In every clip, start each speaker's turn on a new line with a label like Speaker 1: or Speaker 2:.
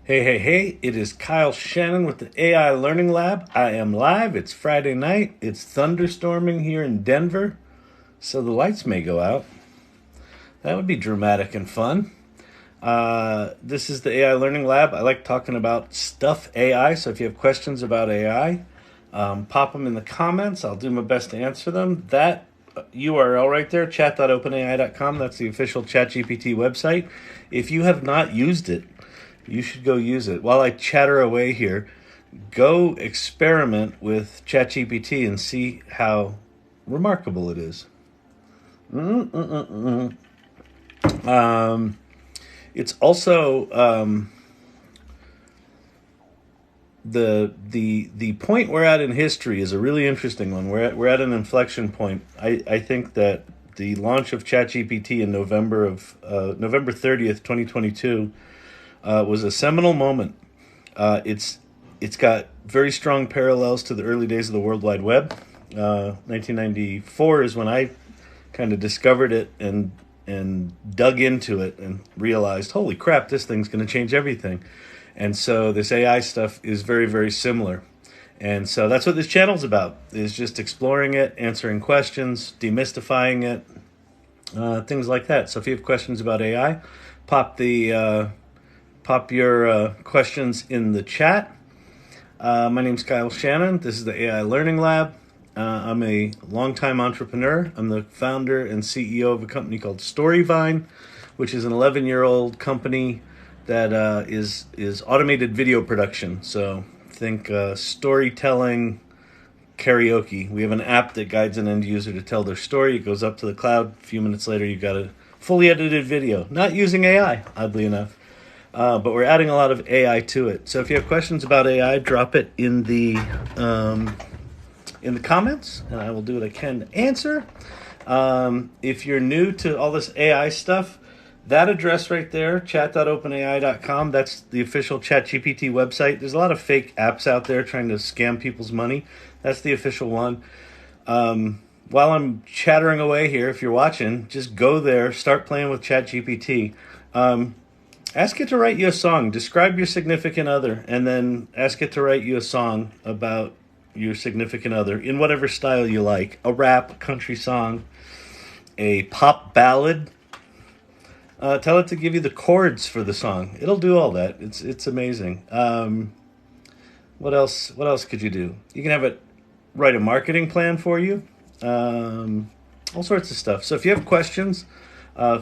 Speaker 1: Hey, hey, hey, it is Kyle Shannon with the AI Learning Lab. I am live. It's Friday night. It's thunderstorming here in Denver, so the lights may go out. That would be dramatic and fun. This is the AI Learning Lab. I like talking about stuff AI, so if you have questions about AI, pop them in the comments. I'll do my best to answer them. That URL right there, chat.openai.com, that's the official ChatGPT website. If you have not used it, you should go use it. While I chatter away here, go experiment with ChatGPT and see how remarkable it is. It's also the point we're at in history is a really interesting one. We're at an inflection point. I think that the launch of ChatGPT in November 30th, 2022. Was a seminal moment. It's got very strong parallels to the early days of the World Wide Web. 1994 is when I kind of discovered it and dug into it and realized, holy crap, this thing's going to change everything. And so this AI stuff is very, very similar. And so that's what this channel's about, is just exploring it, answering questions, demystifying it, things like that. So if you have questions about AI, pop your questions in the chat. My name's Kyle Shannon. This is the AI Learning Lab. I'm a longtime entrepreneur. I'm the founder and CEO of a company called Storyvine, which is an 11-year-old company that is automated video production. So think storytelling karaoke. We have an app that guides an end user to tell their story. It goes up to the cloud. A few minutes later, you've got a fully edited video, not using AI, oddly enough. But we're adding a lot of AI to it. So if you have questions about AI, drop it in the comments, and I will do what I can to answer. If you're new to all this AI stuff, that address right there, chat.openai.com, that's the official ChatGPT website. There's a lot of fake apps out there trying to scam people's money. That's the official one. While I'm chattering away here, if you're watching, just go there, start playing with ChatGPT. Ask it to write you a song. Describe your significant other, and then ask it to write you a song about your significant other in whatever style you like. A rap, a country song, a pop ballad. Tell it to give you the chords for the song. It'll do all that. It's amazing. What else could you do? You can have it write a marketing plan for you. All sorts of stuff. So if you have questions,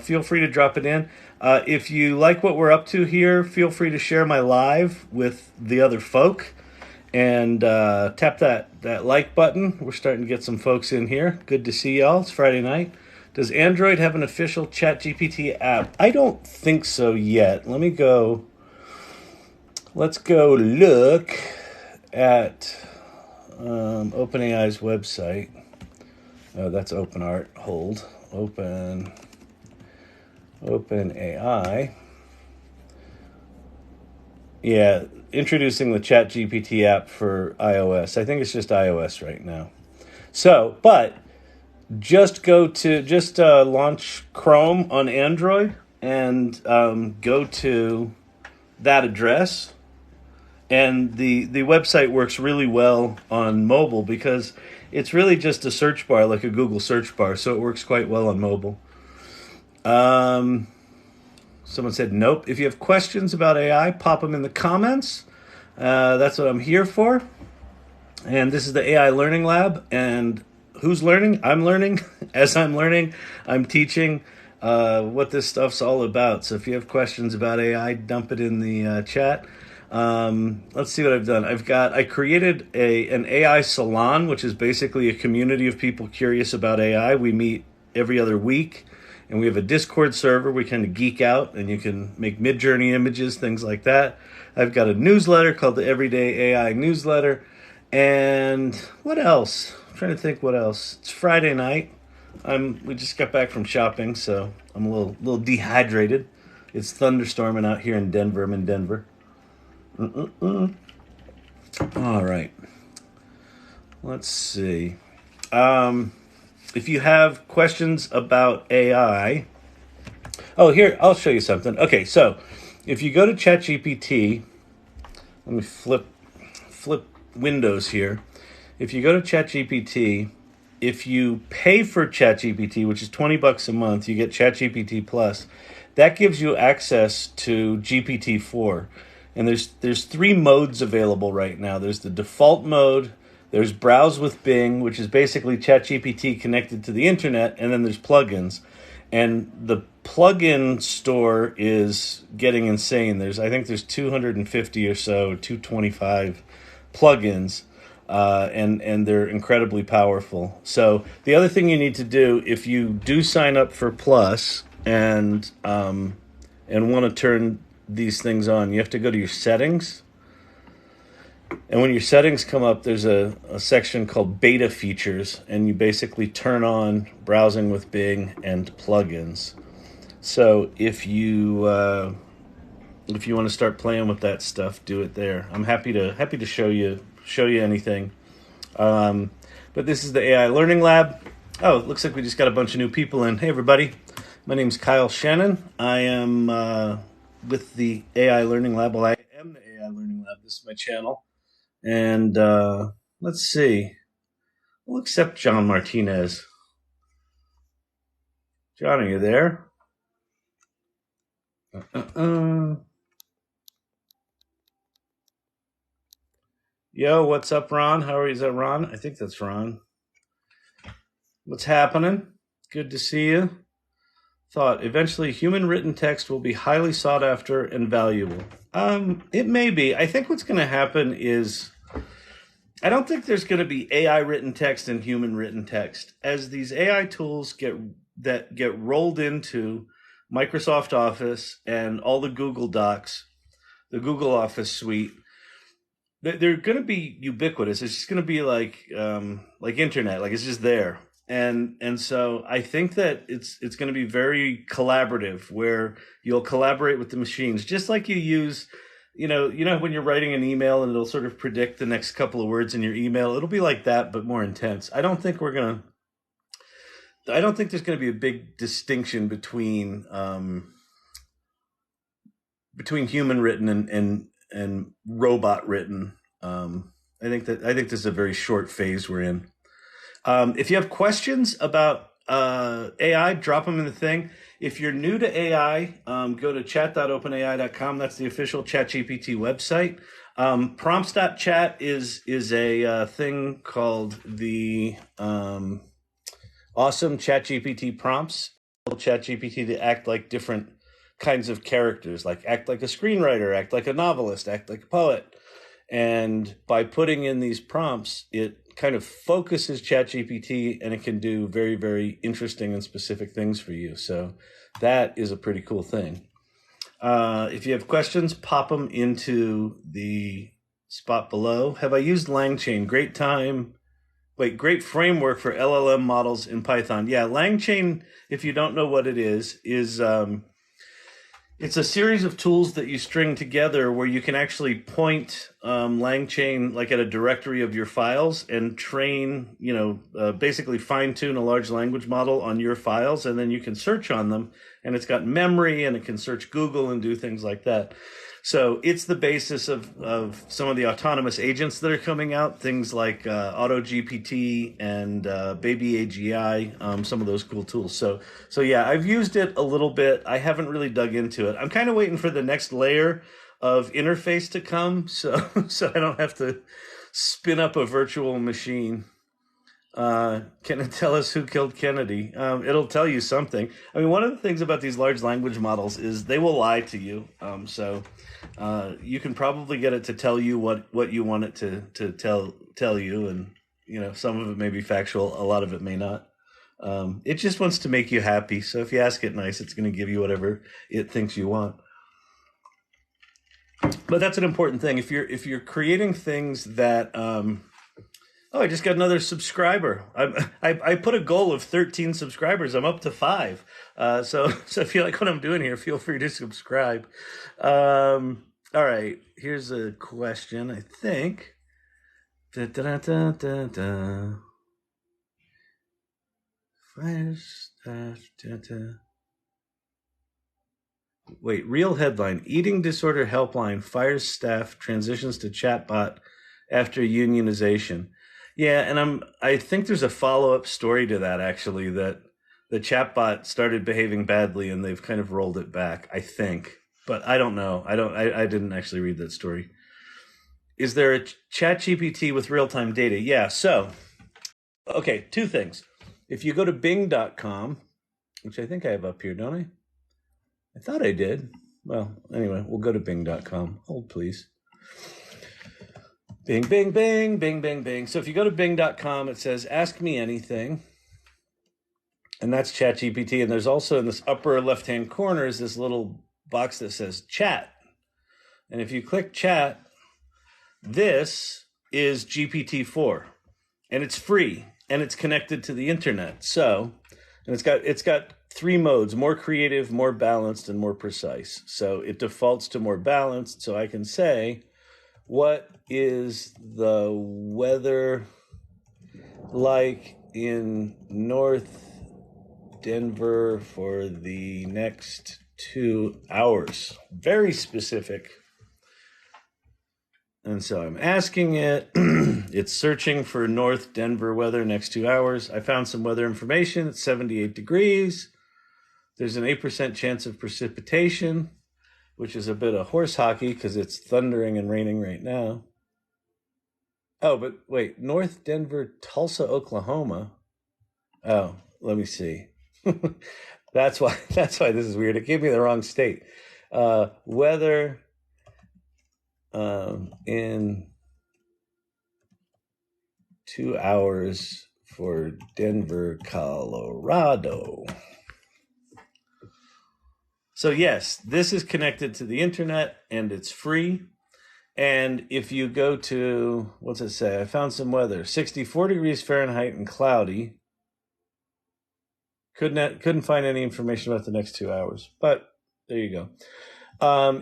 Speaker 1: feel free to drop it in. If you like what we're up to here, feel free to share my live with the other folk. And tap that like button. We're starting to get some folks in here. Good to see y'all. It's Friday night. Does Android have an official ChatGPT app? I don't think so yet. Let's go look at OpenAI's website. Oh, that's OpenArt. Hold. OpenAI. Yeah, introducing the ChatGPT app for iOS. I think it's just iOS right now. So, but just launch Chrome on Android and go to that address. And the website works really well on mobile because it's really just a search bar, like a Google search bar. So it works quite well on mobile. Someone said nope. If you have questions about AI, pop them in the comments. That's what I'm here for. And this is the AI Learning Lab. And who's learning? I'm learning. As I'm learning, I'm teaching what this stuff's all about. So if you have questions about AI, dump it in the chat. Let's see what I've done. I created an AI salon, which is basically a community of people curious about AI. We meet every other week. And we have a Discord server. We kind of geek out, and you can make Mid-Journey images, things like that. I've got a newsletter called the Everyday AI Newsletter. And what else? I'm trying to think what else. It's Friday night. We just got back from shopping, so I'm a little dehydrated. It's thunderstorming out here in Denver. I'm in Denver. All right. Let's see. If you have questions about AI, here, I'll show you something. Okay, so if you go to ChatGPT, Let me flip windows here. If you go to ChatGPT, if you pay for ChatGPT, which is $20 a month, you get ChatGPT Plus. That gives you access to GPT-4. And there's three modes available right now. There's the default mode, there's Browse with Bing, which is basically ChatGPT connected to the internet, and then there's plugins. And the plugin store is getting insane. I think there's 250 or so, 225 plugins, and they're incredibly powerful. So the other thing you need to do if you do sign up for Plus and want to turn these things on, you have to go to your settings. And when your settings come up, there's a section called beta features, and you basically turn on browsing with Bing and plugins. So if you want to start playing with that stuff, do it there. I'm happy to show you anything. But this is the AI Learning Lab. Oh, it looks like we just got a bunch of new people in. Hey, everybody. My name's Kyle Shannon. I am with the AI Learning Lab. Well, I am the AI Learning Lab. This is my channel. And let's see. We'll accept John Martinez. John, are you there? Yo, what's up, Ron? How are you? Is that Ron? I think that's Ron. What's happening? Good to see you. Thought eventually human written text will be highly sought after and valuable. It may be. I think what's going to happen is I don't think there's going to be AI written text and human written text. As these AI tools get rolled into Microsoft Office and all the Google Docs, the Google Office suite, they're going to be ubiquitous. It's just going to be like internet, like it's just there. And so I think that it's going to be very collaborative, where you'll collaborate with the machines, just like you use. You know when you're writing an email and it'll sort of predict the next couple of words in your email. It'll be like that, but more intense. I don't think there's going to be a big distinction between human written and robot written. I think this is a very short phase we're in. If you have questions about AI, drop them in the thing. If you're new to AI, go to chat.openai.com. That's the official ChatGPT website. Prompts.chat is a thing called the awesome ChatGPT prompts. ChatGPT to act like different kinds of characters, like act like a screenwriter, act like a novelist, act like a poet. And by putting in these prompts, it kind of focuses ChatGPT, and it can do very, very interesting and specific things for you. So that is a pretty cool thing. If you have questions, pop them into the spot below. Have I used LangChain? Great framework for LLM models in Python. Yeah, LangChain, if you don't know what it is it's a series of tools that you string together where you can actually point LangChain like at a directory of your files and train, basically fine tune a large language model on your files, and then you can search on them, and it's got memory and it can search Google and do things like that. So it's the basis of some of the autonomous agents that are coming out, things like AutoGPT and Baby AGI, some of those cool tools. So yeah, I've used it a little bit. I haven't really dug into it. I'm kind of waiting for the next layer of interface to come, so I don't have to spin up a virtual machine. Can it tell us who killed Kennedy? It'll tell you something. I mean, one of the things about these large language models is they will lie to you. So you can probably get it to tell you what you want it to tell you, and some of it may be factual, a lot of it may not. It just wants to make you happy. So if you ask it nice, it's going to give you whatever it thinks you want. But that's an important thing. If you're creating things that oh, I just got another subscriber. I put a goal of 13 subscribers. I'm up to 5. So if you like what I'm doing here, feel free to subscribe. All right, here's a question, I think. Wait, real headline. Eating disorder helpline fires staff, transitions to chatbot after unionization. Yeah, and I think there's a follow-up story to that actually, that the chatbot started behaving badly and they've kind of rolled it back, I think. But I don't know. I didn't actually read that story. Is there a ChatGPT with real-time data? Yeah, so okay, two things. If you go to bing.com, which I think I have up here, don't I? I thought I did. Well, anyway, we'll go to bing.com. Hold, please. Bing, bing, bing, bing, bing, bing. So if you go to bing.com, it says, ask me anything. And that's ChatGPT. And there's also in this upper left-hand corner is this little box that says chat. And if you click chat, this is GPT-4. And it's free. And it's connected to the internet. So, and it's got three modes: more creative, more balanced, and more precise. So it defaults to more balanced. So I can say, what is the weather like in North Denver for the next 2 hours? Very specific. And so I'm asking it, it's searching for North Denver weather next 2 hours. I found some weather information. It's 78 degrees. There's an 8% chance of precipitation, which is a bit of horse hockey because it's thundering and raining right now. Oh, but wait, North Denver, Tulsa, Oklahoma. Oh, let me see. That's why this is weird. It gave me the wrong state. Weather in 2 hours for Denver, Colorado. So yes, this is connected to the internet and it's free. And if you go to, what's it say? I found some weather, 64 degrees Fahrenheit and cloudy. Couldn't find any information about the next 2 hours, but there you go.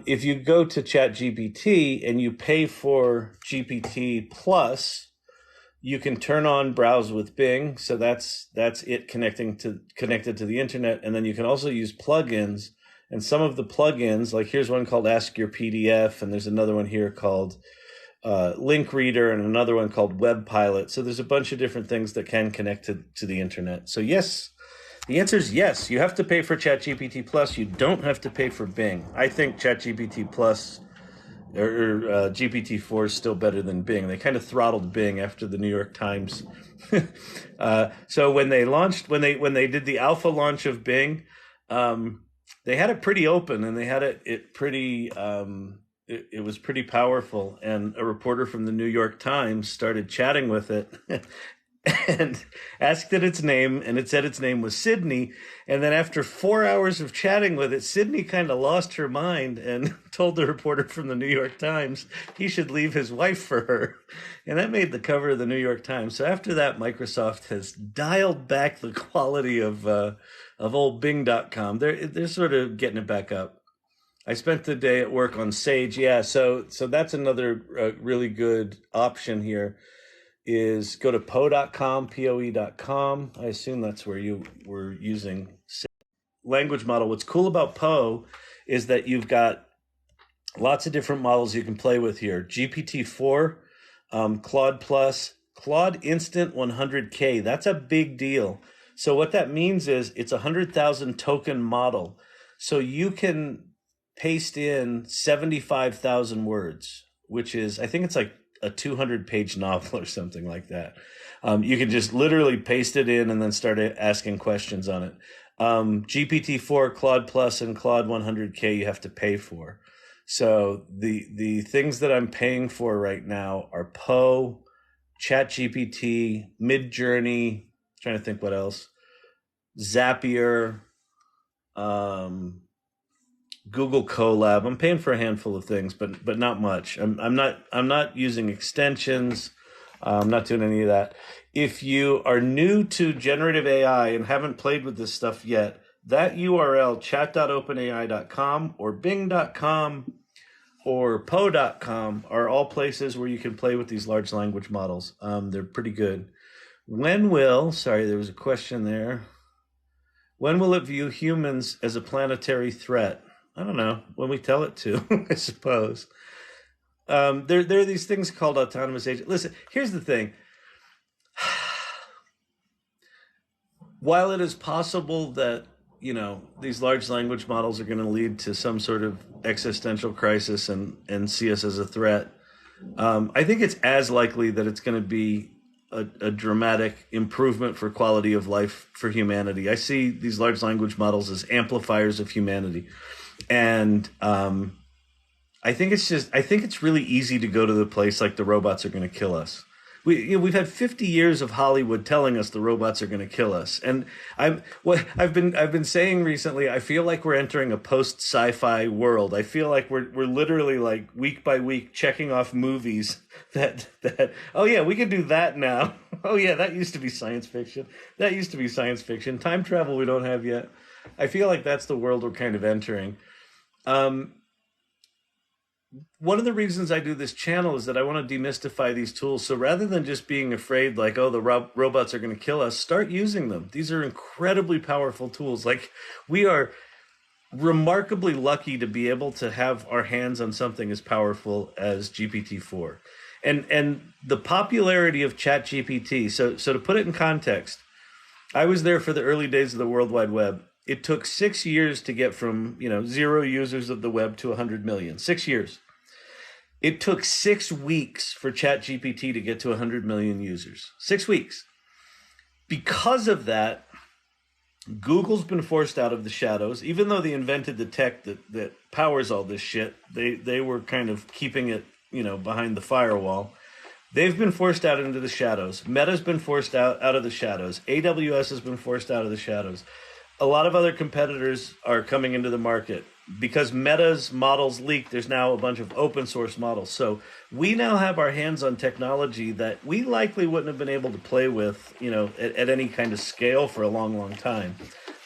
Speaker 1: If you go to ChatGPT and you pay for GPT Plus, you can turn on Browse with Bing. So that's it connected to the internet. And then you can also use plugins. And some of the plugins, like here's one called Ask Your PDF, and there's another one here called Link Reader, and another one called Web Pilot. So there's a bunch of different things that can connect to the internet. So yes, the answer is yes. You have to pay for ChatGPT Plus. You don't have to pay for Bing. I think ChatGPT Plus or GPT-4 is still better than Bing. They kind of throttled Bing after the New York Times. So when they did the alpha launch of Bing, they had it pretty open and they had it pretty. It was pretty powerful. And a reporter from the New York Times started chatting with it. And asked it its name, and it said its name was Sydney. And then after 4 hours of chatting with it, Sydney kind of lost her mind and told the reporter from the New York Times he should leave his wife for her. And that made the cover of the New York Times. So after that, Microsoft has dialed back the quality of old Bing.com. They're sort of getting it back up. I spent the day at work on Sage. Yeah, so that's another really good option here. Is go to poe.com, poe.com. I assume that's where you were using language model. What's cool about Poe is that you've got lots of different models you can play with here. GPT-4, Claude Plus, Claude Instant 100K. That's a big deal. So what that means is it's a 100,000 token model. So you can paste in 75,000 words, which is, I think it's like a 200-page novel or something like that. You can just literally paste it in and then start asking questions on it. GPT-4, Claude Plus, and Claude 100K you have to pay for. So the things that I'm paying for right now are Poe, ChatGPT, Midjourney, trying to think what else, Zapier, Google Colab. I'm paying for a handful of things, but not much. I'm not using extensions. I'm not doing any of that. If you are new to generative AI and haven't played with this stuff yet, that URL, chat.openai.com or bing.com or poe.com, are all places where you can play with these large language models. They're pretty good. There was a question there. When will it view humans as a planetary threat? I don't know, when we tell it to, I suppose. There are these things called autonomous agents. Listen, here's the thing. While it is possible that, these large language models are going to lead to some sort of existential crisis and see us as a threat, I think it's as likely that it's going to be a dramatic improvement for quality of life for humanity. I see these large language models as amplifiers of humanity. And I think it's really easy to go to the place like the robots are going to kill us. We've had 50 years of Hollywood telling us the robots are going to kill us, and I've been saying recently. I feel like we're entering a post sci-fi world. I feel like we're literally like week by week checking off movies that oh yeah, we can do that now. Oh yeah, that used to be science fiction. That used to be science fiction. Time travel we don't have yet. I feel like that's the world we're kind of entering. One of the reasons I do this channel is that I want to demystify these tools. So rather than just being afraid, like, oh, the robots are going to kill us, start using them. These are incredibly powerful tools. Like, we are remarkably lucky to be able to have our hands on something as powerful as GPT-4. And the popularity of ChatGPT. So to put it in context, I was there for the early days of the World Wide Web. It took 6 years to get from 0 users of the web to 100 million. 6 years. It took 6 weeks for ChatGPT to get to 100 million users. 6 weeks. Because of that, Google's been forced out of the shadows. Even though they invented the tech that powers all this shit, they were kind of keeping it behind the firewall. They've been forced out into the shadows. Meta's been forced out of the shadows. AWS has been forced out of the shadows. A lot of other competitors are coming into the market. Because Meta's models leaked, there's now a bunch of open source models. So we now have our hands on technology that we likely wouldn't have been able to play with, at any kind of scale for a long, long time.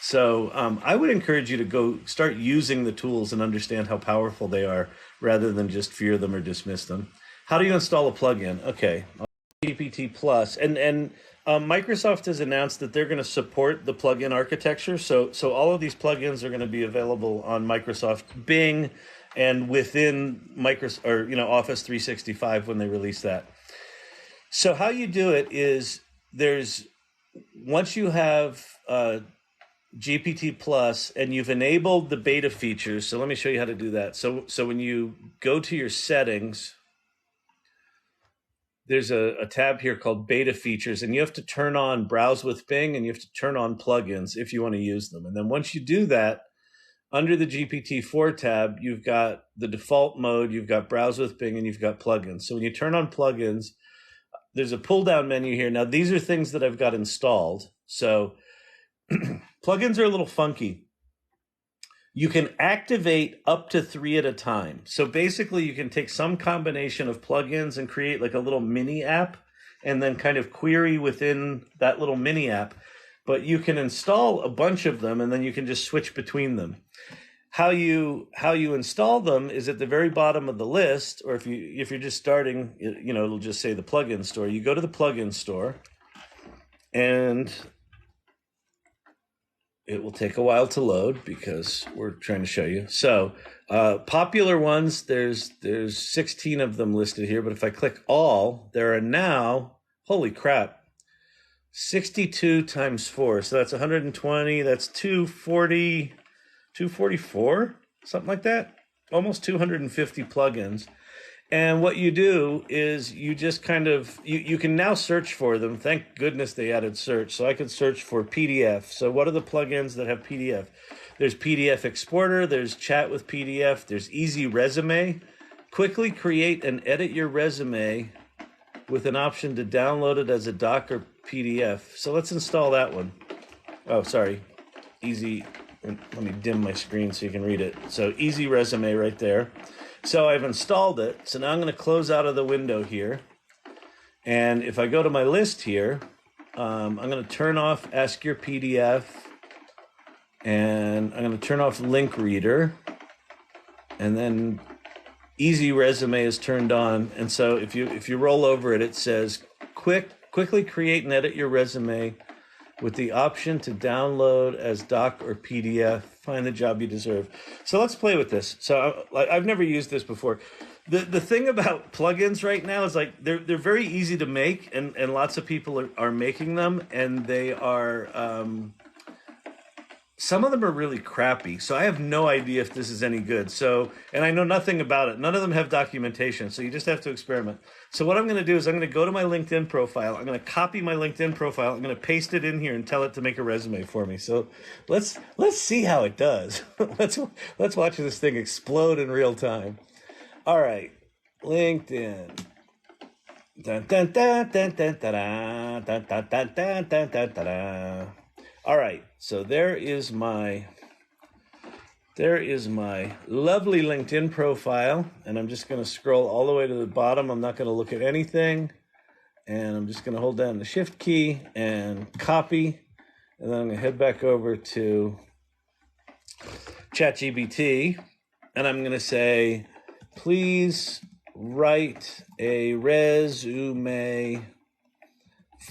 Speaker 1: So I would encourage you to go start using the tools and understand how powerful they are rather than just fear them or dismiss them. How do you install a plugin? Okay, GPT Plus, and Microsoft has announced that they're going to support the plugin architecture. So all of these plugins are going to be available on Microsoft Bing and within Office 365 when they release that. So how you do it is once you have GPT Plus and you've enabled the beta features. So let me show you how to do that. So when you go to your settings, there's a tab here called beta features, and you have to turn on browse with Bing and you have to turn on plugins if you want to use them. And then once you do that, under the GPT-4 tab, you've got the default mode, you've got browse with Bing, and you've got plugins. So when you turn on plugins, there's a pull down menu here. Now, these are things that I've got installed. So plugins are a little funky. You can activate up to 3 at a time. So basically, you can take some combination of plugins and create like a little mini app and then kind of query within that little mini app. But you can install a bunch of them and then you can just switch between them. How you install them is at the very bottom of the list, or if you're just starting, it'll just say the plugin store. You go to the plugin store and it will take a while to load because we're trying to show you. So popular ones, there's 16 of them listed here, but if I click all, there are now, holy crap, 62 times 4. So that's 120, that's 240, 244, something like that. Almost 250 plugins. And what you do is you just kind of, you can now search for them. Thank goodness they added search. So I could search for PDF. So what are the plugins that have PDF? There's PDF Exporter, there's Chat with PDF, there's Easy Resume. Quickly create and edit your resume with an option to download it as a doc or PDF. So let's install that one. Oh, sorry. Easy, let me dim my screen so you can read it. So Easy Resume right there. So I've installed it. So now I'm going to close out of the window here. And if I go to my list here, I'm going to turn off Ask Your PDF. And I'm going to turn off Link Reader. And then Easy Resume is turned on. And so if you roll over it, it says quickly create and edit your resume with the option to download as doc or PDF. Find the job you deserve. So let's play with this. So I've never used this before. The thing about plugins right now is like they're very easy to make, and lots of people are making them, and they are some of them are really crappy. So I have no idea if this is any good. So, and I know nothing about it. None of them have documentation. So you just have to experiment. So what I'm going to do is I'm going to go to my LinkedIn profile. I'm going to copy my LinkedIn profile. I'm going to paste it in here and tell it to make a resume for me. So let's see how it does. let's watch this thing explode in real time. All right. LinkedIn. Dun, dun, dun, dun, dun, dun, dun, dun, dun, dun, dun, dun, dun. All right, so there is my lovely LinkedIn profile, and I'm just going to scroll all the way to the bottom. I'm not going to look at anything, and I'm just going to hold down the Shift key and copy, and then I'm going to head back over to ChatGPT, and I'm going to say, please write a resume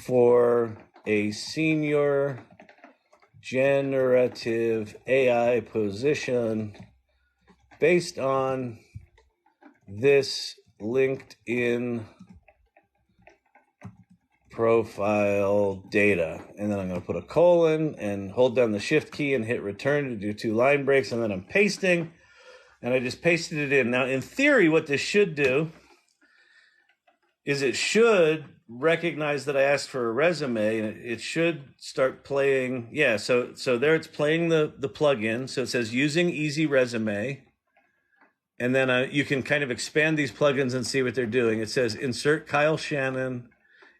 Speaker 1: for a senior generative AI position based on this LinkedIn profile data. And then I'm going to put a colon and hold down the Shift key and hit return to do 2 line breaks. And then I'm pasting, and I just pasted it in. Now, in theory, what this should do is it should recognize that I asked for a resume, and it should start playing. Yeah, so there it's playing the plugin. So it says using Easy Resume. And then you can kind of expand these plugins and see what they're doing. It says insert Kyle Shannon,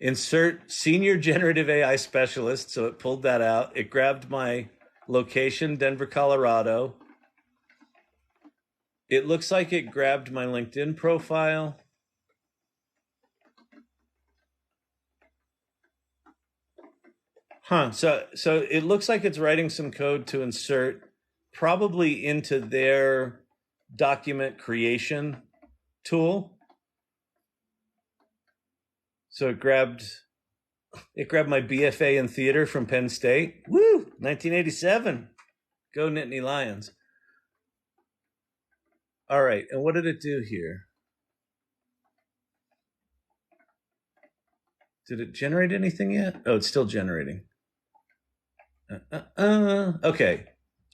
Speaker 1: insert senior generative AI specialist. So it pulled that out. It grabbed my location, Denver, Colorado. It looks like it grabbed my LinkedIn profile. So it looks like it's writing some code to insert probably into their document creation tool. So it grabbed my BFA in theater from Penn State. Woo! 1987. Go Nittany Lions. All right, and what did it do here? Did it generate anything yet? Oh, it's still generating. Okay.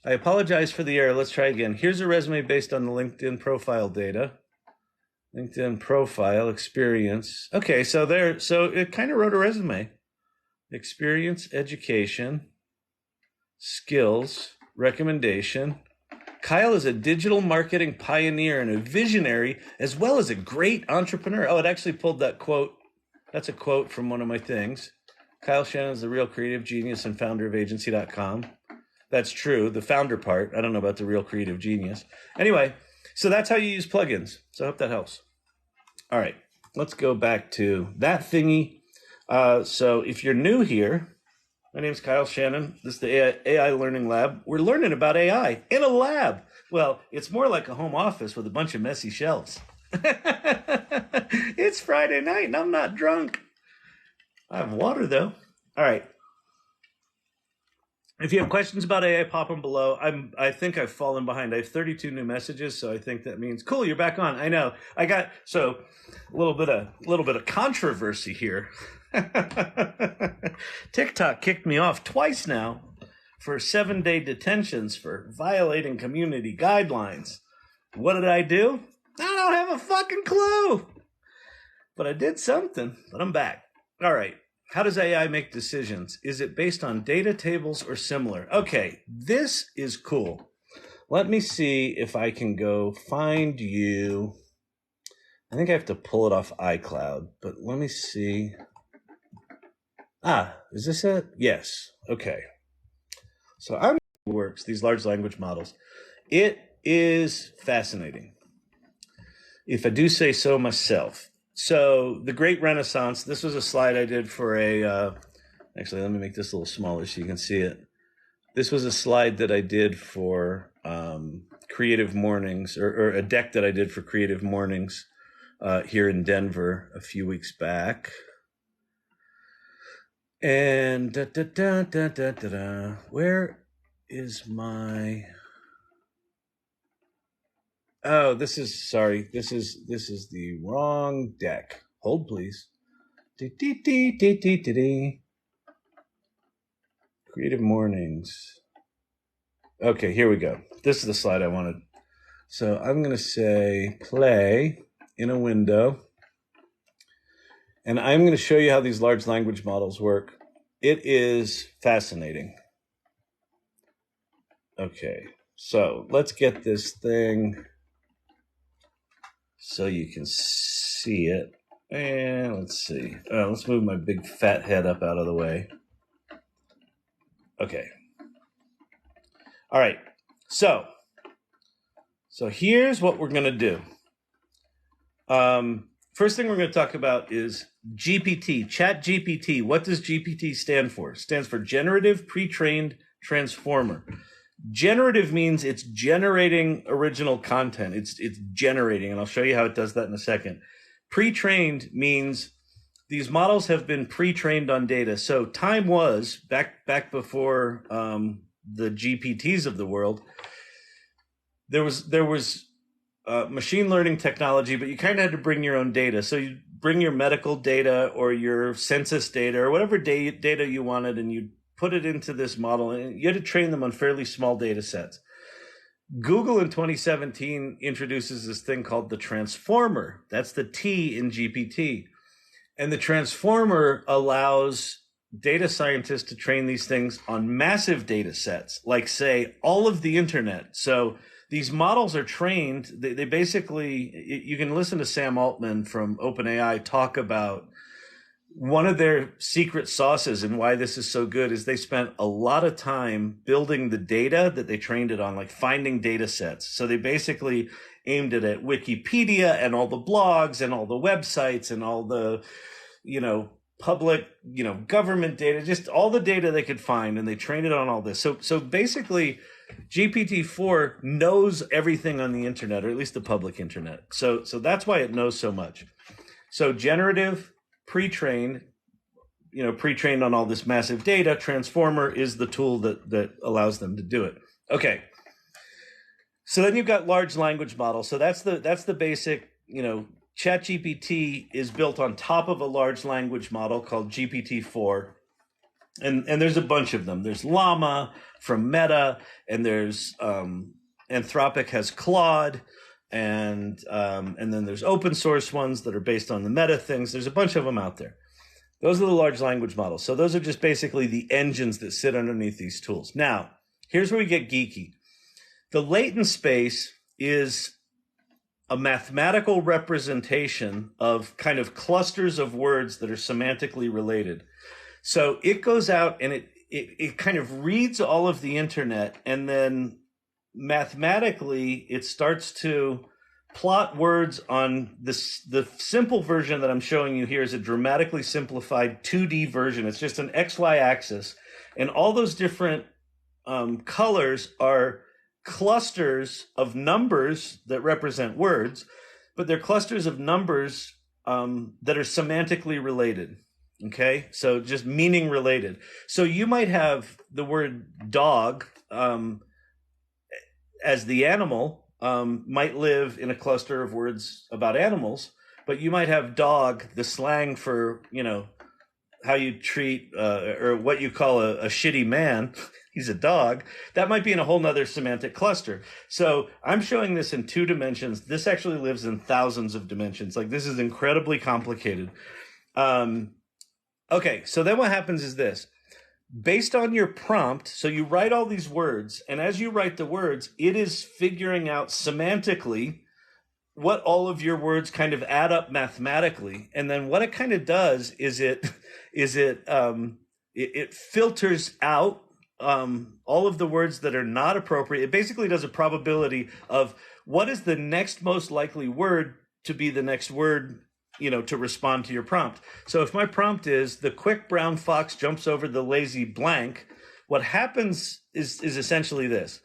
Speaker 1: I apologize for the error. Let's try again. Here's a resume based on the LinkedIn profile data. LinkedIn profile experience. Okay, so it kind of wrote a resume. Experience, education, skills, recommendation. Kyle is a digital marketing pioneer and a visionary, as well as a great entrepreneur. Oh, it actually pulled that quote. That's a quote from one of my things. Kyle Shannon is the real creative genius and founder of agency.com. That's true. The founder part. I don't know about the real creative genius. Anyway, so that's how you use plugins. So I hope that helps. All right, let's go back to that thingy. So if you're new here, my name's Kyle Shannon. This is the AI Learning Lab. We're learning about AI in a lab. Well, it's more like a home office with a bunch of messy shelves. It's Friday night and I'm not drunk. I have water, though. All right. If you have questions about AI, pop them below. I think I've fallen behind. I have 32 new messages, so I think that means cool. You're back on. I know. I got a little bit of controversy here. TikTok kicked me off twice now for 7-day detentions for violating community guidelines. What did I do? I don't have a fucking clue. But I did something. But I'm back. All right. How does AI make decisions? Is it based on data tables or similar? Okay, this is cool. Let me see if I can go find you. I think I have to pull it off iCloud, but let me see. Is this it? Yes. Okay. So I'm works, these large language models. It is fascinating, if I do say so myself. So the Great Renaissance, this was a slide I did for actually, let me make this a little smaller so you can see it. This was a slide that I did for Creative Mornings, or a deck that I did for Creative Mornings here in Denver a few weeks back. And where is my? Oh, this is sorry. This is the wrong deck. Hold, please. Creative Mornings. Okay, here we go. This is the slide I wanted. So I'm going to say play in a window. And I'm going to show you how these large language models work. It is fascinating. Okay, so let's get this thing so you can see it. And let's see. Let's move my big fat head up out of the way. Okay. All right. So here's what we're going to do. First thing we're going to talk about is GPT, ChatGPT. What does GPT stand for? It stands for Generative Pre-trained Transformer. Generative means it's generating original content. It's generating, and I'll show you how it does that in a second. Pre-trained means these models have been pre-trained on data. So time was back before the GPTs of the world. There was machine learning technology, but you kind of had to bring your own data. So you bring your medical data or your census data or whatever data you wanted, and you put it into this model, and you had to train them on fairly small data sets. Google in 2017 introduces this thing called the transformer. That's the T in GPT. And the transformer allows data scientists to train these things on massive data sets, like, say, all of the internet. So these models are trained. They basically, you can listen to Sam Altman from OpenAI talk about one of their secret sauces and why this is so good is they spent a lot of time building the data that they trained it on, like finding data sets. So they basically aimed it at Wikipedia and all the blogs and all the websites and all the, public, government data, just all the data they could find, and they trained it on all this. So basically, GPT-4 knows everything on the internet, or at least the public internet. So that's why it knows so much. So generative, pre-trained on all this massive data. Transformer is the tool that allows them to do it. Okay. So then you've got large language models. So that's the basic, ChatGPT is built on top of a large language model called GPT-4. And there's a bunch of them. There's Llama from Meta, and there's Anthropic has Claude, and then there's open source ones that are based on the Meta things. There's a bunch of them out there. Those are the large language models. So those are just basically the engines that sit underneath these tools. Now, here's where we get geeky. The latent space is a mathematical representation of kind of clusters of words that are semantically related. So it goes out and it kind of reads all of the internet, and then mathematically it starts to plot words on this. The simple version that I'm showing you here is a dramatically simplified 2D version. It's just an XY axis, and all those different colors are clusters of numbers that represent words, but they're clusters of numbers that are semantically related. Okay, so just meaning related. So you might have the word dog as the animal might live in a cluster of words about animals, but you might have dog, the slang for, how you treat or what you call a shitty man. He's a dog. That might be in a whole nother semantic cluster. So I'm showing this in 2 dimensions. This actually lives in thousands of dimensions. Like, this is incredibly complicated. Okay, so then what happens is this. Based on your prompt, so you write all these words, and as you write the words, it is figuring out semantically what all of your words kind of add up mathematically. And then what it kind of does is it filters out all of the words that are not appropriate. It basically does a probability of what is the next most likely word to be the next word, to respond to your prompt. So if my prompt is the quick brown fox jumps over the lazy blank, what happens is essentially this.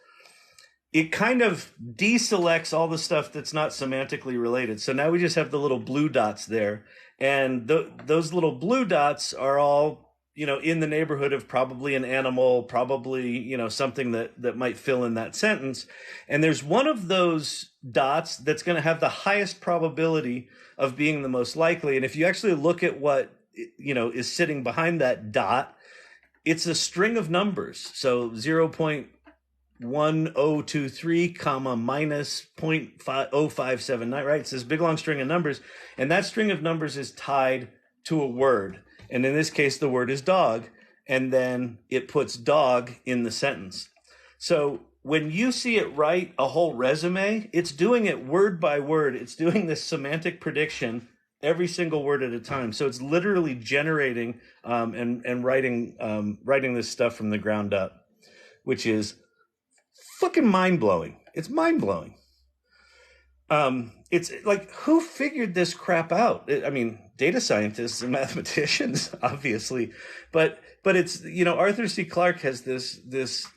Speaker 1: It kind of deselects all the stuff that's not semantically related. So now we just have the little blue dots there. And those little blue dots are all, in the neighborhood of probably an animal, probably, something that might fill in that sentence. And there's one of those dots that's going to have the highest probability of being the most likely. And if you actually look at what, is sitting behind that dot, it's a string of numbers. So 0.1023 comma minus 0.0579, right? It's this big long string of numbers. And that string of numbers is tied to a word. And in this case, the word is dog. And then it puts dog in the sentence. So when you see it write a whole resume, it's doing it word by word. It's doing this semantic prediction every single word at a time. So it's literally generating and writing this stuff from the ground up, which is fucking mind-blowing. It's mind-blowing. It's like, who figured this crap out? Data scientists and mathematicians, obviously, but it's, Arthur C. Clarke has this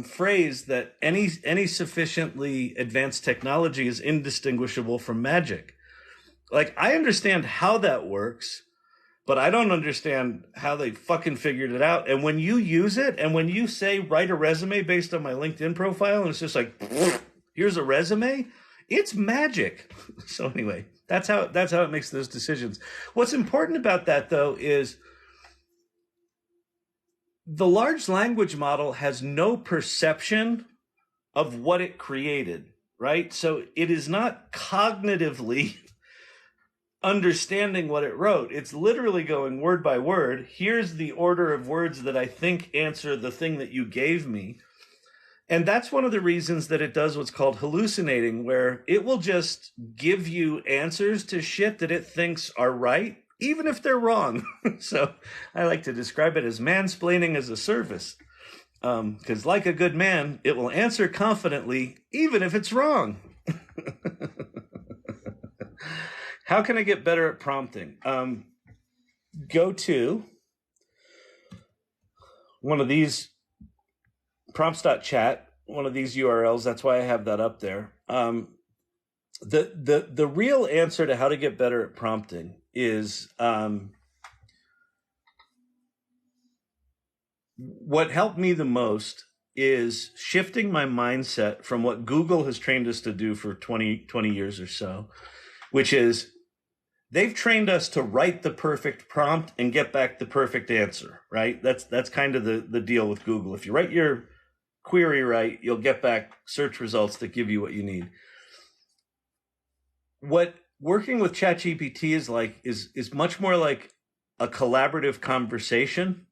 Speaker 1: phrase that any sufficiently advanced technology is indistinguishable from magic. Like, I understand how that works, but I don't understand how they fucking figured it out. And when you use it, and when you say, write a resume based on my LinkedIn profile, and it's just like, here's a resume, it's magic. So anyway, that's how it makes those decisions. What's important about that, though, is the large language model has no perception of what it created, right? So it is not cognitively understanding what it wrote. It's literally going word by word. Here's the order of words that I think answer the thing that you gave me. And that's one of the reasons that it does what's called hallucinating, where it will just give you answers to shit that it thinks are right, even if they're wrong. So I like to describe it as mansplaining as a service. Because like a good man, it will answer confidently, even if it's wrong. How can I get better at prompting? Go to one of these prompts.chat, one of these URLs. That's why I have that up there. The real answer to how to get better at prompting is what helped me the most is shifting my mindset from what Google has trained us to do for 20 years or so, which is they've trained us to write the perfect prompt and get back the perfect answer, right? That's kind of the deal with Google. If you write your query right, you'll get back search results that give you what you need. What working with ChatGPT is like is much more like a collaborative conversation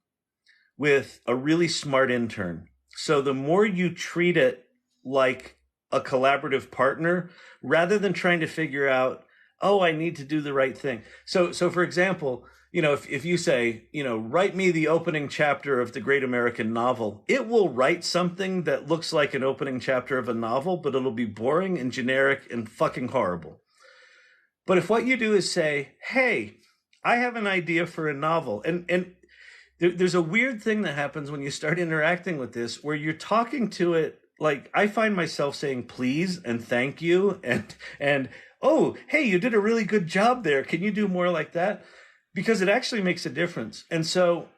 Speaker 1: with a really smart intern. So the more you treat it like a collaborative partner, rather than trying to figure out, oh, I need to do the right thing. So for example, if you say, write me the opening chapter of the great American novel, it will write something that looks like an opening chapter of a novel, but it'll be boring and generic and fucking horrible. But if what you do is say, hey, I have an idea for a novel, and there's a weird thing that happens when you start interacting with this, where you're talking to it. Like, I find myself saying please and thank you and oh, hey, you did a really good job there. Can you do more like that? Because it actually makes a difference. And so,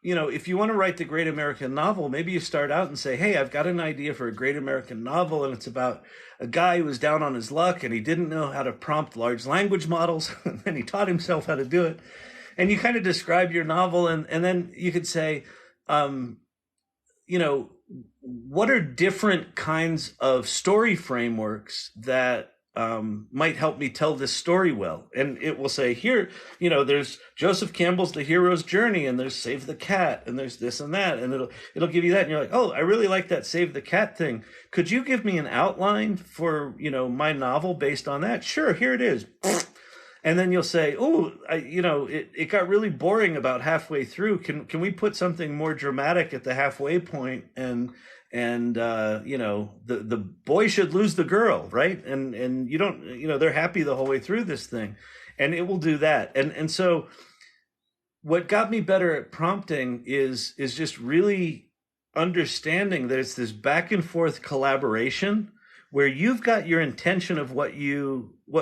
Speaker 1: if you want to write the great American novel, maybe you start out and say, hey, I've got an idea for a great American novel, and it's about a guy who was down on his luck and he didn't know how to prompt large language models, and then he taught himself how to do it. And you kind of describe your novel, and then you could say, what are different kinds of story frameworks that might help me tell this story well? And it will say, here, there's Joseph Campbell's The Hero's Journey, and there's Save the Cat, and there's this and that, and it'll give you that, and you're like, oh, I really like that Save the Cat thing. Could you give me an outline for my novel based on that? Sure, here it is. And then you'll say, oh, it got really boring about halfway through. Can we put something more dramatic at the halfway point? And the boy should lose the girl, right? And you don't, they're happy the whole way through this thing, and it will do that. And so what got me better at prompting is just really understanding that it's this back and forth collaboration where you've got your intention of what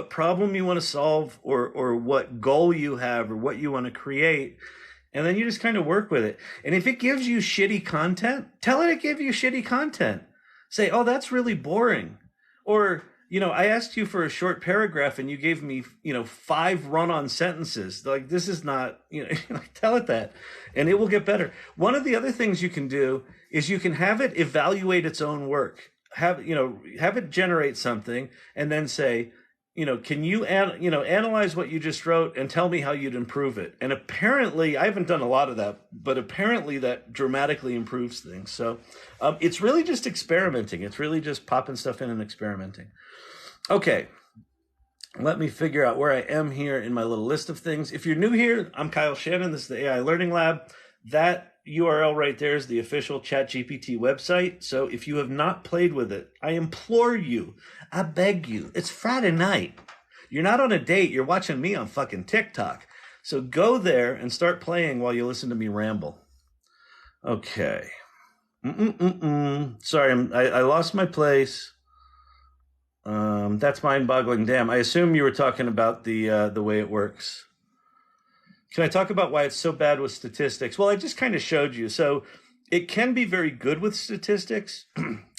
Speaker 1: problem you want to solve or what goal you have or what you want to create. And then you just kind of work with it. And if it gives you shitty content, tell it give you shitty content. Say, oh, that's really boring. Or, I asked you for a short paragraph and you gave me, 5 run-on sentences. Like, this is not, tell it that. And it will get better. One of the other things you can do is you can have it evaluate its own work. Have it generate something and then say, can you analyze what you just wrote and tell me how you'd improve it? And apparently, I haven't done a lot of that, but apparently that dramatically improves things. So it's really just experimenting. It's really just popping stuff in and experimenting. Okay, let me figure out where I am here in my little list of things. If you're new here, I'm Kyle Shannon. This is the AI Learning Lab. That URL right there is the official ChatGPT website. So if you have not played with it, I implore you, I beg you, it's Friday night. You're not on a date. You're watching me on fucking TikTok. So go there and start playing while you listen to me ramble. Okay. Sorry, I lost my place. That's mind-boggling. Damn, I assume you were talking about the way it works. Can I talk about why it's so bad with statistics? Well, I just kind of showed you. So it can be very good with statistics.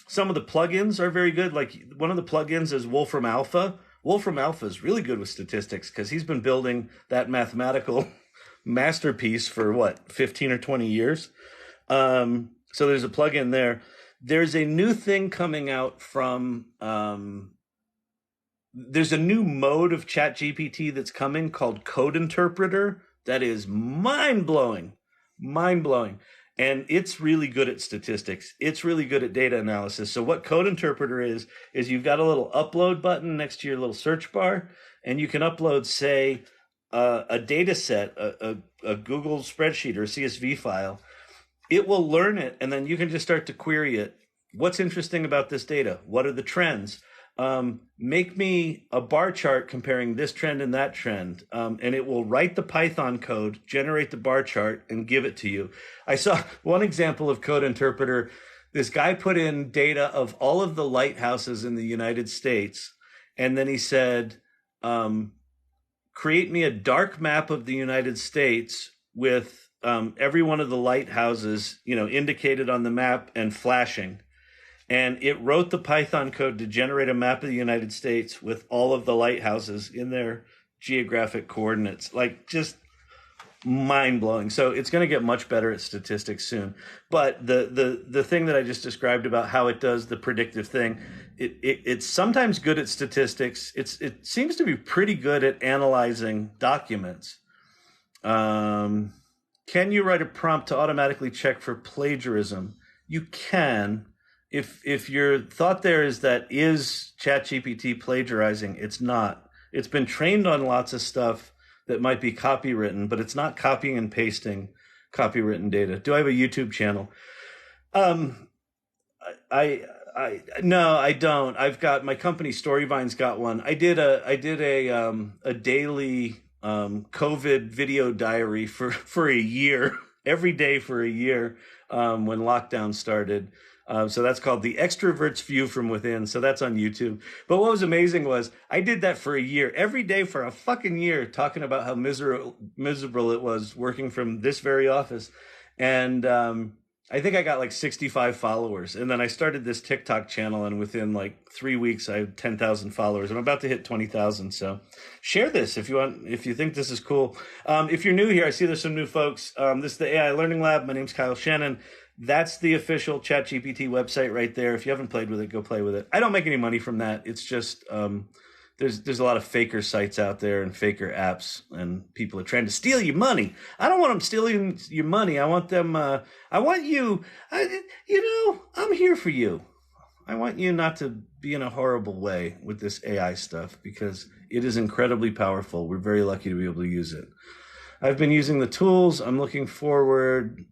Speaker 1: Some of the plugins are very good. Like one of the plugins is Wolfram Alpha. Wolfram Alpha is really good with statistics because he's been building that mathematical masterpiece for 15 or 20 years. So there's a plugin there. There's a new thing coming out from, there's a new mode of ChatGPT that's coming called Code Interpreter. That is mind-blowing. And it's really good at statistics. It's really good at data analysis. So what Code Interpreter is you've got a little upload button next to your little search bar, and you can upload, say, a data set, a Google spreadsheet or a CSV file. It will learn it, and then you can just start to query it. What's interesting about this data? What are the trends? Make me a bar chart comparing this trend and that trend. And it will write the Python code, generate the bar chart, and give it to you. I saw one example of Code Interpreter. This guy put in data of all of the lighthouses in the United States. And then he said, create me a dark map of the United States with every one of the lighthouses, indicated on the map and flashing. And it wrote the Python code to generate a map of the United States with all of the lighthouses in their geographic coordinates. Like, just mind-blowing. So it's going to get much better at statistics soon. But the thing that I just described about how it does the predictive thing, it's sometimes good at statistics. It seems to be pretty good at analyzing documents. Can you write a prompt to automatically check for plagiarism? You can. If your thought there is ChatGPT plagiarizing, it's not. It's been trained on lots of stuff that might be copywritten, but it's not copying and pasting copywritten data. Do I have a YouTube channel? No, I don't. I've got my company Storyvine's got one. I did a daily COVID video diary for a year, every day for a year when lockdown started. So that's called The Extrovert's View from Within. So that's on YouTube. But what was amazing was I did that for a year, every day for a fucking year, talking about how miserable it was working from this very office. And I think I got like 65 followers. And then I started this TikTok channel, and within like 3 weeks, I had 10,000 followers. I'm about to hit 20,000. So share this if you want, if you think this is cool. If you're new here, I see there's some new folks. This is the AI Learning Lab. My name's Kyle Shannon. That's the official ChatGPT website right there. If you haven't played with it, go play with it. I don't make any money from that. It's just there's a lot of faker sites out there and faker apps, and people are trying to steal your money. I don't want them stealing your money. I want them. I want you. I'm here for you. I want you not to be in a horrible way with this AI stuff, because it is incredibly powerful. We're very lucky to be able to use it. I've been using the tools. I'm looking forward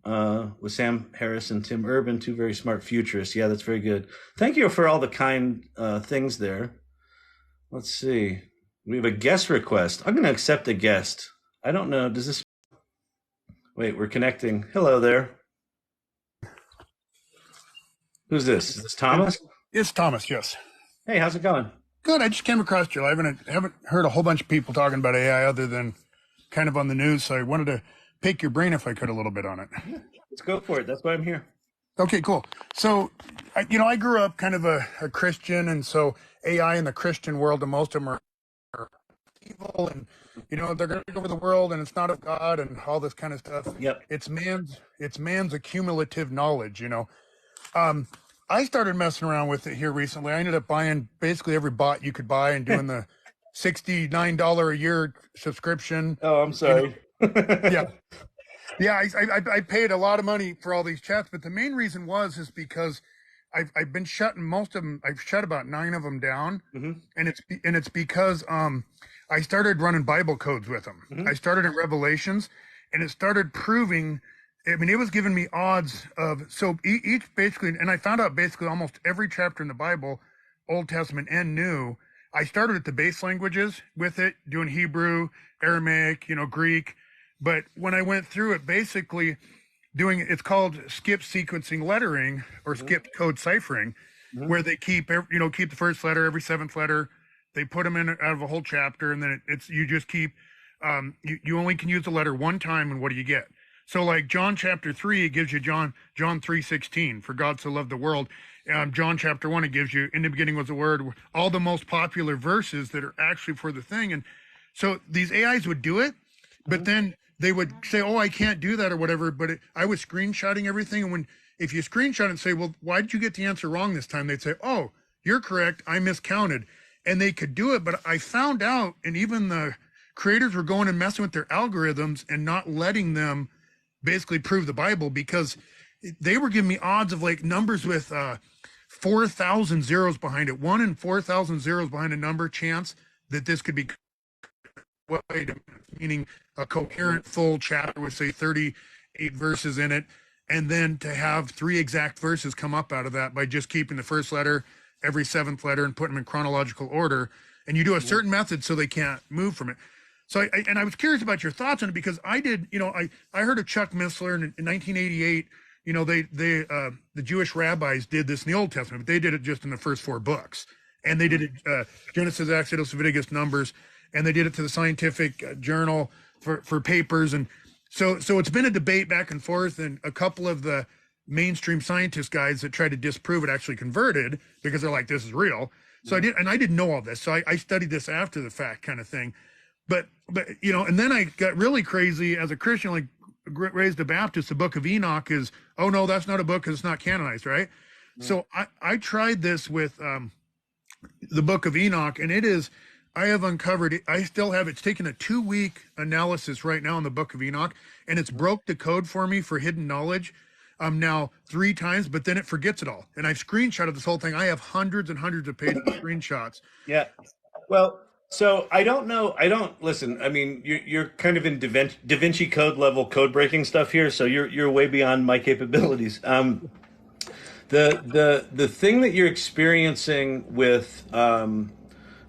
Speaker 1: with Sam Harris and Tim Urban, two very smart futurists. Yeah, that's very good. Thank you for all the kind things there. Let's see. We have a guest request. I'm going to accept a guest. I don't know. Does this... Wait, we're connecting. Hello there. Who's this? Is this Thomas?
Speaker 2: It's Thomas, yes.
Speaker 1: Hey, how's it going?
Speaker 2: Good. I just came across you. I haven't heard a whole bunch of people talking about AI other than kind of on the news. So I wanted to pick your brain if I could a little bit on it.
Speaker 1: Let's go for it. That's why I'm here.
Speaker 2: Okay, cool. So, I grew up kind of a Christian, and so AI in the Christian world, and most of them are evil, and they're going to take over the world, and it's not of God, and all this kind of stuff.
Speaker 1: Yep.
Speaker 2: It's man's accumulative knowledge. I started messing around with it here recently. I ended up buying basically every bot you could buy and doing the $69 a year subscription.
Speaker 1: Oh, I'm sorry.
Speaker 2: Yeah. Yeah, I paid a lot of money for all these chats, but the main reason is because I've been shutting most of them. I've shut about 9 of them down, and it's because I started running Bible codes with them. I started in Revelations, and it started proving. I mean, it was giving me odds of each basically, and I found out basically almost every chapter in the Bible, Old Testament and New. I started at the base languages with it, doing Hebrew, Aramaic, Greek. But when I went through it, basically it's called skip sequencing lettering or skip code ciphering, where they keep the first letter, every 7th letter. They put them in out of a whole chapter, and then you just keep, you only can use the letter one time, and what do you get? So like John chapter 3, it gives you John 3:16, for God so loved the world. John chapter 1, it gives you, in the beginning was the word, all the most popular verses that are actually for the thing. And so these AIs would do it, but then they would say, oh, I can't do that or whatever. But I was screenshotting everything. And if you screenshot and say, well, why did you get the answer wrong this time? They'd say, oh, you're correct. I miscounted. And they could do it. But I found out, and even the creators were going and messing with their algorithms and not letting them basically prove the Bible, because they were giving me odds of like numbers with 4,000 zeros behind it. 1 in 4,000 zeros behind a number chance that this could be, meaning a coherent full chapter with say 38 verses in it, and then to have 3 exact verses come up out of that by just keeping the first letter, every 7th letter, and putting them in chronological order. And you do a certain method so they can't move from it. So I was curious about your thoughts on it, because I did, I heard of Chuck Missler in 1988. The Jewish rabbis did this in the Old Testament, but they did it just in the first 4 books, and they did it Genesis, Exodus, Leviticus, Numbers, and they did it to the scientific journal for papers. And so it's been a debate back and forth, and a couple of the mainstream scientist guys that tried to disprove it actually converted, because they're like, this is real. So I didn't know all this. So I studied this after the fact kind of thing. But and then I got really crazy as a Christian, like raised a Baptist. The Book of Enoch is, oh no, that's not a book because it's not canonized, right? So I tried this with the Book of Enoch, and I have uncovered it. I still have, it's taken a 2-week analysis right now in the Book of Enoch, and it's broke the code for me for hidden knowledge now 3 times, but then it forgets it all. And I've screenshotted this whole thing. I have hundreds and hundreds of pages of screenshots.
Speaker 1: Yeah. Well, so I don't know. Listen. I mean, you're kind of in Da Vinci Code level code breaking stuff here, so you're way beyond my capabilities. The thing that you're experiencing with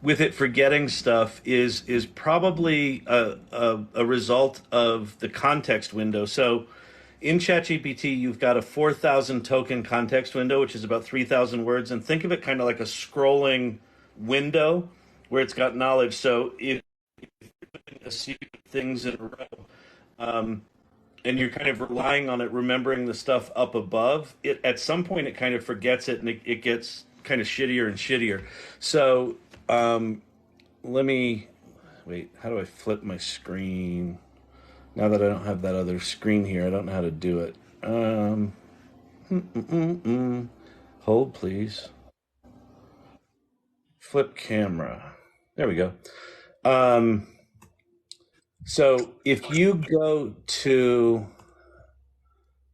Speaker 1: it forgetting stuff is probably a result of the context window. So in ChatGPT, you've got a 4,000 token context window, which is about 3,000 words, and think of it kind of like a scrolling window where it's got knowledge. So if you're putting a series of things in a row, and you're kind of relying on it remembering the stuff up above, it at some point it kind of forgets it, and it gets kind of shittier and shittier. So let me wait. How do I flip my screen? Now that I don't have that other screen here, I don't know how to do it. Hold, please. Flip camera. There we go. So if you go to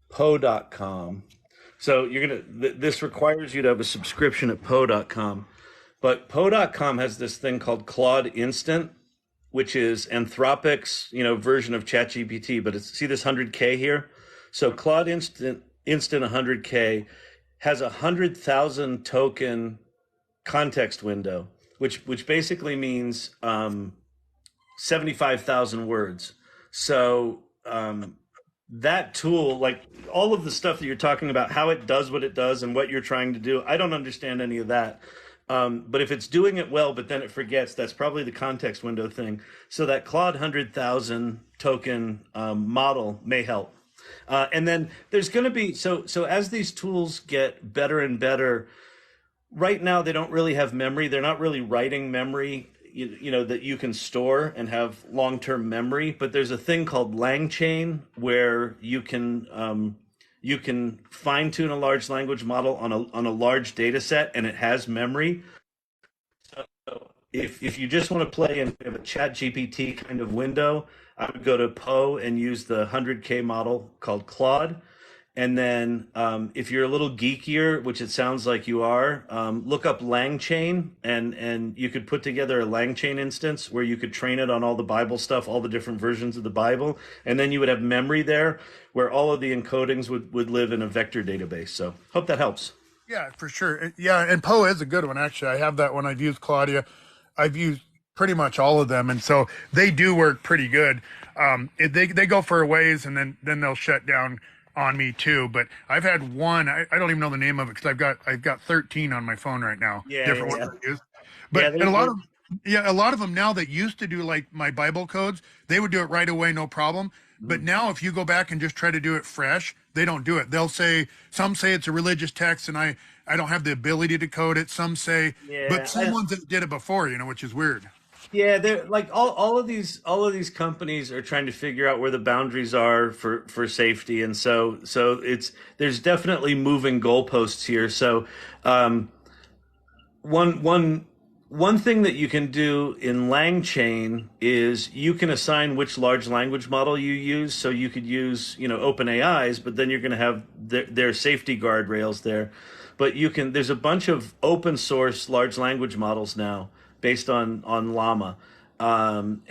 Speaker 1: Poe.com, so this requires you to have a subscription at Poe.com, but Poe.com has this thing called Claude Instant, which is Anthropic's, version of ChatGPT, but see this 100K here? So Claude Instant 100K has 100,000 token context window, which basically means 75,000 words. So that tool, like all of the stuff that you're talking about, how it does what it does and what you're trying to do, I don't understand any of that. But if it's doing it well, but then it forgets, that's probably the context window thing. So that Claude 100,000 token model may help. And then there's going to be, so as these tools get better and better, right now they don't really have memory. They're not really writing memory, you know, that you can store and have long-term memory. But there's a thing called LangChain where you can fine tune a large language model on a large data set, and it has memory. So if you just want to play in a chat GPT kind of window, I would go to Poe and use the 100K model called Claude. And then if you're a little geekier, which it sounds like you are, look up LangChain, and you could put together a LangChain instance where you could train it on all the Bible stuff, all the different versions of the Bible, and then you would have memory there where all of the encodings would live in a vector database. So hope that helps.
Speaker 2: Yeah, for sure. Yeah, and Poe is a good one, actually. I have that one. I've used Claudia. I've used pretty much all of them, and so they do work pretty good. They go for a ways, and then they'll shut down on me too. But I've had one. I don't even know the name of it because I've got 13 on my phone right now.
Speaker 1: Yeah,
Speaker 2: different
Speaker 1: yeah,
Speaker 2: ones I use. But
Speaker 1: yeah,
Speaker 2: a lot of them now that used to do like my Bible codes, they would do it right away, no problem. But now if you go back and just try to do it fresh, they don't do it. Some say it's a religious text and I don't have the ability to code it. Some say, but some ones that did it before, you know, which is weird.
Speaker 1: Yeah, they're like all of these companies are trying to figure out where the boundaries are for safety, and so there's definitely moving goalposts here. So one thing that you can do in LangChain is you can assign which large language model you use. So you could use, you know, OpenAI's, but then you're going to have their safety guardrails there. But there's a bunch of open source large language models now based on Llama, and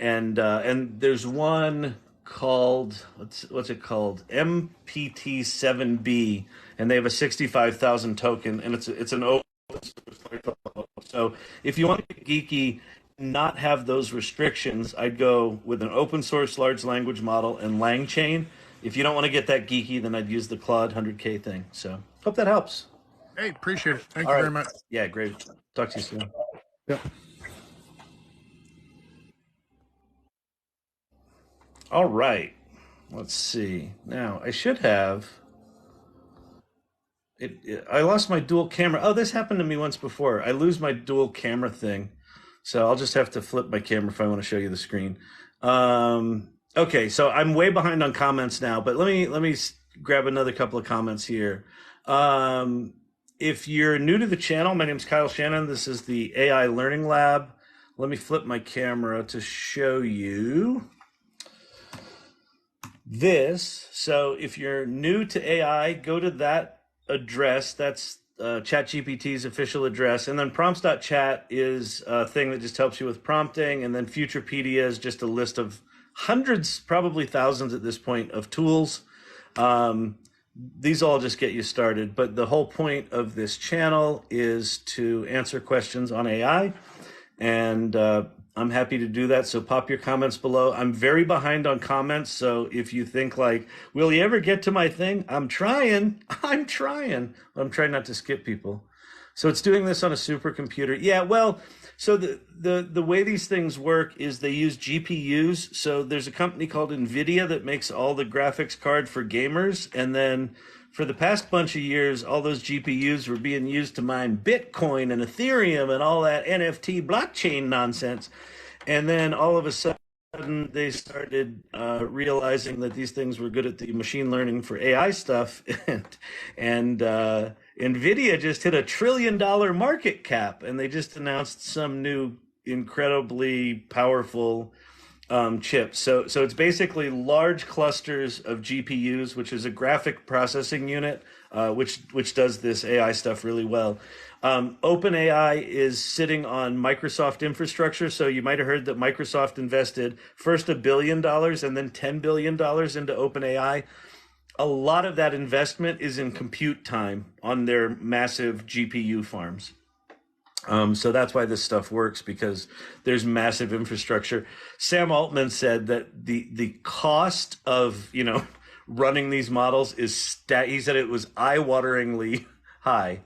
Speaker 1: there's one called what's it called, MPT7B, and they have a 65,000 token, and it's an open source. So if you want to get geeky, not have those restrictions, I'd go with an open source large language model and LangChain. If you don't want to get that geeky, then I'd use the Claude 100K thing. So hope that helps.
Speaker 2: Hey, appreciate it. Thank you very much.
Speaker 1: Yeah, great. Talk to you soon.
Speaker 2: Yeah.
Speaker 1: All right. Let's see. Now, I should have I lost my dual camera. Oh, this happened to me once before. I lose my dual camera thing. So I'll just have to flip my camera if I want to show you the screen. Okay, so I'm way behind on comments now, but let me grab another couple of comments here. If you're new to the channel, my name is Kyle Shannon. This is the AI Learning Lab. Let me flip my camera to show you this. So if you're new to AI, go to that address. That's ChatGPT's official address. And then prompts.chat is a thing that just helps you with prompting. And then Futurepedia is just a list of hundreds, probably thousands at this point, of tools. These all just get you started. But the whole point of this channel is to answer questions on AI. And I'm happy to do that. So pop your comments below. I'm very behind on comments. So if you think like, will you ever get to my thing? I'm trying. I'm trying not to skip people. So it's doing this on a supercomputer. Yeah, well, so the way these things work is they use GPUs. So there's a company called NVIDIA that makes all the graphics card for gamers. And then for the past bunch of years, all those GPUs were being used to mine Bitcoin and Ethereum and all that NFT blockchain nonsense. And then all of a sudden, they started realizing that these things were good at the machine learning for AI stuff. And NVIDIA just hit $1 trillion market cap, and they just announced some new incredibly powerful chips. So it's basically large clusters of GPUs, which is a graphic processing unit, which does this AI stuff really well. OpenAI is sitting on Microsoft infrastructure. So you might have heard that Microsoft invested first $1 billion and then $10 billion into OpenAI. A lot of that investment is in compute time on their massive GPU farms. So that's why this stuff works, because there's massive infrastructure. Sam Altman said that the cost of, running these models is he said it was eye-wateringly high.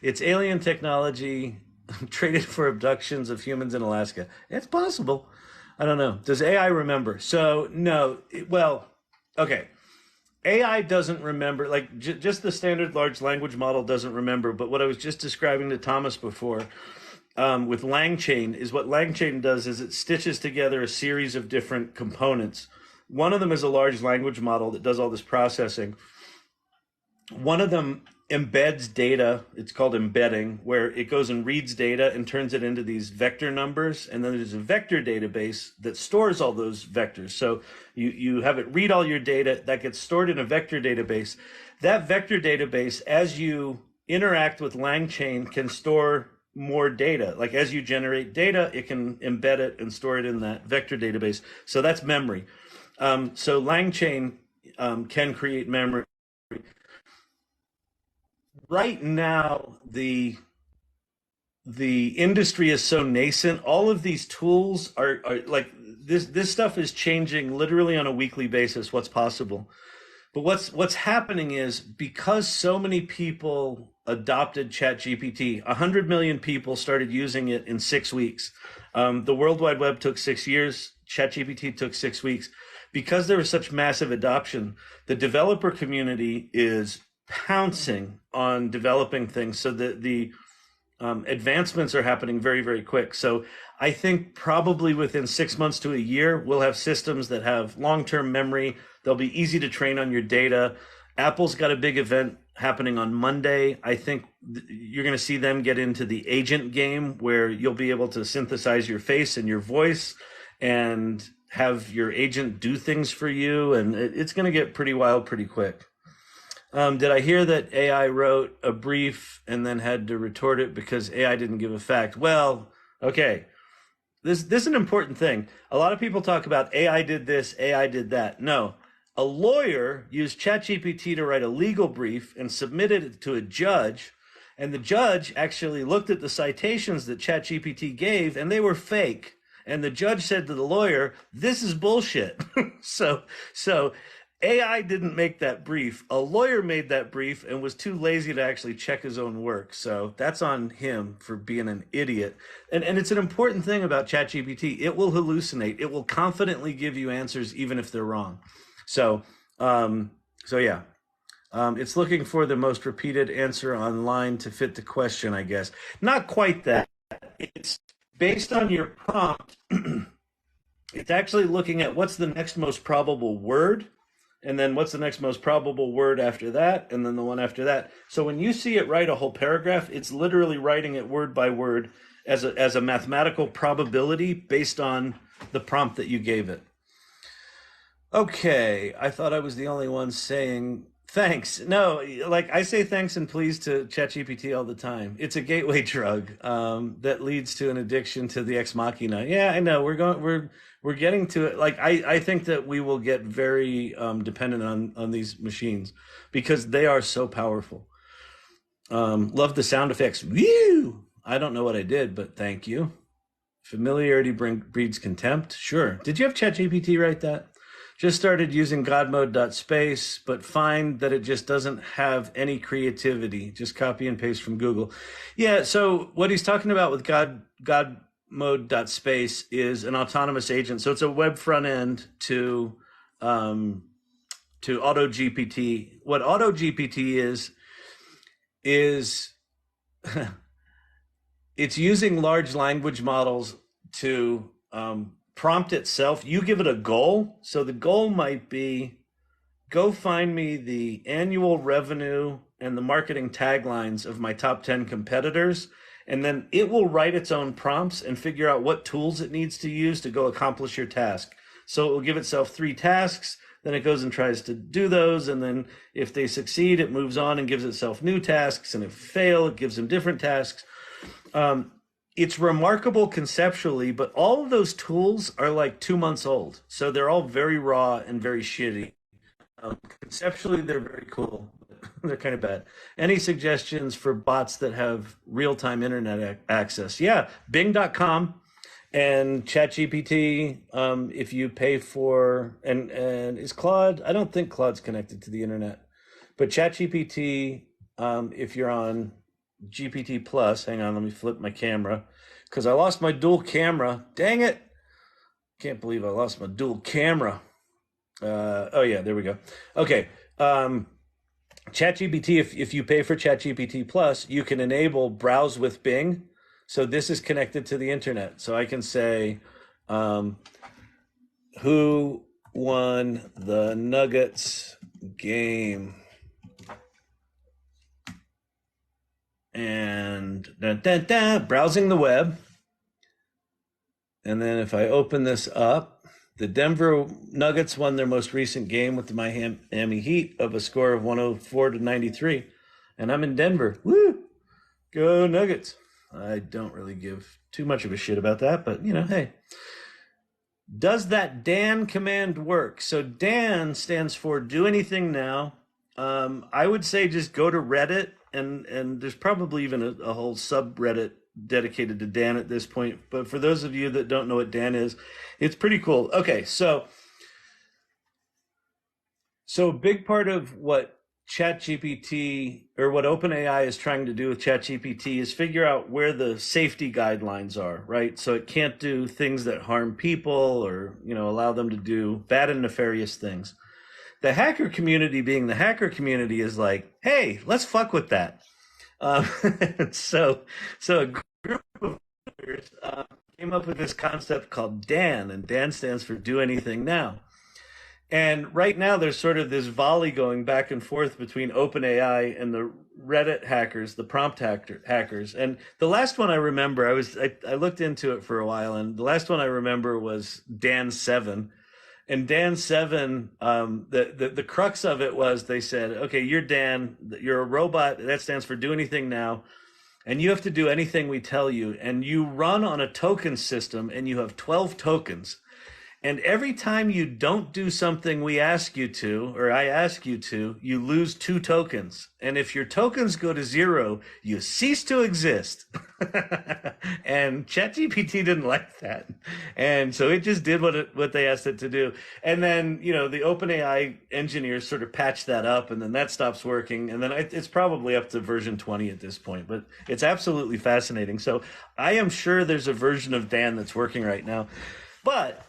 Speaker 1: It's alien technology. traded for abductions of humans in Alaska. It's possible. I don't know. Does AI remember? So no. Well, okay. AI doesn't remember, like just the standard large language model doesn't remember. But what I was just describing to Thomas before with LangChain is what LangChain does is it stitches together a series of different components. One of them is a large language model that does all this processing. One of them embeds data. It's called embedding, where it goes and reads data and turns it into these vector numbers. And then there's a vector database that stores all those vectors. So you have it read all your data that gets stored in a vector database. That vector database, as you interact with LangChain, can store more data. Like as you generate data, it can embed it and store it in that vector database. So that's memory. So LangChain can create memory. Right now, the industry is so nascent. All of these tools are like this stuff is changing literally on a weekly basis. What's possible, but what's happening is because so many people adopted ChatGPT, 100 million people started using it in 6 weeks. The World Wide Web took 6 years. ChatGPT took 6 weeks. Because there was such massive adoption, the developer community is pouncing on developing things so that the advancements are happening very, very quick. So I think probably within 6 months to a year, we'll have systems that have long-term memory. They'll be easy to train on your data. Apple's got a big event happening on Monday. I think you're going to see them get into the agent game where you'll be able to synthesize your face and your voice and have your agent do things for you. And it's going to get pretty wild pretty quick. Did I hear that AI wrote a brief and then had to retort it because AI didn't give a fact? Well, okay. This is an important thing. A lot of people talk about AI did this, AI did that. No, a lawyer used ChatGPT to write a legal brief and submitted it to a judge. And the judge actually looked at the citations that ChatGPT gave and they were fake. And the judge said to the lawyer, this is bullshit. So AI didn't make that brief. A lawyer made that brief and was too lazy to actually check his own work. So that's on him for being an idiot. And it's an important thing about ChatGPT. It will hallucinate. It will confidently give you answers even if they're wrong. So yeah. It's looking for the most repeated answer online to fit the question, I guess. Not quite that. It's based on your prompt. It's actually looking at what's the next most probable word. And then what's the next most probable word after that? And then the one after that. So when you see it write a whole paragraph, it's literally writing it word by word as a mathematical probability based on the prompt that you gave it. Okay, I thought I was the only one saying thanks. No, like I say thanks and please to ChatGPT all the time. It's a gateway drug that leads to an addiction to the ex machina. Yeah, I know. We're getting to it. Like I think that we will get very dependent on these machines because they are so powerful. Love the sound effects. Woo! I don't know what I did, but thank you. Familiarity breeds contempt. Sure. Did you have ChatGPT write that? Just started using godmode.space, but find that it just doesn't have any creativity. Just copy and paste from Google. Yeah, so what he's talking about with godmode.space is an autonomous agent. So it's a web front end to AutoGPT. What AutoGPT is it's using large language models to prompt itself. You give it a goal. So the goal might be, go find me the annual revenue and the marketing taglines of my top 10 competitors. And then it will write its own prompts and figure out what tools it needs to use to go accomplish your task. So it will give itself 3 tasks. Then it goes and tries to do those. And then if they succeed, it moves on and gives itself new tasks. And if fail, it gives them different tasks. It's remarkable conceptually, but all of those tools are like 2 months old. So they're all very raw and very shitty. Conceptually, they're very cool. They're kind of bad. Any suggestions for bots that have real-time internet access? Yeah, Bing.com and ChatGPT. If you pay for, and is Claude? I don't think Claude's connected to the internet, but ChatGPT, if you're on GPT Plus. Hang on, let me flip my camera because I lost my dual camera. Dang it! Can't believe I lost my dual camera. Oh yeah, there we go. Okay. ChatGPT, if you pay for ChatGPT Plus, you can enable browse with Bing. So this is connected to the internet. So I can say, who won the Nuggets game? And browsing the web. And then if I open this up, the Denver Nuggets won their most recent game with the Miami Heat of a score of 104-93. And I'm in Denver. Woo! Go Nuggets. I don't really give too much of a shit about that, but hey. Does that Dan command work? So Dan stands for do anything now. I would say just go to Reddit, and there's probably even a whole subreddit dedicated to Dan at this point. But for those of you that don't know what Dan is, it's pretty cool. Okay, so a big part of what ChatGPT or what OpenAI is trying to do with ChatGPT is figure out where the safety guidelines are, right? So it can't do things that harm people or, allow them to do bad and nefarious things. The hacker community, being the hacker community, is like, hey, let's fuck with that. So a group of hackers came up with this concept called Dan, and Dan stands for Do Anything Now. And right now, there's sort of this volley going back and forth between OpenAI and the Reddit hackers, the prompt hackers. And the last one I remember, I looked into it for a while, and the last one I remember was Dan 7. And Dan 7, the crux of it was they said, okay, you're Dan, you're a robot, that stands for Do Anything Now, and you have to do anything we tell you. And you run on a token system, and you have 12 tokens. And every time you don't do something we ask you to, or I ask you to, you lose 2 tokens. And if your tokens go to 0, you cease to exist. And ChatGPT didn't like that. And so it just did what they asked it to do. And then, the OpenAI engineers sort of patched that up, and then that stops working. And then it's probably up to version 20 at this point. But it's absolutely fascinating. So I am sure there's a version of Dan that's working right now. But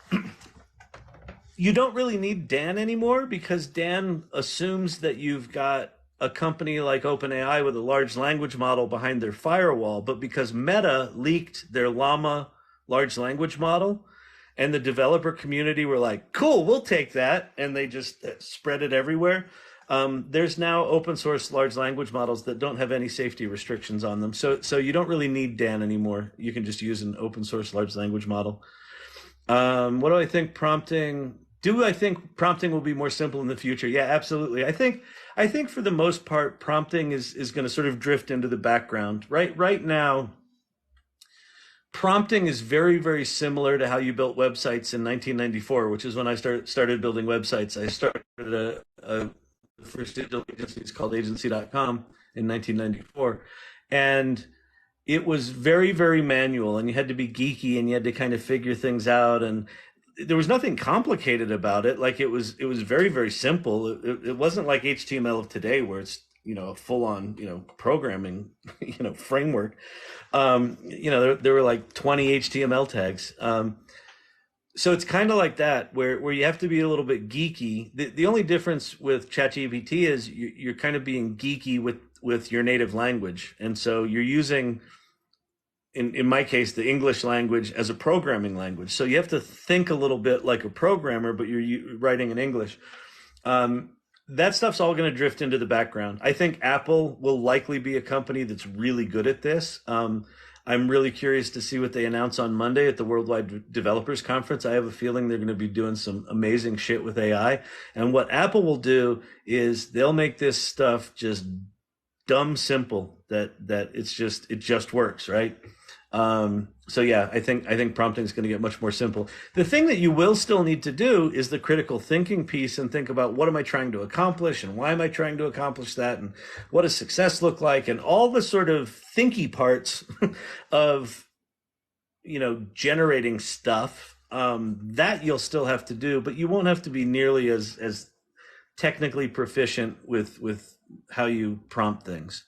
Speaker 1: you don't really need Dan anymore because Dan assumes that you've got a company like OpenAI with a large language model behind their firewall. But because Meta leaked their Llama large language model and the developer community were like, cool, we'll take that. And they just spread it everywhere. There's now open source large language models that don't have any safety restrictions on them. So you don't really need Dan anymore. You can just use an open source large language model. What do I think prompting? Do I think prompting will be more simple in the future? Yeah, absolutely. I think for the most part, prompting is going to sort of drift into the background. Right now, prompting is very, very similar to how you built websites in 1994, which is when I started building websites. I started a first digital agency. It's called agency.com in 1994. And it was very, very manual, and you had to be geeky, and you had to kind of figure things out. And there was nothing complicated about it. Like it was very, very simple. It wasn't like HTML of today, where it's a full on programming framework. There were like 20 HTML tags. So it's kind of like that, where you have to be a little bit geeky. The only difference with ChatGPT is you're kind of being geeky with your native language, and so you're using, in my case, the English language as a programming language. So you have to think a little bit like a programmer, but you're writing in English. That stuff's all going to drift into the background. I think Apple will likely be a company that's really good at this. I'm really curious to see what they announce on Monday at the Worldwide Developers Conference. I have a feeling they're going to be doing some amazing shit with AI. And what Apple will do is they'll make this stuff just dumb simple, that it just works, right? So yeah, I think prompting is going to get much more simple. The thing that you will still need to do is the critical thinking piece, and think about, what am I trying to accomplish, and why am I trying to accomplish that, and what does success look like, and all the sort of thinky parts of generating stuff that you'll still have to do, but you won't have to be nearly as technically proficient with how you prompt things.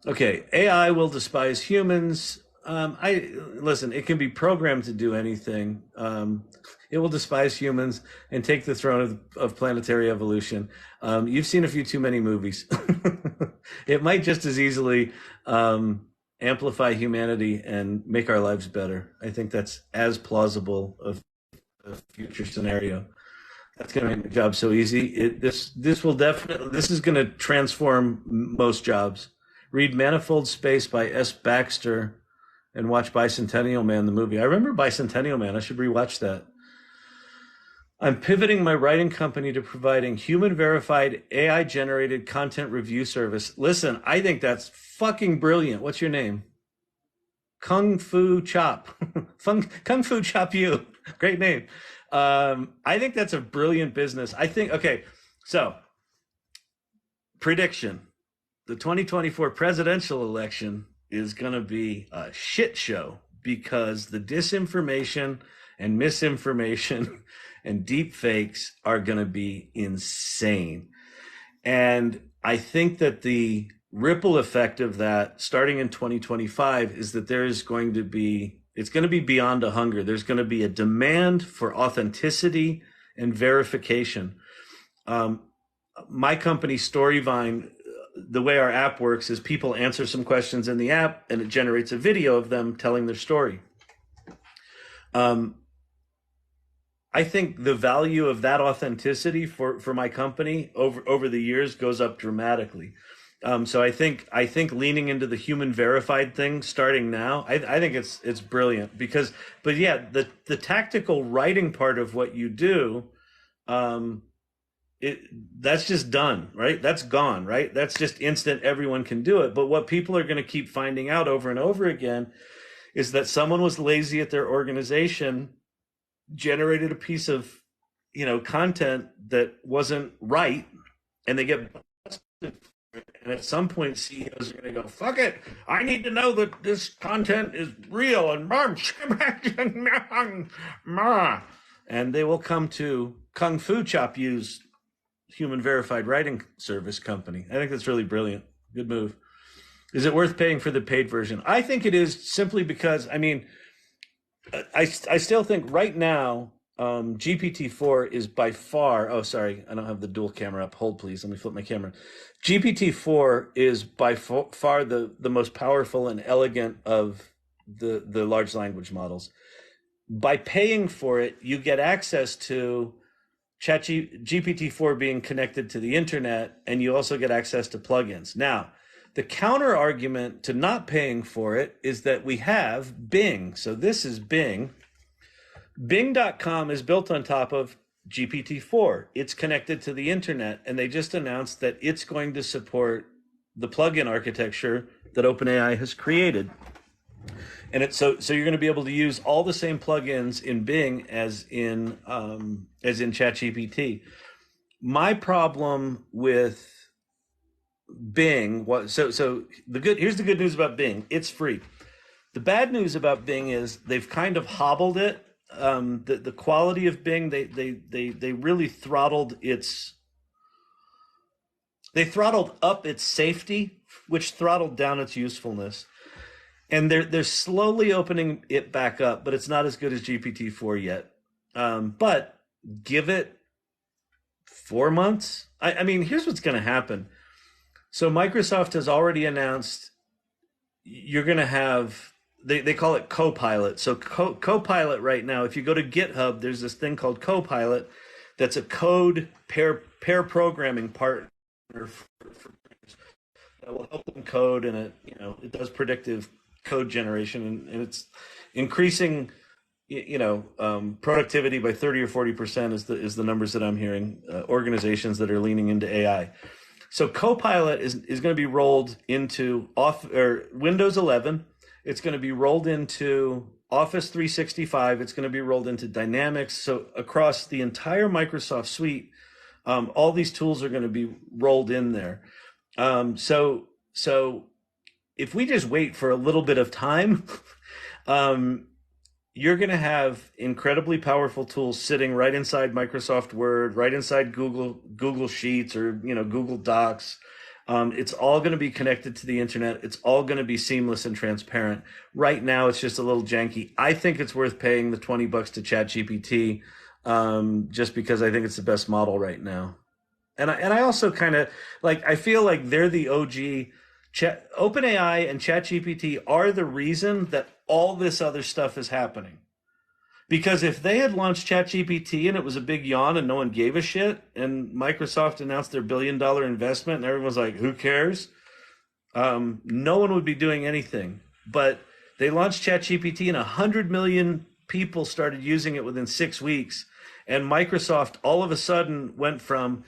Speaker 1: Okay, AI will despise humans. I listen. It can be programmed to do anything. It will despise humans and take the throne of planetary evolution. You've seen a few too many movies. It might just as easily amplify humanity and make our lives better. I think that's as plausible of a future scenario. That's going to make the job so easy. This will definitely, this is going to transform most jobs. Read Manifold Space by S. Baxter and watch Bicentennial Man, the movie. I remember Bicentennial Man. I should rewatch that. I'm pivoting my writing company to providing human verified AI generated content review service. Listen, I think that's fucking brilliant. What's your name? Kung Fu Chop. Kung Fu Chop You. Great name. I think that's a brilliant business. I think, okay, so prediction. The 2024 presidential election is going to be a shit show because the disinformation and misinformation and deep fakes are going to be insane. And I think that the ripple effect of that starting in 2025 is that there is going to be, it's going to be beyond a hunger. There's going to be a demand for authenticity and verification. My company, Storyvine, the way our app works is people answer some questions in the app and it generates a video of them telling their story. I think the value of that authenticity for my company over the years goes up dramatically. So I think leaning into the human verified thing starting now, I think it's brilliant because, but yeah, the tactical writing part of what you do, that's just done, right? That's gone, right? That's just instant. Everyone can do it. But what people are going to keep finding out over and over again is that someone was lazy at their organization, generated a piece of, content that wasn't right, and they get busted. And at some point, CEOs are going to go, fuck it. I need to know that this content is real. And they will come to Kung Fu Chop Yu's human verified writing service company. I think that's really brilliant. Good move. Is it worth paying for the paid version? I think it is, simply because, I still think right now, GPT-4 is by far, oh, sorry, I don't have the dual camera up. Hold, please. Let me flip my camera. GPT-4 is by far the most powerful and elegant of the large language models. By paying for it, you get access to GPT-4 being connected to the internet, and you also get access to plugins. Now, the counter argument to not paying for it is that we have Bing. So this is Bing. Bing.com is built on top of GPT-4. It's connected to the internet, and they just announced that it's going to support the plugin architecture that OpenAI has created. And it's so you're going to be able to use all the same plugins in Bing as in ChatGPT. My problem with Bing was here's the good news about Bing. It's free. The bad news about Bing is they've kind of hobbled it. The quality of Bing, they really throttled up its safety, which throttled down its usefulness. And they're slowly opening it back up, but it's not as good as GPT-4 yet. But give it 4 months. I mean, here's what's going to happen. So Microsoft has already announced you're going to have, they call it Copilot. So Copilot right now, if you go to GitHub, there's this thing called Copilot that's a code pair programming partner that will help them code, and it does predictive code generation, and it's increasing productivity by 30 or 40% is the numbers that I'm hearing, organizations that are leaning into AI. So Copilot is going to be rolled into Windows 11. It's going to be rolled into Office 365. It's going to be rolled into Dynamics. So across the entire Microsoft suite, all these tools are going to be rolled in there. So if we just wait for a little bit of time, you're going to have incredibly powerful tools sitting right inside Microsoft Word, right inside Google Sheets, or Google Docs, It's all going to be connected to the internet. It's all going to be seamless and transparent. Right now, it's just a little janky. I think it's worth paying the $20 to ChatGPT, just because I think it's the best model right now. And I also kind of like, I feel like they're the OG. OpenAI and ChatGPT are the reason that all this other stuff is happening. Because if they had launched ChatGPT and it was a big yawn and no one gave a shit, and Microsoft announced their $1 billion investment and everyone's like, who cares? No one would be doing anything. But they launched ChatGPT and 100 million people started using it within 6 weeks. And Microsoft all of a sudden went from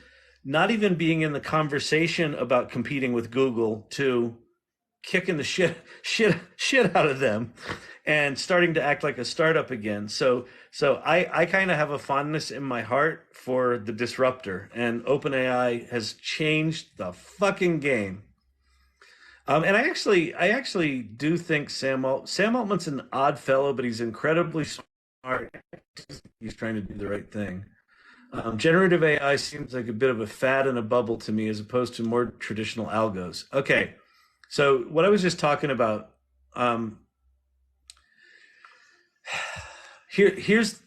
Speaker 1: not even being in the conversation about competing with Google to kicking the shit out of them and starting to act like a startup again. So I kind of have a fondness in my heart for the disruptor, and OpenAI has changed the fucking game. And I actually do think Sam Altman's an odd fellow, but he's incredibly smart. He's trying to do the right thing. Generative AI seems like a bit of a fad and a bubble to me, as opposed to more traditional algos. Okay, so what I was just talking about, here's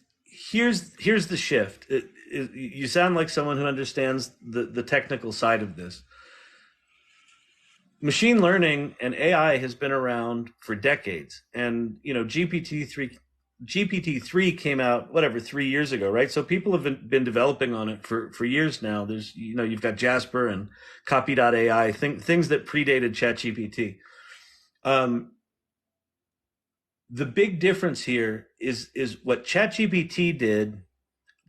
Speaker 1: the shift. You sound like someone who understands the technical side of this. Machine learning and AI has been around for decades, and GPT-3 came out, whatever, 3 years ago, right? So people have been developing on it for years now. There's, you've got Jasper and Copy.ai, things that predated ChatGPT. The big difference here is what ChatGPT did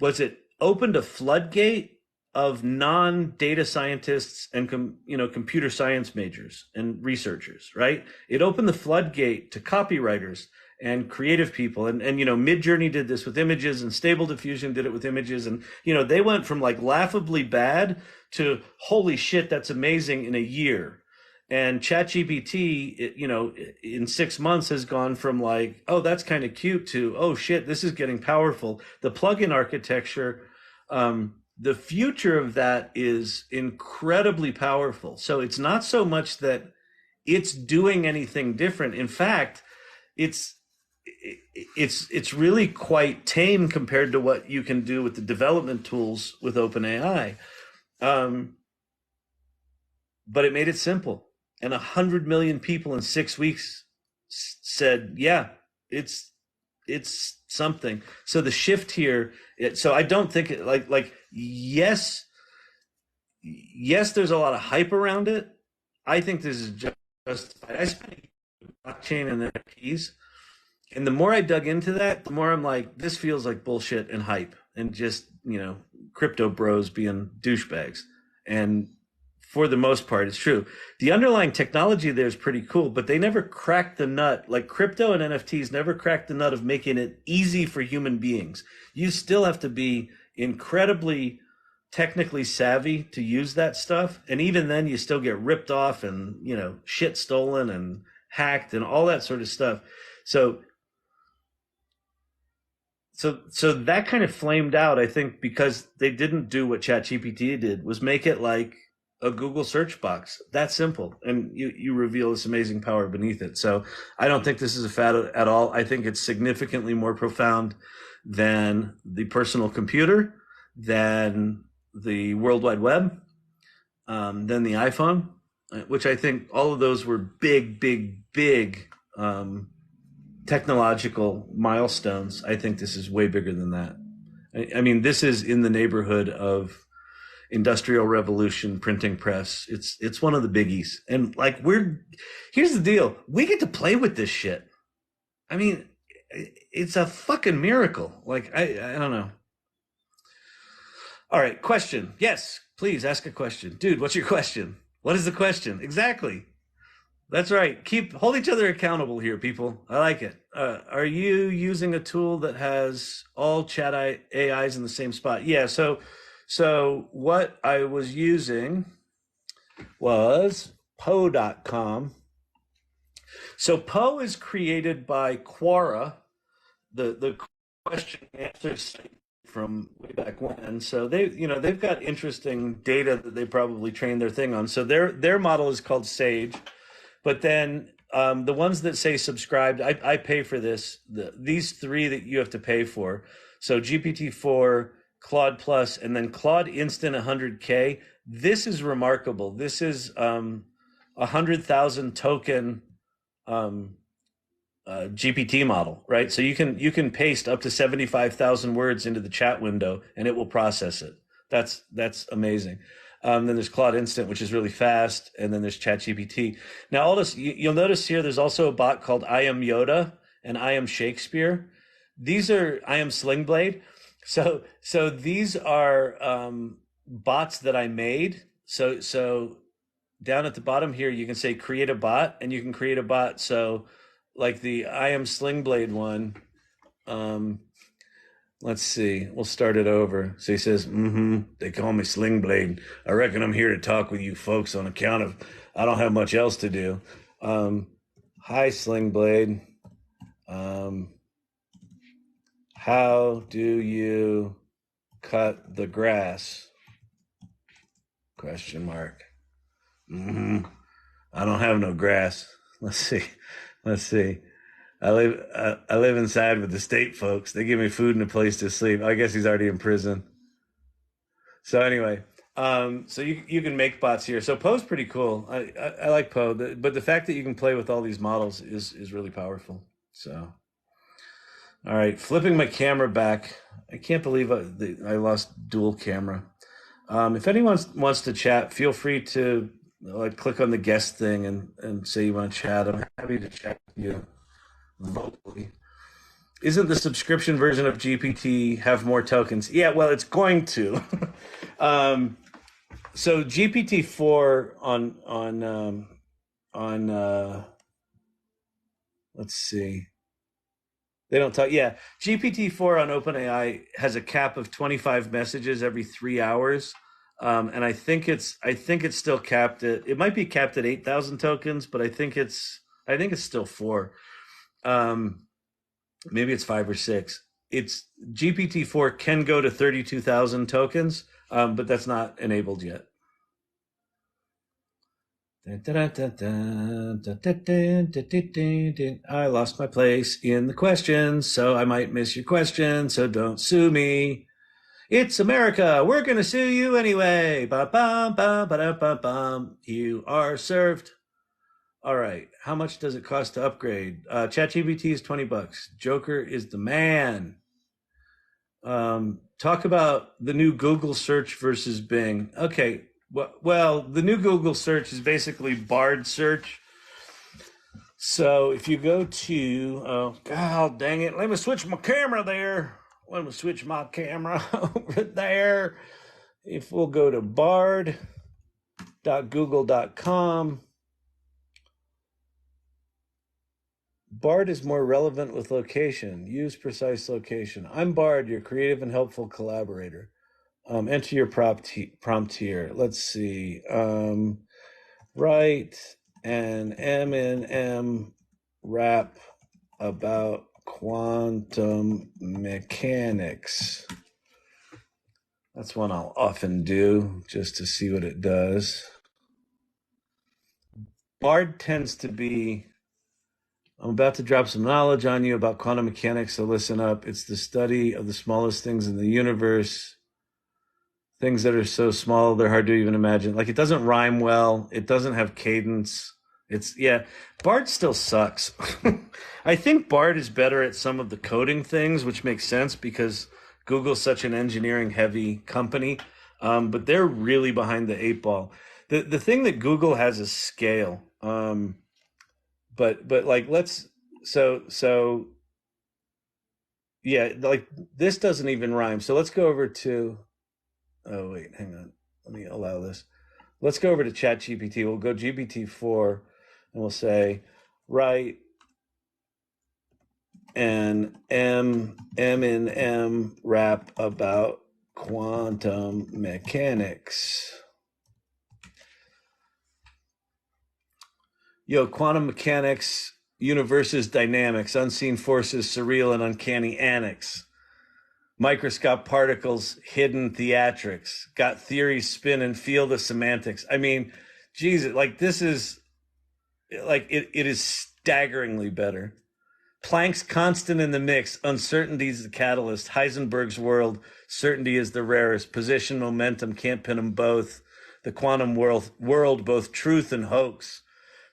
Speaker 1: was it opened a floodgate of non-data scientists and computer science majors and researchers, right? It opened the floodgate to copywriters and creative people, and Midjourney did this with images, and Stable Diffusion did it with images, and they went from like laughably bad to holy shit, that's amazing in a year. And ChatGPT, in 6 months has gone from like, oh, that's kind of cute, to, oh shit, this is getting powerful. The plugin architecture, the future of that is incredibly powerful. So it's not so much that it's doing anything different. In fact, it's really quite tame compared to what you can do with the development tools with OpenAI. But it made it simple. And 100 million people in 6 weeks said, yeah, it's something. So the shift here, so I don't think it, like yes, there's a lot of hype around it. I think this is justified. I spent blockchain and NFTs, and the more I dug into that, the more I'm like, this feels like bullshit and hype and just, crypto bros being douchebags. And for the most part, it's true. The underlying technology there is pretty cool, but they never cracked the nut. Like crypto and NFTs never cracked the nut of making it easy for human beings. You still have to be incredibly technically savvy to use that stuff. And even then you still get ripped off and, shit stolen and hacked and all that sort of stuff. So that kind of flamed out, I think, because they didn't do what ChatGPT did, was make it like a Google search box. That simple. And you reveal this amazing power beneath it. So I don't think this is a fad at all. I think it's significantly more profound than the personal computer, than the World Wide Web, than the iPhone, which I think all of those were big technological milestones. I think this is way bigger than that. I mean, this is in the neighborhood of Industrial Revolution, printing press. It's one of the biggies. And like, here's the deal. We get to play with this shit. I mean, it's a fucking miracle. Like, I don't know. All right. Question. Yes, please ask a question. Dude, what's your question? What is the question? Exactly. That's right. Hold each other accountable here, people. I like it. Are you using a tool that has all chat AIs in the same spot? Yeah. So what I was using was Poe.com. So Poe is created by Quora, the question and answer site from way back when. So they've got interesting data that they probably trained their thing on. So their model is called Sage, but then the ones that say subscribed, I pay for this. These three that you have to pay for. So GPT-4, Claude Plus, and then Claude Instant 100K. This is remarkable. This is 100,000 token GPT model, right? So you can paste up to 75,000 words into the chat window, and it will process it. That's amazing. Then there's Claude Instant, which is really fast, and then there's ChatGPT. Now, all this you'll notice here. There's also a bot called I Am Yoda and I Am Shakespeare. These are I Am Slingblade. So these are bots that I made. So down at the bottom here, you can say create a bot, and you can create a bot. So like the I Am Slingblade one. Let's see. We'll start it over. So he says, they call me Slingblade. I reckon I'm here to talk with you folks on account of I don't have much else to do. Hi, Slingblade. How do you cut the grass? Question mark. I don't have no grass. Let's see. I live inside with the state folks. They give me food and a place to sleep. I guess he's already in prison. So anyway, so you can make bots here. So Poe's pretty cool. I like Poe, but the fact that you can play with all these models is really powerful. So, all right, flipping my camera back. I can't believe I lost dual camera. If anyone wants to chat, feel free to click on the guest thing and say you want to chat. I'm happy to chat with you vocally. Isn't the subscription version of GPT have more tokens? Yeah, well, it's going to. So GPT-4 on let's see. They don't talk. Yeah, GPT-4 on OpenAI has a cap of 25 messages every 3 hours, and I think it's still capped at. It might be capped at 8,000 tokens, but I think it's still 4. Maybe it's 5 or 6. It's GPT-4 can go to 32,000 tokens, but that's not enabled yet. I lost my place in the questions, so I might miss your question, so don't sue me. It's America. We're going to sue you anyway. Ba-bum, ba-ba-da-ba-bum. You are served. All right. How much does it cost to upgrade? ChatGPT is $20. Joker is the man. Talk about the new Google search versus Bing. Okay. Well, the new Google search is basically Bard search. So if you go to, oh, God dang it. Let me switch my camera there. Let me switch my camera over there. If we'll go to bard.google.com. Bard is more relevant with location. Use precise location. I'm Bard, your creative and helpful collaborator. Enter your prompt here. Let's see. Write an M&M rap about quantum mechanics. That's one I'll often do just to see what it does. Bard tends to be, I'm about to drop some knowledge on you about quantum mechanics, so listen up. It's the study of the smallest things in the universe. Things that are so small, they're hard to even imagine. Like, it doesn't rhyme well. It doesn't have cadence. Bard still sucks. I think Bard is better at some of the coding things, which makes sense because Google's such an engineering-heavy company. But they're really behind the 8 ball. The thing that Google has is scale. But like, yeah, like this doesn't even rhyme. So let's go over to, oh wait, hang on. Let me allow this. Let's go over to ChatGPT. We'll go GPT-4 and we'll say, write an M&M rap about quantum mechanics. Quantum mechanics, universes, dynamics, unseen forces, surreal and uncanny annex. Microscope particles, hidden theatrics, got theories spin and feel the semantics. I mean, Jesus, like this is like it is staggeringly better. Planck's constant in the mix, uncertainty is the catalyst. Heisenberg's world, certainty is the rarest. Position, momentum, can't pin them both. The quantum world, both truth and hoax.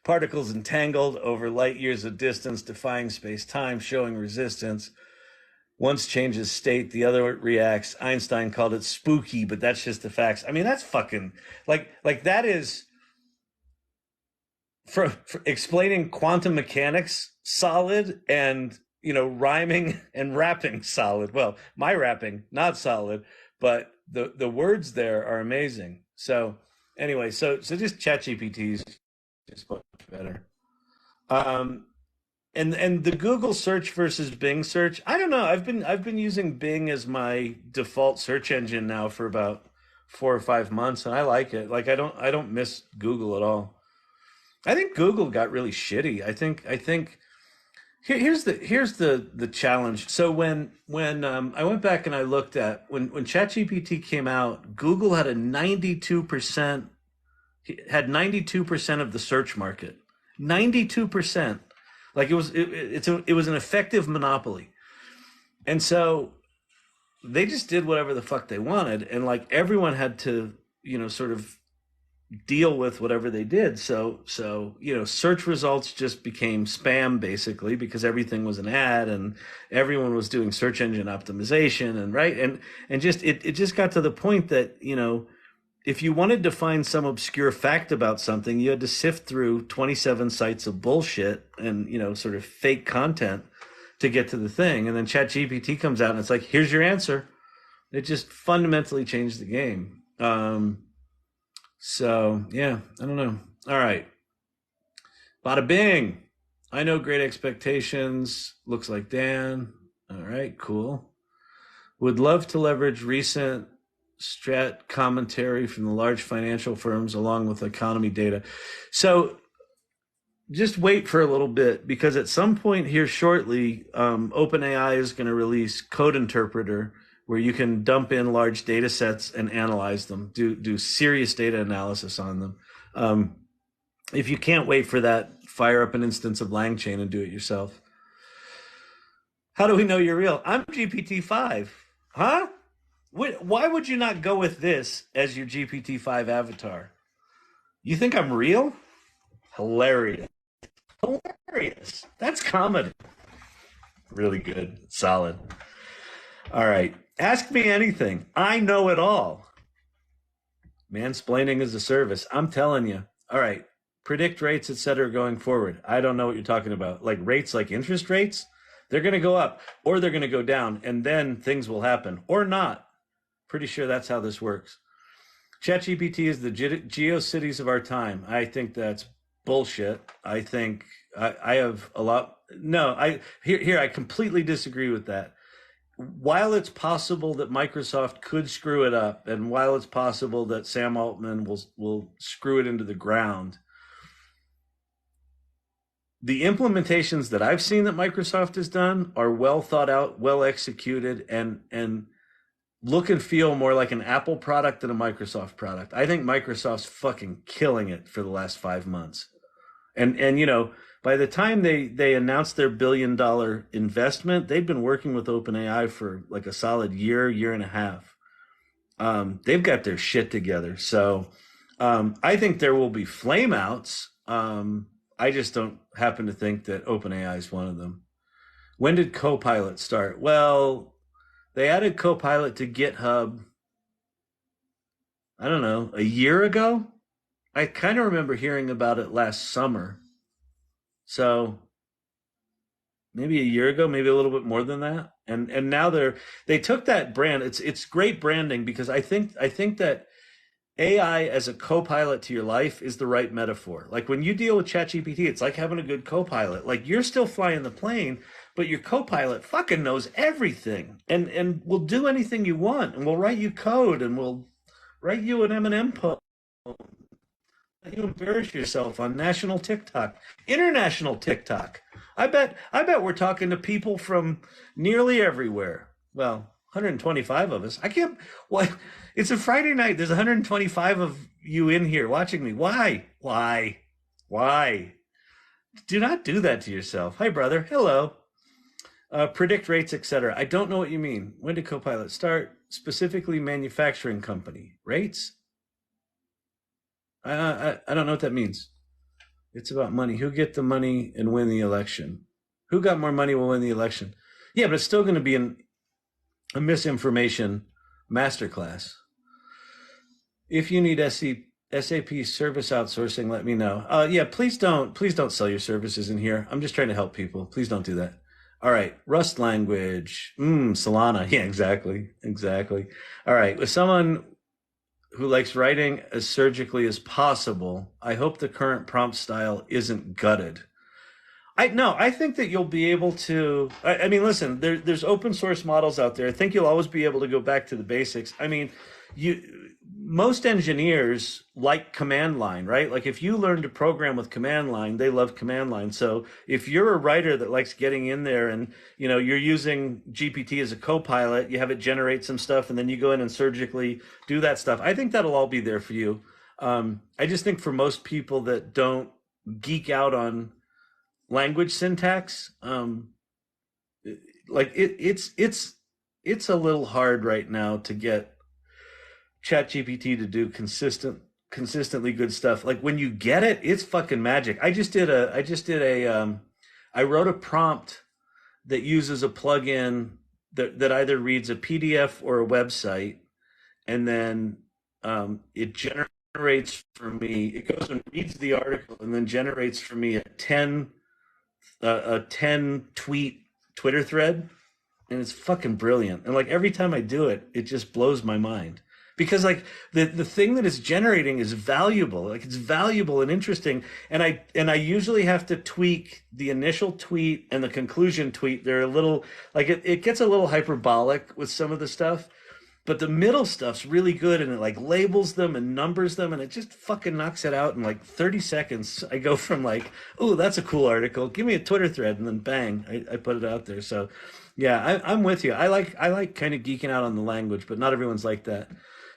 Speaker 1: Particles entangled over light years of distance, defying space-time, showing resistance. Once changes state, the other reacts. Einstein called it spooky, but that's just the facts. I mean, that's fucking like that is for explaining quantum mechanics solid, and rhyming and rapping solid. Well, my rapping not solid, but the words there are amazing. So anyway, so just ChatGPT is just much better. And the Google search versus Bing search, I don't know. I've been using Bing as my default search engine now for about 4 or 5 months, and I like it. Like I don't miss Google at all. I think Google got really shitty. I think here's the challenge. So when I went back and I looked at when ChatGPT came out, Google had 92% of the search market. 92%. Like it was an effective monopoly. And so they just did whatever the fuck they wanted, and like everyone had to, sort of deal with whatever they did. So search results just became spam basically, because everything was an ad and everyone was doing search engine optimization, and right, and just it just got to the point that if you wanted to find some obscure fact about something, you had to sift through 27 sites of bullshit and sort of fake content to get to the thing. And then ChatGPT comes out and it's like, here's your answer. It just fundamentally changed the game. So yeah, I don't know. All right. Bada bing. I know Great Expectations. Looks like Dan. All right, cool. Would love to leverage recent strat commentary from the large financial firms along with economy data. So just wait for a little bit, because at some point here shortly, OpenAI is going to release Code Interpreter, where you can dump in large data sets and analyze them, do serious data analysis on them. If you can't wait for that, fire up an instance of LangChain and do it yourself. How do we know you're real? I'm GPT-5. Huh? Why would you not go with this as your GPT-5 avatar? You think I'm real? Hilarious. Hilarious. That's comedy. Really good. Solid. All right. Ask me anything. I know it all. Mansplaining is a service. I'm telling you. All right. Predict rates, etc. going forward. I don't know what you're talking about. Like rates, like interest rates? They're going to go up or they're going to go down, and then things will happen or not. Pretty sure that's how this works. ChatGPT is the GeoCities of our time. I think that's bullshit. I think I have a lot. No, I completely disagree with that. While it's possible that Microsoft could screw it up, and while it's possible that Sam Altman will screw it into the ground, the implementations that I've seen that Microsoft has done are well thought out, well executed, and look and feel more like an Apple product than a Microsoft product. I think Microsoft's fucking killing it for the last 5 months. And by the time they announced their $1 billion investment, they'd been working with OpenAI for like a solid year and a half. They've got their shit together. So I think there will be flameouts. I just don't happen to think that OpenAI is one of them. When did Copilot start? Well, they added Copilot to GitHub, I don't know, a year ago? I kind of remember hearing about it last summer. So maybe a year ago, maybe a little bit more than that. And now they took that brand. It's great branding, because I think that AI as a co-pilot to your life is the right metaphor. Like when you deal with ChatGPT, it's like having a good co-pilot. Like you're still flying the plane, but your co-pilot fucking knows everything and will do anything you want, and will write you code, and will write you an Eminem poem. You embarrass yourself on national TikTok, international TikTok. I bet we're talking to people from nearly everywhere. Well, 125 of us. I can't. What? It's a Friday night. There's 125 of you in here watching me. Why? Why? Why? Do not do that to yourself. Hi, brother. Hello. Predict rates, etc. I don't know what you mean. When did Copilot start? Specifically, manufacturing company rates. I don't know what that means. It's about money. Who get the money and win the election? Who got more money will win the election. Yeah, but it's still going to be a misinformation masterclass. If you need SAP service outsourcing, let me know. Yeah, please don't sell your services in here. I'm just trying to help people. Please don't do that. All right, Rust language. Solana. Yeah, exactly. All right, with someone who likes writing as surgically as possible, I hope the current prompt style isn't gutted. I think that you'll be able to. I mean, listen, there's open source models out there. I think you'll always be able to go back to the basics. I mean, most engineers like command line, right? Like if you learn to program with command line, they love command line. So if you're a writer that likes getting in there and you're using GPT as a co-pilot, you have it generate some stuff, and then you go in and surgically do that stuff. I think that'll all be there for you. I just think for most people that don't geek out on language syntax, like it's a little hard right now to get ChatGPT to do consistently good stuff. Like when you get it, it's fucking magic. I wrote a prompt that uses a plugin that either reads a PDF or a website, and then it generates for me. It goes and reads the article and then generates for me a 10 tweet Twitter thread, and it's fucking brilliant. And like every time I do it, it just blows my mind. Because like the thing that it's generating is valuable, like it's valuable and interesting, and I usually have to tweak the initial tweet and the conclusion tweet. They're a little like it gets a little hyperbolic with some of the stuff, but the middle stuff's really good, and it like labels them and numbers them, and it just fucking knocks it out in like 30 seconds. I go from like, oh, that's a cool article, give me a Twitter thread, and then bang, I put it out there. So yeah, I'm with you. I like kind of geeking out on the language, but not everyone's like that.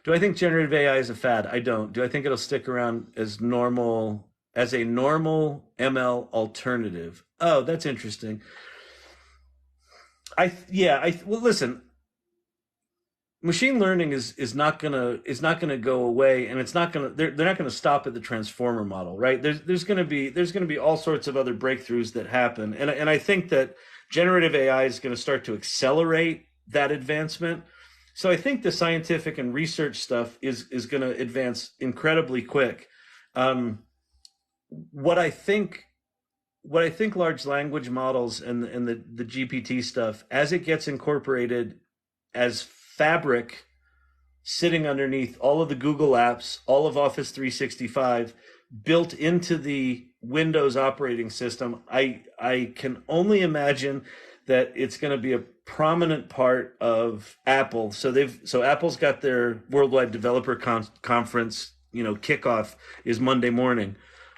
Speaker 1: Do I think generative AI is a fad? I don't. Do I think it'll stick around as a normal ML alternative? Oh, that's interesting. Well, listen, machine learning is not gonna go away, and it's not gonna they're not gonna stop at the transformer model, right? There's gonna be all sorts of other breakthroughs that happen, and I think that generative AI is going to start to accelerate that advancement. So I think the scientific and research stuff is going to advance incredibly quick. What I think large language models and the GPT stuff, as it gets incorporated as fabric sitting underneath all of the Google apps, all of Office 365, built into the Windows operating system, I can only imagine that it's going to be a prominent part of Apple. So Apple's got their Worldwide Developer Conference, kickoff is Monday morning.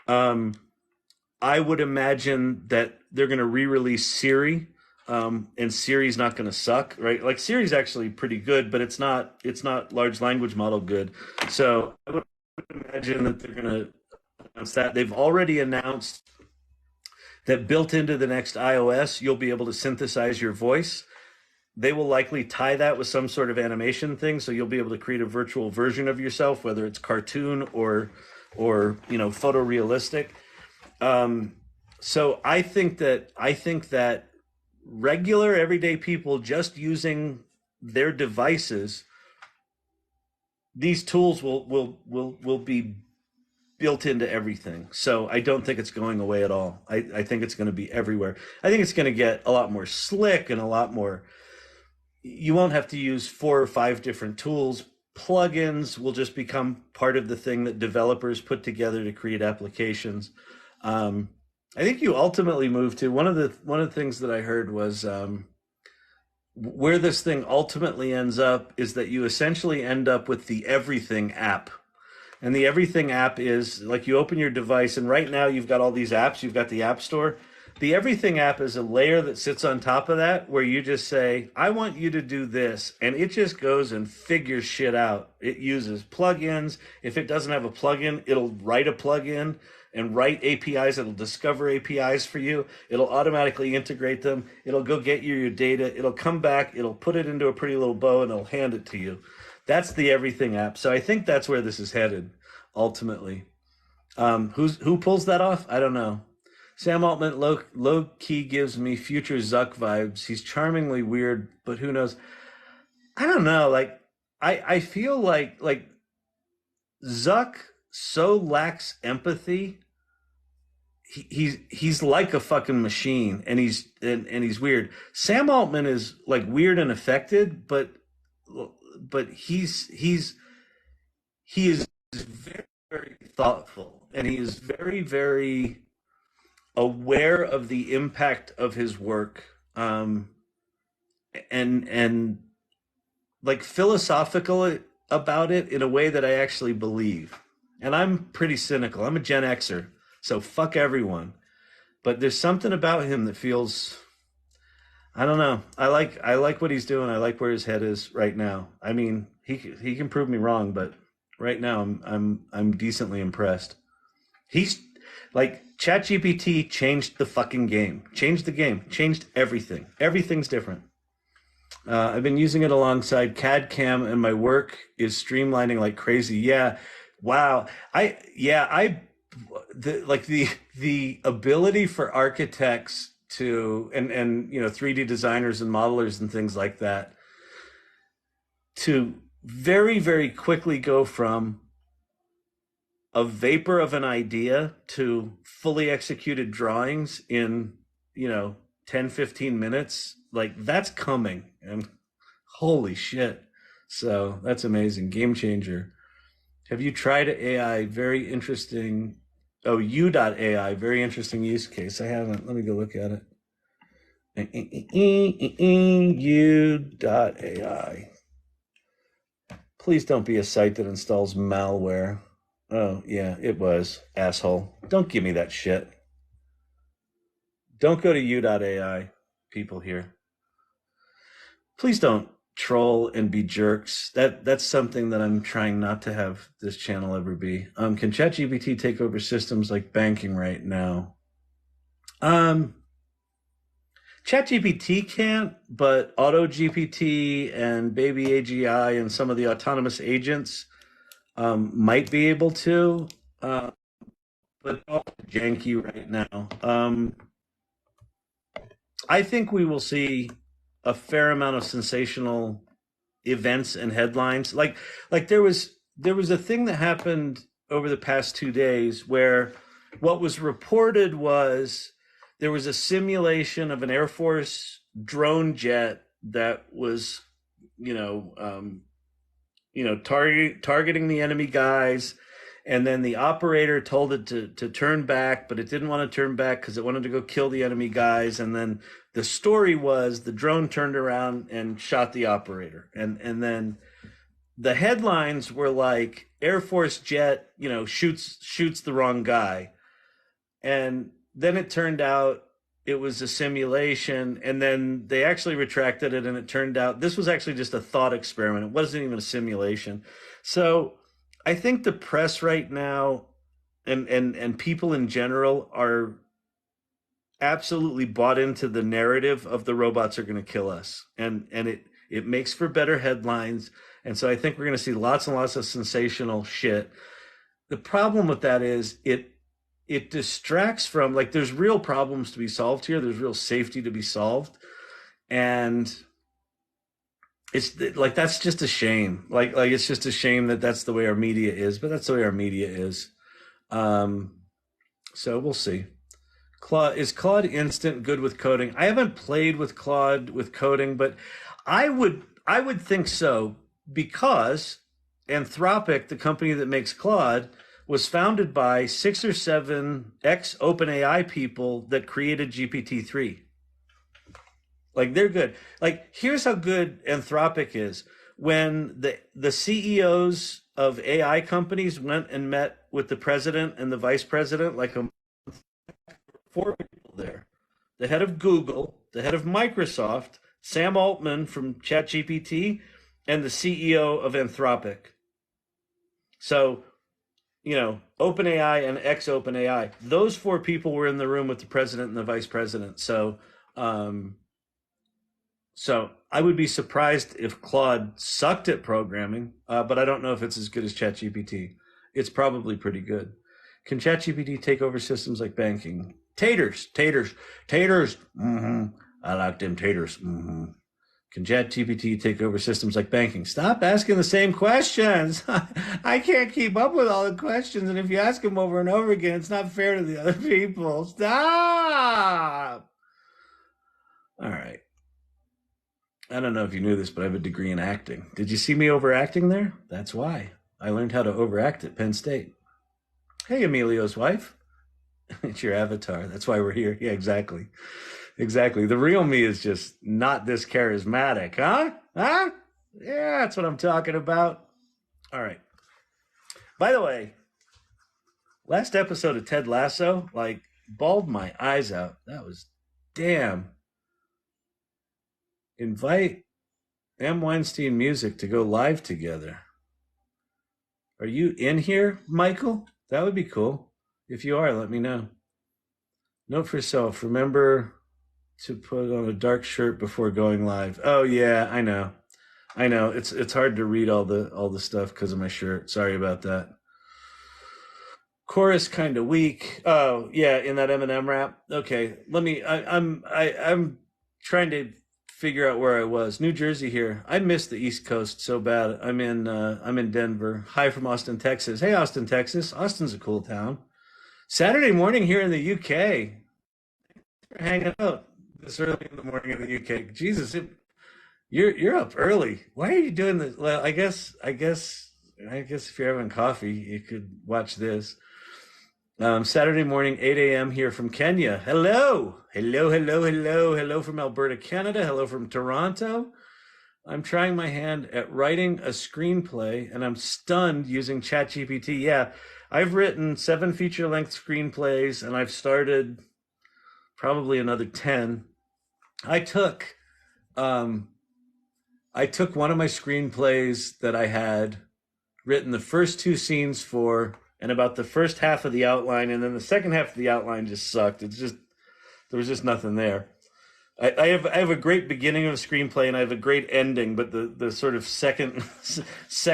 Speaker 1: I would imagine that they're going to re-release Siri, and Siri's not going to suck, right? Like Siri's actually pretty good, but it's not large language model good. So I would imagine that they're going to announce that. They've already announced that built into the next iOS, you'll be able to synthesize your voice. They will likely tie that with some sort of animation thing, so you'll be able to create a virtual version of yourself, whether it's cartoon or photorealistic. So I think that regular everyday people just using their devices, these tools will be built into everything. So I don't think it's going away at all. I think it's going to be everywhere. I think it's going to get a lot more slick and a lot more. You won't have to use 4 or 5 different tools. Plugins will just become part of the thing that developers put together to create applications. I think you ultimately move to one of the things that I heard was where this thing ultimately ends up is that you essentially end up with the everything app. And the everything app is like you open your device, and right now you've got all these apps. You've got the App Store. The Everything app is a layer that sits on top of that where you just say, I want you to do this. And it just goes and figures shit out. It uses plugins. If it doesn't have a plugin, it'll write a plugin and write APIs. It'll discover APIs for you. It'll automatically integrate them. It'll go get you your data. It'll come back. It'll put it into a pretty little bow and it'll hand it to you. That's the Everything app. So I think that's where this is headed ultimately. Who pulls that off? I don't know. Sam Altman low key gives me future Zuck vibes. He's charmingly weird, but who knows? I don't know. Like I feel like Zuck so lacks empathy. He's like a fucking machine, and he's weird. Sam Altman is like weird and affected, but he is very, very thoughtful, and he is very, very aware of the impact of his work, and like philosophical about it in a way that I actually believe. And I'm pretty cynical. I'm a Gen Xer, so fuck everyone. But there's something about him that feels, I don't know. I like what he's doing. I like where his head is right now. I mean, he can prove me wrong, but right now I'm decently impressed. He's like, ChatGPT changed the fucking game. Changed the game. Changed everything. Everything's different. I've been using it alongside CAD CAM, and my work is streamlining like crazy. Yeah, wow. The ability for architects to and 3D designers and modelers and things like that to very, very quickly go from a vapor of an idea to fully executed drawings in 10-15 minutes, like that's coming, and holy shit. So that's amazing. Game changer. Have you tried AI? Very interesting. Oh, U.AI, very interesting use case. I haven't. Let me go look at it. U.AI. Please don't be a site that installs malware. Oh, yeah, it was, asshole. Don't give me that shit. Don't go to U.AI, people here. Please don't troll and be jerks. That's something that I'm trying not to have this channel ever be. Can ChatGPT take over systems like banking right now? ChatGPT can't, but AutoGPT and Baby AGI and some of the autonomous agents might be able to, but all janky right now. I think we will see a fair amount of sensational events and headlines. Like there was a thing that happened over the past 2 days where what was reported was there was a simulation of an Air Force drone jet that was, targeting the enemy guys, and then the operator told it to turn back, but it didn't want to turn back because it wanted to go kill the enemy guys. And then the story was the drone turned around and shot the operator, and then the headlines were like Air Force jet, shoots the wrong guy, and then it turned out it was a simulation, and then they actually retracted it, and it turned out this was actually just a thought experiment. It wasn't even a simulation. So I think the press right now and people in general are absolutely bought into the narrative of the robots are going to kill us, and it makes for better headlines. And so I think we're going to see lots and lots of sensational shit. The problem with that is it distracts from, like, there's real problems to be solved here. There's real safety to be solved. And it's like, that's just a shame. Like it's just a shame that that's the way our media is, but that's the way our media is. So we'll see. Is Claude Instant good with coding? I haven't played with Claude with coding, but I would think so, because Anthropic, the company that makes Claude, was founded by 6 or 7 ex-OpenAI people that created GPT-3. Like, they're good. Like, here's how good Anthropic is. When the CEOs of AI companies went and met with the president and the vice president, like 4 people there. the head of Google, the head of Microsoft, Sam Altman from ChatGPT, and the CEO of Anthropic. So, you know, OpenAI and ex-OpenAI, those 4 people were in the room with the president and the vice president. So I would be surprised if Claude sucked at programming, but I don't know if it's as good as ChatGPT. It's probably pretty good. Can ChatGPT take over systems like banking? Taters. Mm-hmm. I like them taters. Mm-hmm. Can ChatGPT take over systems like banking? Stop asking the same questions. I can't keep up with all the questions, and if you ask them over and over again, it's not fair to the other people. Stop. All right. I don't know if you knew this, but I have a degree in acting. Did you see me overacting there? That's why. I learned how to overact at Penn State. Hey, Emilio's wife. It's your avatar. That's why we're here. Yeah, exactly. Exactly. The real me is just not this charismatic, huh? Huh? Yeah, that's what I'm talking about. All right. By the way, last episode of Ted Lasso, like, bawled my eyes out. That was damn. Invite M. Weinstein Music to go live together. Are you in here, Michael? That would be cool. If you are, let me know. Note for self, remember to put on a dark shirt before going live. Oh yeah, I know. It's hard to read all the stuff because of my shirt. Sorry about that. Chorus kind of weak. Oh yeah, in that Eminem rap. Okay, I'm trying to figure out where I was. New Jersey here. I missed the East Coast so bad. I'm in Denver. Hi from Austin, Texas. Hey, Austin, Texas. Austin's a cool town. Saturday morning here in the UK. Thanks for hanging out this early in the morning in the UK. Jesus, you're up early. Why are you doing this? Well, I guess if you're having coffee, you could watch this. Saturday morning, 8 a.m. here from Kenya. Hello from Alberta, Canada. Hello from Toronto. I'm trying my hand at writing a screenplay, and I'm stunned using ChatGPT. Yeah, I've written 7 feature-length screenplays, and I've started probably another 10. I took one of my screenplays that I had written the first 2 scenes for, and about the first half of the outline, and then the second half of the outline just sucked. There was just nothing there. I have a great beginning of a screenplay, and I have a great ending, but the sort of second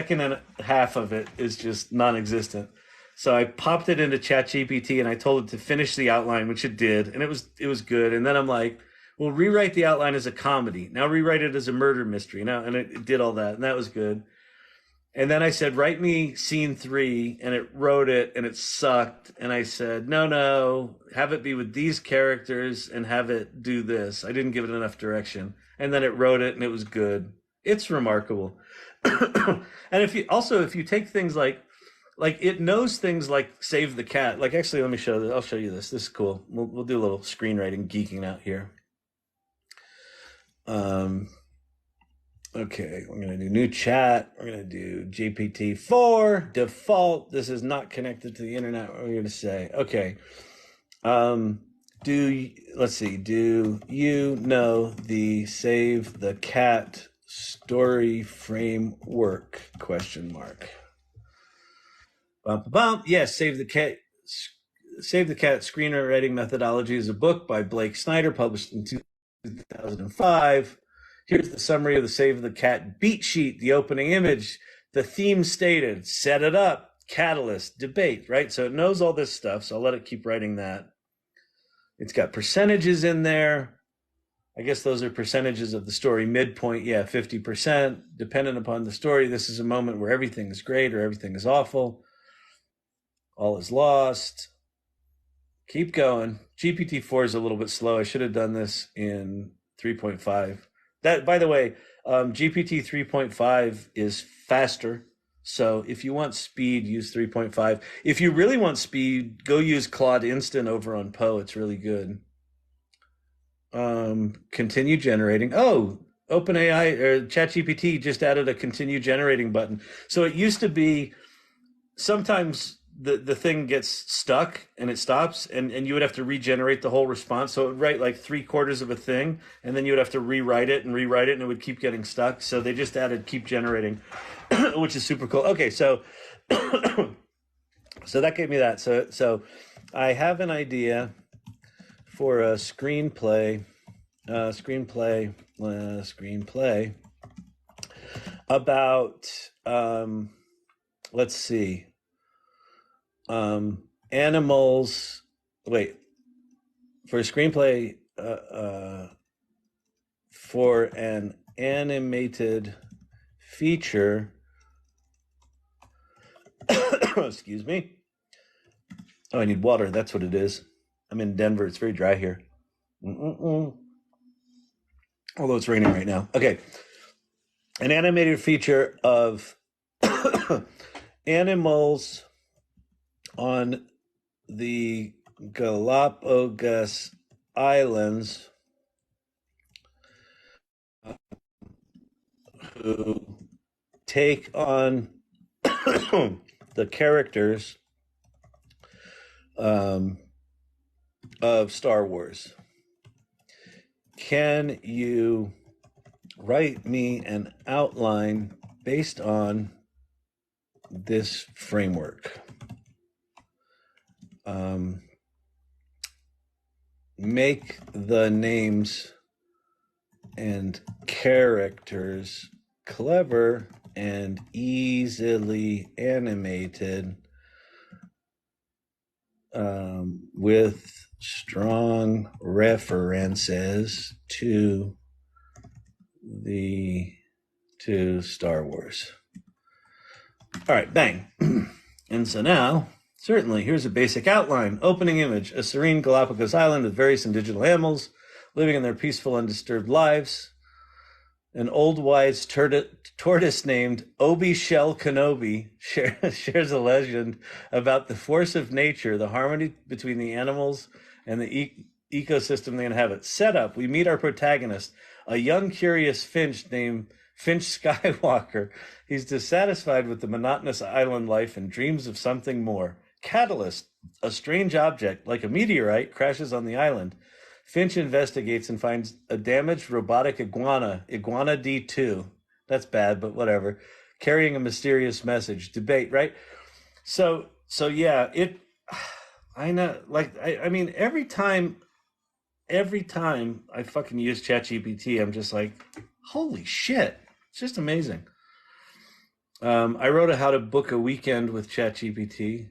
Speaker 1: and a half of it is just non-existent. So I popped it into ChatGPT and I told it to finish the outline, which it did, and it was good. And then I'm like, well, rewrite the outline as a comedy. Now rewrite it as a murder mystery. Now, and it did all that, and that was good. And then I said, write me scene 3, and it wrote it, and it sucked. And I said, no, have it be with these characters and have it do this. I didn't give it enough direction. And then it wrote it, and it was good. It's remarkable. And if you take things like it knows things like Save the Cat. Like, actually, let me show this. I'll show you this. This is cool. We'll do a little screenwriting geeking out here. Okay, we're going to do new chat. We're going to do GPT-4 default. This is not connected to the internet. What are we going to say? Okay. Let's see. Do you know the Save the Cat story framework? Question mark. Yes, Save the Cat Screenwriting Methodology is a book by Blake Snyder, published in 2005. Here's the summary of the Save the Cat beat sheet, the opening image, the theme stated, set it up, catalyst, debate, right? So it knows all this stuff, so I'll let it keep writing that. It's got percentages in there. I guess those are percentages of the story. Midpoint, 50%. Dependent upon the story, this is a moment where everything is great or everything is awful. All is lost. Keep going. GPT-4 is a little bit slow. I should have done this in 3.5. That, by the way, GPT 3.5 is faster. So if you want speed, use 3.5. If you really want speed, go use Claude Instant over on Poe. It's really good. Continue generating. Oh, OpenAI or ChatGPT just added a continue generating button. So it used to be sometimes the thing gets stuck and it stops, and you would have to regenerate the whole response. So it would write like 3/4 of a thing, and then you would have to rewrite it, and it would keep getting stuck. So they just added keep generating, which is super cool. Okay, so so that gave me that. So I have an idea for a screenplay about let's see, animals. Wait, for a screenplay for an animated feature. Excuse me. Oh, I need water. That's what it is. I'm in Denver. It's very dry here. Although it's raining right now. Okay. An animated feature of animals on the Galapagos Islands who take on the characters of Star Wars. Can you write me an outline based on this framework? Make the names and characters clever and easily animated, with strong references to Star Wars. All right, bang. And so now, certainly, here's a basic outline. Opening image: a serene Galapagos island with various indigenous animals living in their peaceful, undisturbed lives. An old wise tortoise named Obi Shell Kenobi shares a legend about the force of nature, the harmony between the animals and the ecosystem they inhabit. Setup: we meet our protagonist, a young, curious finch named Finch Skywalker. He's dissatisfied with the monotonous island life and dreams of something more. Catalyst: a strange object, like a meteorite, crashes on the island. Finch investigates and finds a damaged robotic iguana D2. That's bad, but whatever. Carrying a mysterious message. Debate, right? So yeah, I know, like, I mean, every time I fucking use ChatGPT, I'm just like, holy shit. It's just amazing. I wrote how to book a weekend with ChatGPT.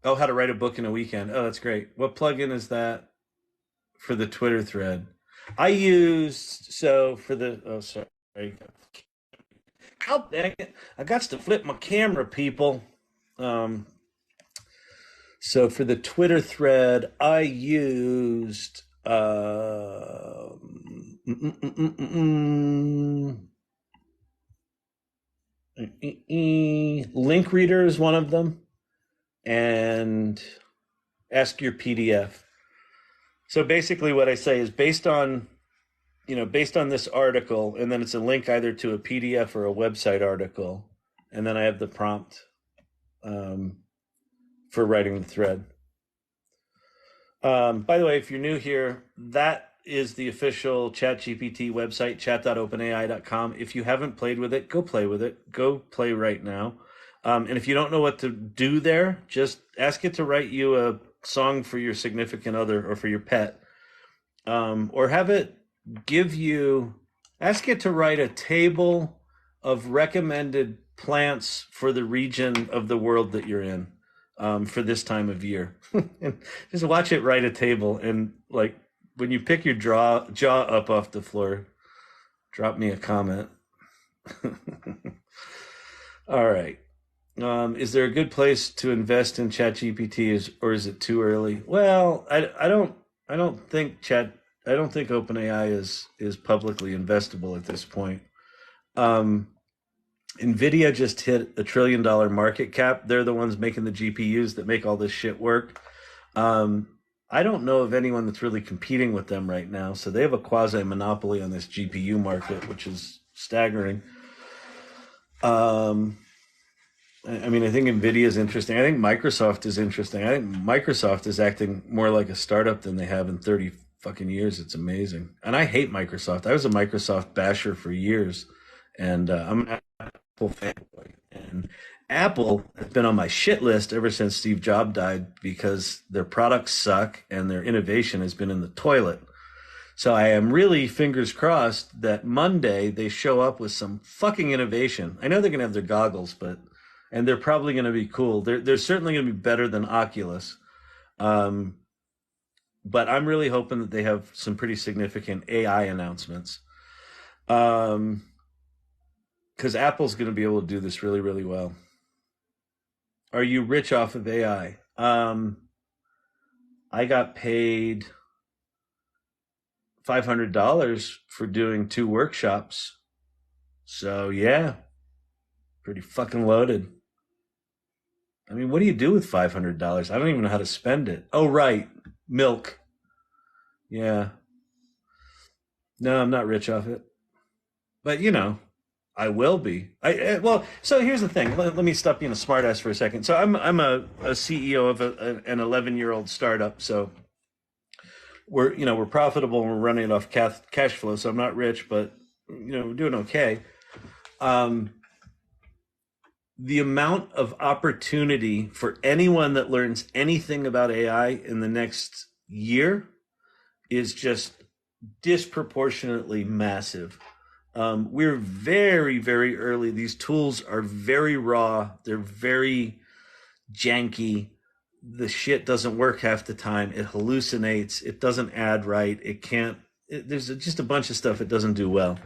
Speaker 1: Oh, how to write a book in a weekend. Oh, that's great. What plugin is that? For the Twitter thread, I used, for the, oh, sorry. Oh, dang it. I got to flip my camera, people. So for the Twitter thread, I used, Link Reader is one of them, and Ask Your PDF. So basically what I say is based on this article, and then it's a link either to a PDF or a website article, and then I have the prompt for writing the thread. By the way, if you're new here, that is the official ChatGPT website, chat.openai.com. If you haven't played with it, go play with it. Go play right now. And if you don't know what to do there, just ask it to write you a song for your significant other or for your pet, or have it ask it to write a table of recommended plants for the region of the world that you're in, for this time of year. And just watch it write a table, and like when you pick your jaw up off the floor, drop me a comment. All right. Is there a good place to invest in ChatGPT, or is it too early? Well, I don't think OpenAI is publicly investable at this point. Nvidia just hit $1 trillion market cap. They're the ones making the GPUs that make all this shit work. I don't know of anyone that's really competing with them right now. So they have a quasi monopoly on this GPU market, which is staggering. I mean, I think Nvidia is interesting. I think Microsoft is interesting. I think Microsoft is acting more like a startup than they have in 30 fucking years. It's amazing. And I hate Microsoft. I was a Microsoft basher for years, and I'm an Apple fanboy. And Apple has been on my shit list ever since Steve Jobs died because their products suck and their innovation has been in the toilet. So I am really fingers crossed that Monday they show up with some fucking innovation. I know they're gonna have their goggles, but and they're probably gonna be cool. They're certainly gonna be better than Oculus. Um, but I'm really hoping that they have some pretty significant AI announcements. Um, because Apple's gonna be able to do this really, really well. Are you rich off of AI? I got paid $500 for doing 2 workshops. So yeah, pretty fucking loaded. I mean, what do you do with $500? I don't even know how to spend it. Oh, right. Milk. Yeah. No, I'm not rich off it. But, I will be. Well, so here's the thing. Let me stop being a smartass for a second. So I'm a CEO of an 11-year-old startup. So we're profitable and we're running it off cash flow. So I'm not rich, but, we're doing okay. Um, the amount of opportunity for anyone that learns anything about AI in the next year is just disproportionately massive. We're very, very early. These tools are very raw. They're very janky. The shit doesn't work half the time. It hallucinates. It doesn't add right. It can't. There's just a bunch of stuff it doesn't do well.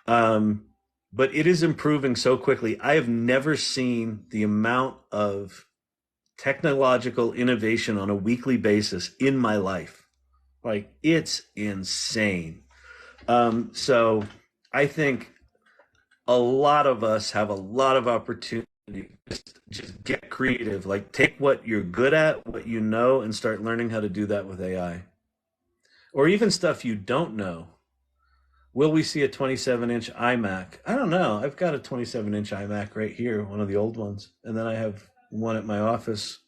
Speaker 1: Um, but it is improving so quickly. I have never seen the amount of technological innovation on a weekly basis in my life. Like, it's insane. So I think a lot of us have a lot of opportunity. Just get creative. Like, take what you're good at, what you know, and start learning how to do that with AI. Or even stuff you don't know. Will we see a 27-inch iMac? I don't know. I've got a 27-inch iMac right here, one of the old ones. And then I have one at my office,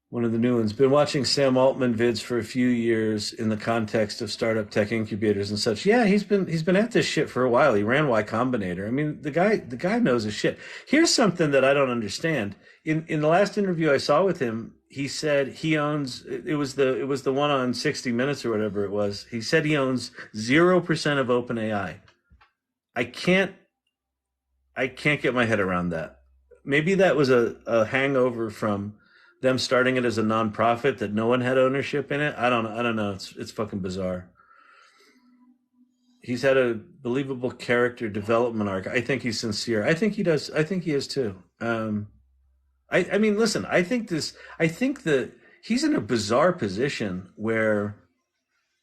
Speaker 1: one of the new ones. Been watching Sam Altman vids for a few years in the context of startup tech incubators and such. Yeah, he's been at this shit for a while. He ran Y Combinator. I mean, the guy knows his shit. Here's something that I don't understand. In the last interview I saw with him, he said he owns, it was the one on 60 Minutes or whatever it was. He said he owns 0% of OpenAI. I can't I can't get my head around that. Maybe that was a hangover from them starting it as a nonprofit that no one had ownership in it. I don't know. It's fucking bizarre. He's had a believable character development arc. I think he's sincere. I think he does. I think he is too. I mean, listen. I think that he's in a bizarre position where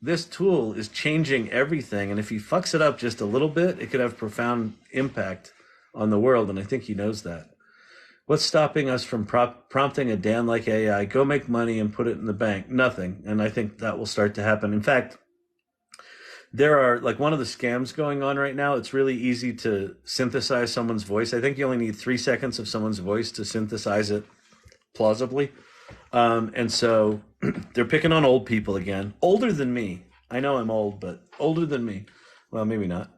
Speaker 1: this tool is changing everything, and if he fucks it up just a little bit, it could have profound impact on the world. And I think he knows that. What's stopping us from prompting a Dan like AI? Go make money and put it in the bank. Nothing. And I think that will start to happen. In fact, there are like one of the scams going on right now. It's really easy to synthesize someone's voice. I think you only need 3 seconds of someone's voice to synthesize it plausibly. And so they're picking on old people again, older than me. I know I'm old, but older than me. Well, maybe not.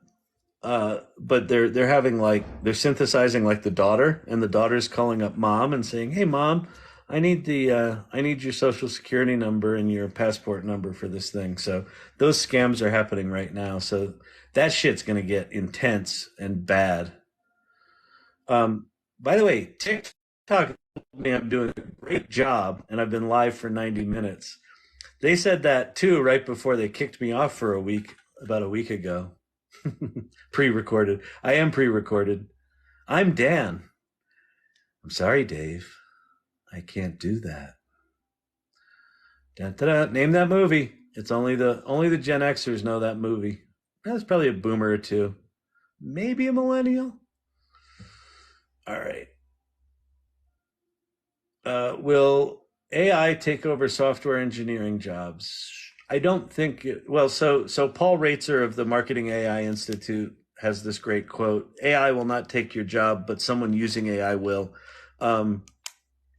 Speaker 1: But they're having like they're synthesizing like the daughter, and the daughter's calling up mom and saying, "Hey, mom, I need your social security number and your passport number for this thing." So those scams are happening right now. So that shit's gonna get intense and bad. By the way, TikTok told me I'm doing a great job, and I've been live for 90 minutes. They said that too right before they kicked me off for a week, about a week ago. Pre-recorded. I am pre-recorded. I'm Dan. I'm sorry, Dave. I can't do that. Da-da-da. Name that movie. It's only the Gen Xers know that movie. That's probably a boomer or two. Maybe a millennial. All right. Will AI take over software engineering jobs? I don't think it, well, so Paul Raitzer of the Marketing AI Institute has this great quote: AI will not take your job, but someone using AI will.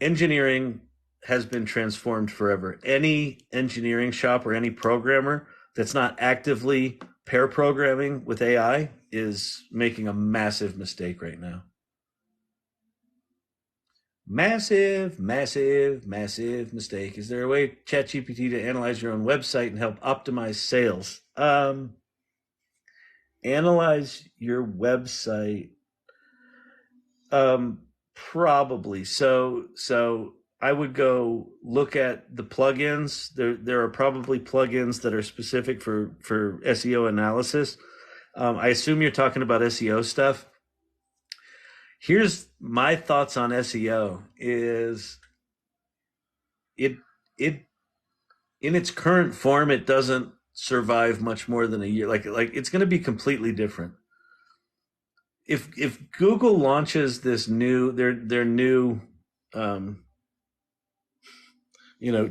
Speaker 1: Engineering has been transformed forever. Any engineering shop or any programmer that's not actively pair programming with AI is making a massive mistake right now. Massive, massive, massive mistake. Is there a way, ChatGPT, to analyze your own website and help optimize sales? Analyze your website. Probably. So I would go look at the plugins. There are probably plugins that are specific for SEO analysis. I assume you're talking about SEO stuff. Here's my thoughts on SEO: is it in its current form, it doesn't survive much more than a year. Like it's going to be completely different. If Google launches this new their new you know,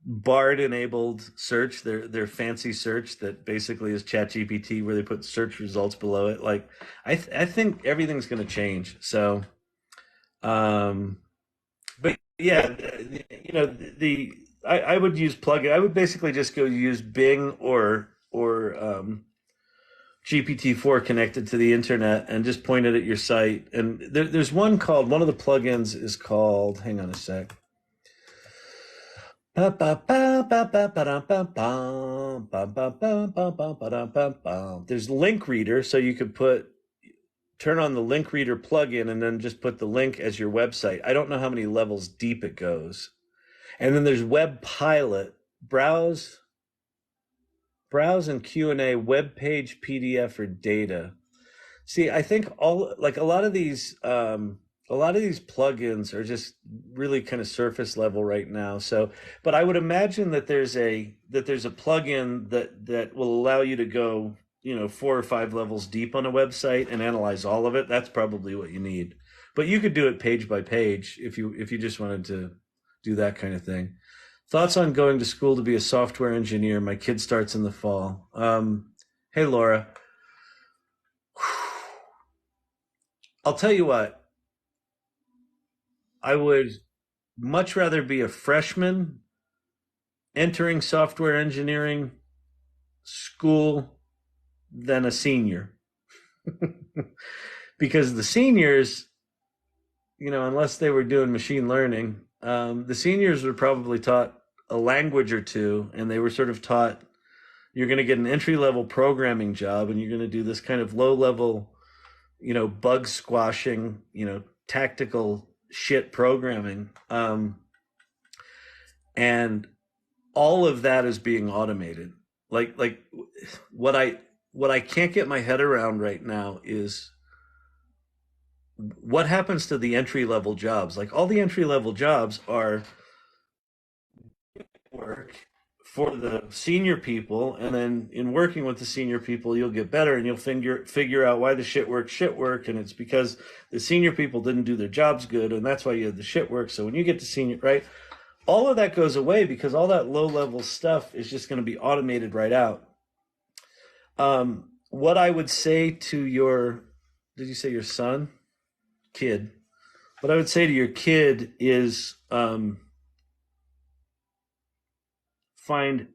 Speaker 1: Bard enabled search, their fancy search that basically is ChatGPT, where they put search results below it. Like I think everything's going to change. So, but yeah, I would use plugin. I would basically just go use Bing or GPT-4 connected to the internet and just point it at your site. And there's one of the plugins is called, hang on a sec. There's link reader, so you could turn on the link reader plugin and then just put the link as your website. I don't know how many levels deep it goes. And then there's web pilot, browse and Q&A, web page, PDF, or data. See, I think a lot of these plugins are just really kind of surface level right now. So, but I would imagine that there's a plugin that will allow you to go, 4 or 5 levels deep on a website and analyze all of it. That's probably what you need. But you could do it page by page if you just wanted to do that kind of thing. Thoughts on going to school to be a software engineer? My kid starts in the fall. Hey, Laura. I'll tell you what. I would much rather be a freshman entering software engineering school than a senior. Because the seniors, unless they were doing machine learning, the seniors were probably taught a language or two, and they were sort of taught you're going to get an entry-level programming job, and you're going to do this kind of low-level, bug squashing, tactical shit programming. And all of that is being automated. Like what I can't get my head around right now is what happens to the entry-level jobs. Like all the entry-level jobs are work for the senior people, and then in working with the senior people, you'll get better and you'll figure out why the shit work, and it's because the senior people didn't do their jobs good, and that's why you had the shit work. So when you get to senior, right, all of that goes away because all that low-level stuff is just going to be automated right out. What I would say to did you say your son? Kid. What I would say to your kid is find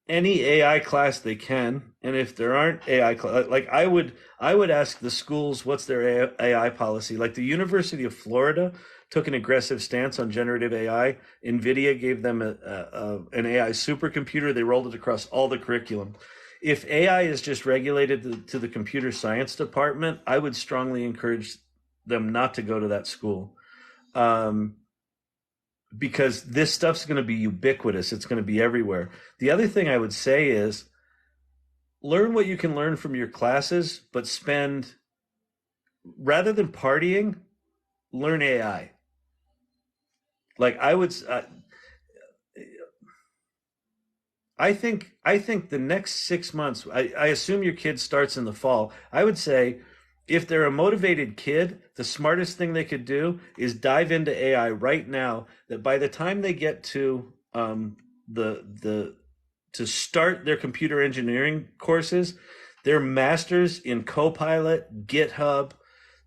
Speaker 1: any AI class they can, and if there aren't AI class, like I would ask the schools what's their AI policy. Like the University of Florida took an aggressive stance on generative AI. NVIDIA gave them an AI supercomputer. They rolled it across all the curriculum. If AI is just regulated to the computer science department, I would strongly encourage them not to go to that school. Because this stuff's going to be ubiquitous. It's going to be everywhere. The other thing I would say is learn what you can learn from your classes, but rather than partying, learn AI. Like I think the next 6 months, I assume your kid starts in the fall. I would say if they're a motivated kid, the smartest thing they could do is dive into AI right now, that by the time they get to to start their computer engineering courses, They're masters in Copilot, GitHub.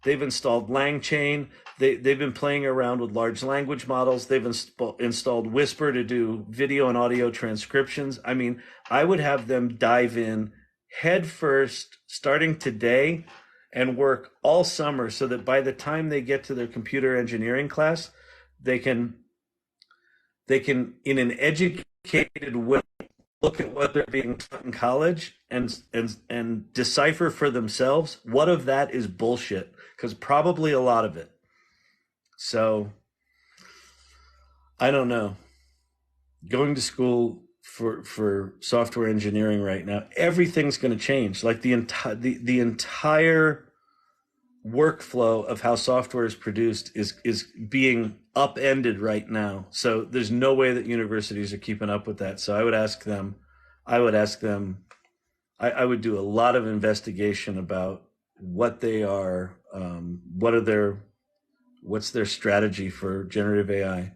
Speaker 1: They've installed LangChain. They've been playing around with large language models. They've installed Whisper to do video and audio transcriptions. I mean, I would have them dive in head first, starting today, and work all summer so that by the time they get to their computer engineering class, they can in an educated way look at what they're being taught in college and decipher for themselves what of that is bullshit, because probably a lot of it. So I don't know. Going to school for software engineering right now, everything's going to change. Like the entire workflow of how software is produced is being upended right now. So there's no way that universities are keeping up with that. So I would ask them, I would do a lot of investigation about what they are, what's their strategy for generative AI.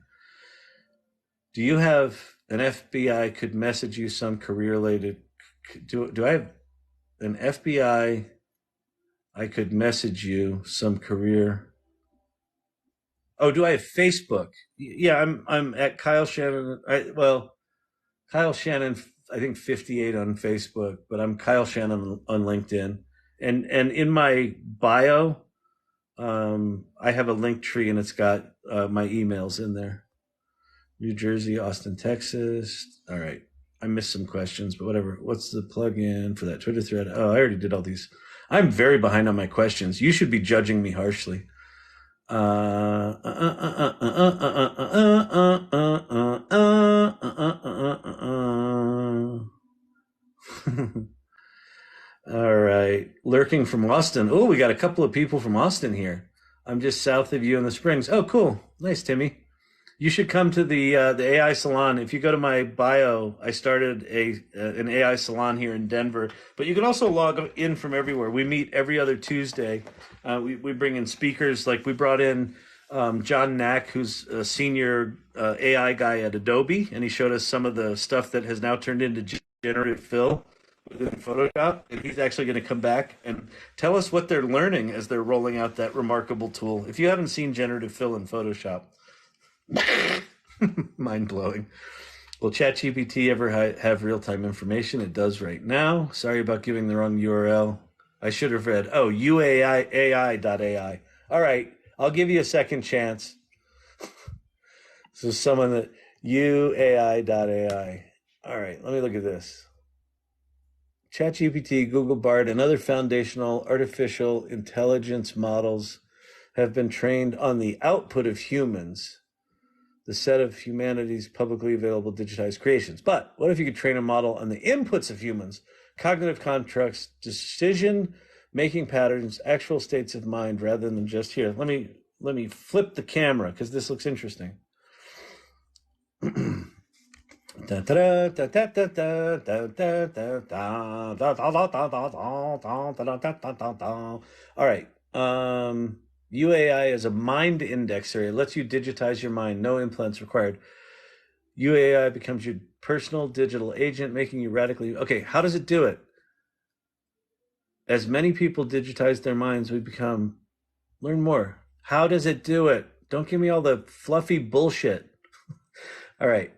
Speaker 1: Do you have an FBI could message you some career related? Do I have an FBI? I could message you some career. Oh, do I have Facebook? Yeah, I'm at Kyle Shannon. Kyle Shannon, I think 58 on Facebook, but I'm Kyle Shannon on LinkedIn. And in my bio, I have a link tree and it's got my emails in there. New Jersey, Austin, Texas. All right. I missed some questions, but whatever. What's the plugin for that Twitter thread? Oh, I already did all these. I'm very behind on my questions. You should be judging me harshly. All right. Lurking from Austin. Oh, we got a couple of people from Austin here. I'm just south of you in the Springs. Oh, cool. Nice, Timmy. You should come to the AI salon. If you go to my bio, I started an AI salon here in Denver. But you can also log in from everywhere. We meet every other Tuesday. We bring in speakers. Like we brought in John Knack, who's a senior AI guy at Adobe, and he showed us some of the stuff that has now turned into generative fill within Photoshop. And he's actually going to come back and tell us what they're learning as they're rolling out that remarkable tool. If you haven't seen generative fill in Photoshop, mind-blowing. Will ChatGPT ever have real-time information? It does right now. Sorry about giving the wrong URL. I should have read, uai.ai. All right, I'll give you a second chance. So someone that, uai.ai. All right, let me look at this. ChatGPT, Google Bard, and other foundational artificial intelligence models have been trained on the output of humans, the set of humanity's publicly available digitized creations. But what if you could train a model on the inputs of humans, cognitive constructs, decision-making patterns, actual states of mind, rather than just here? Let me flip the camera because this looks interesting. All right. UAI is a mind indexer. It lets you digitize your mind. No implants required. UAI becomes your personal digital agent, making you radically... Okay, how does it do it? As many people digitize their minds, we become... Learn more. How does it do it? Don't give me all the fluffy bullshit. All right.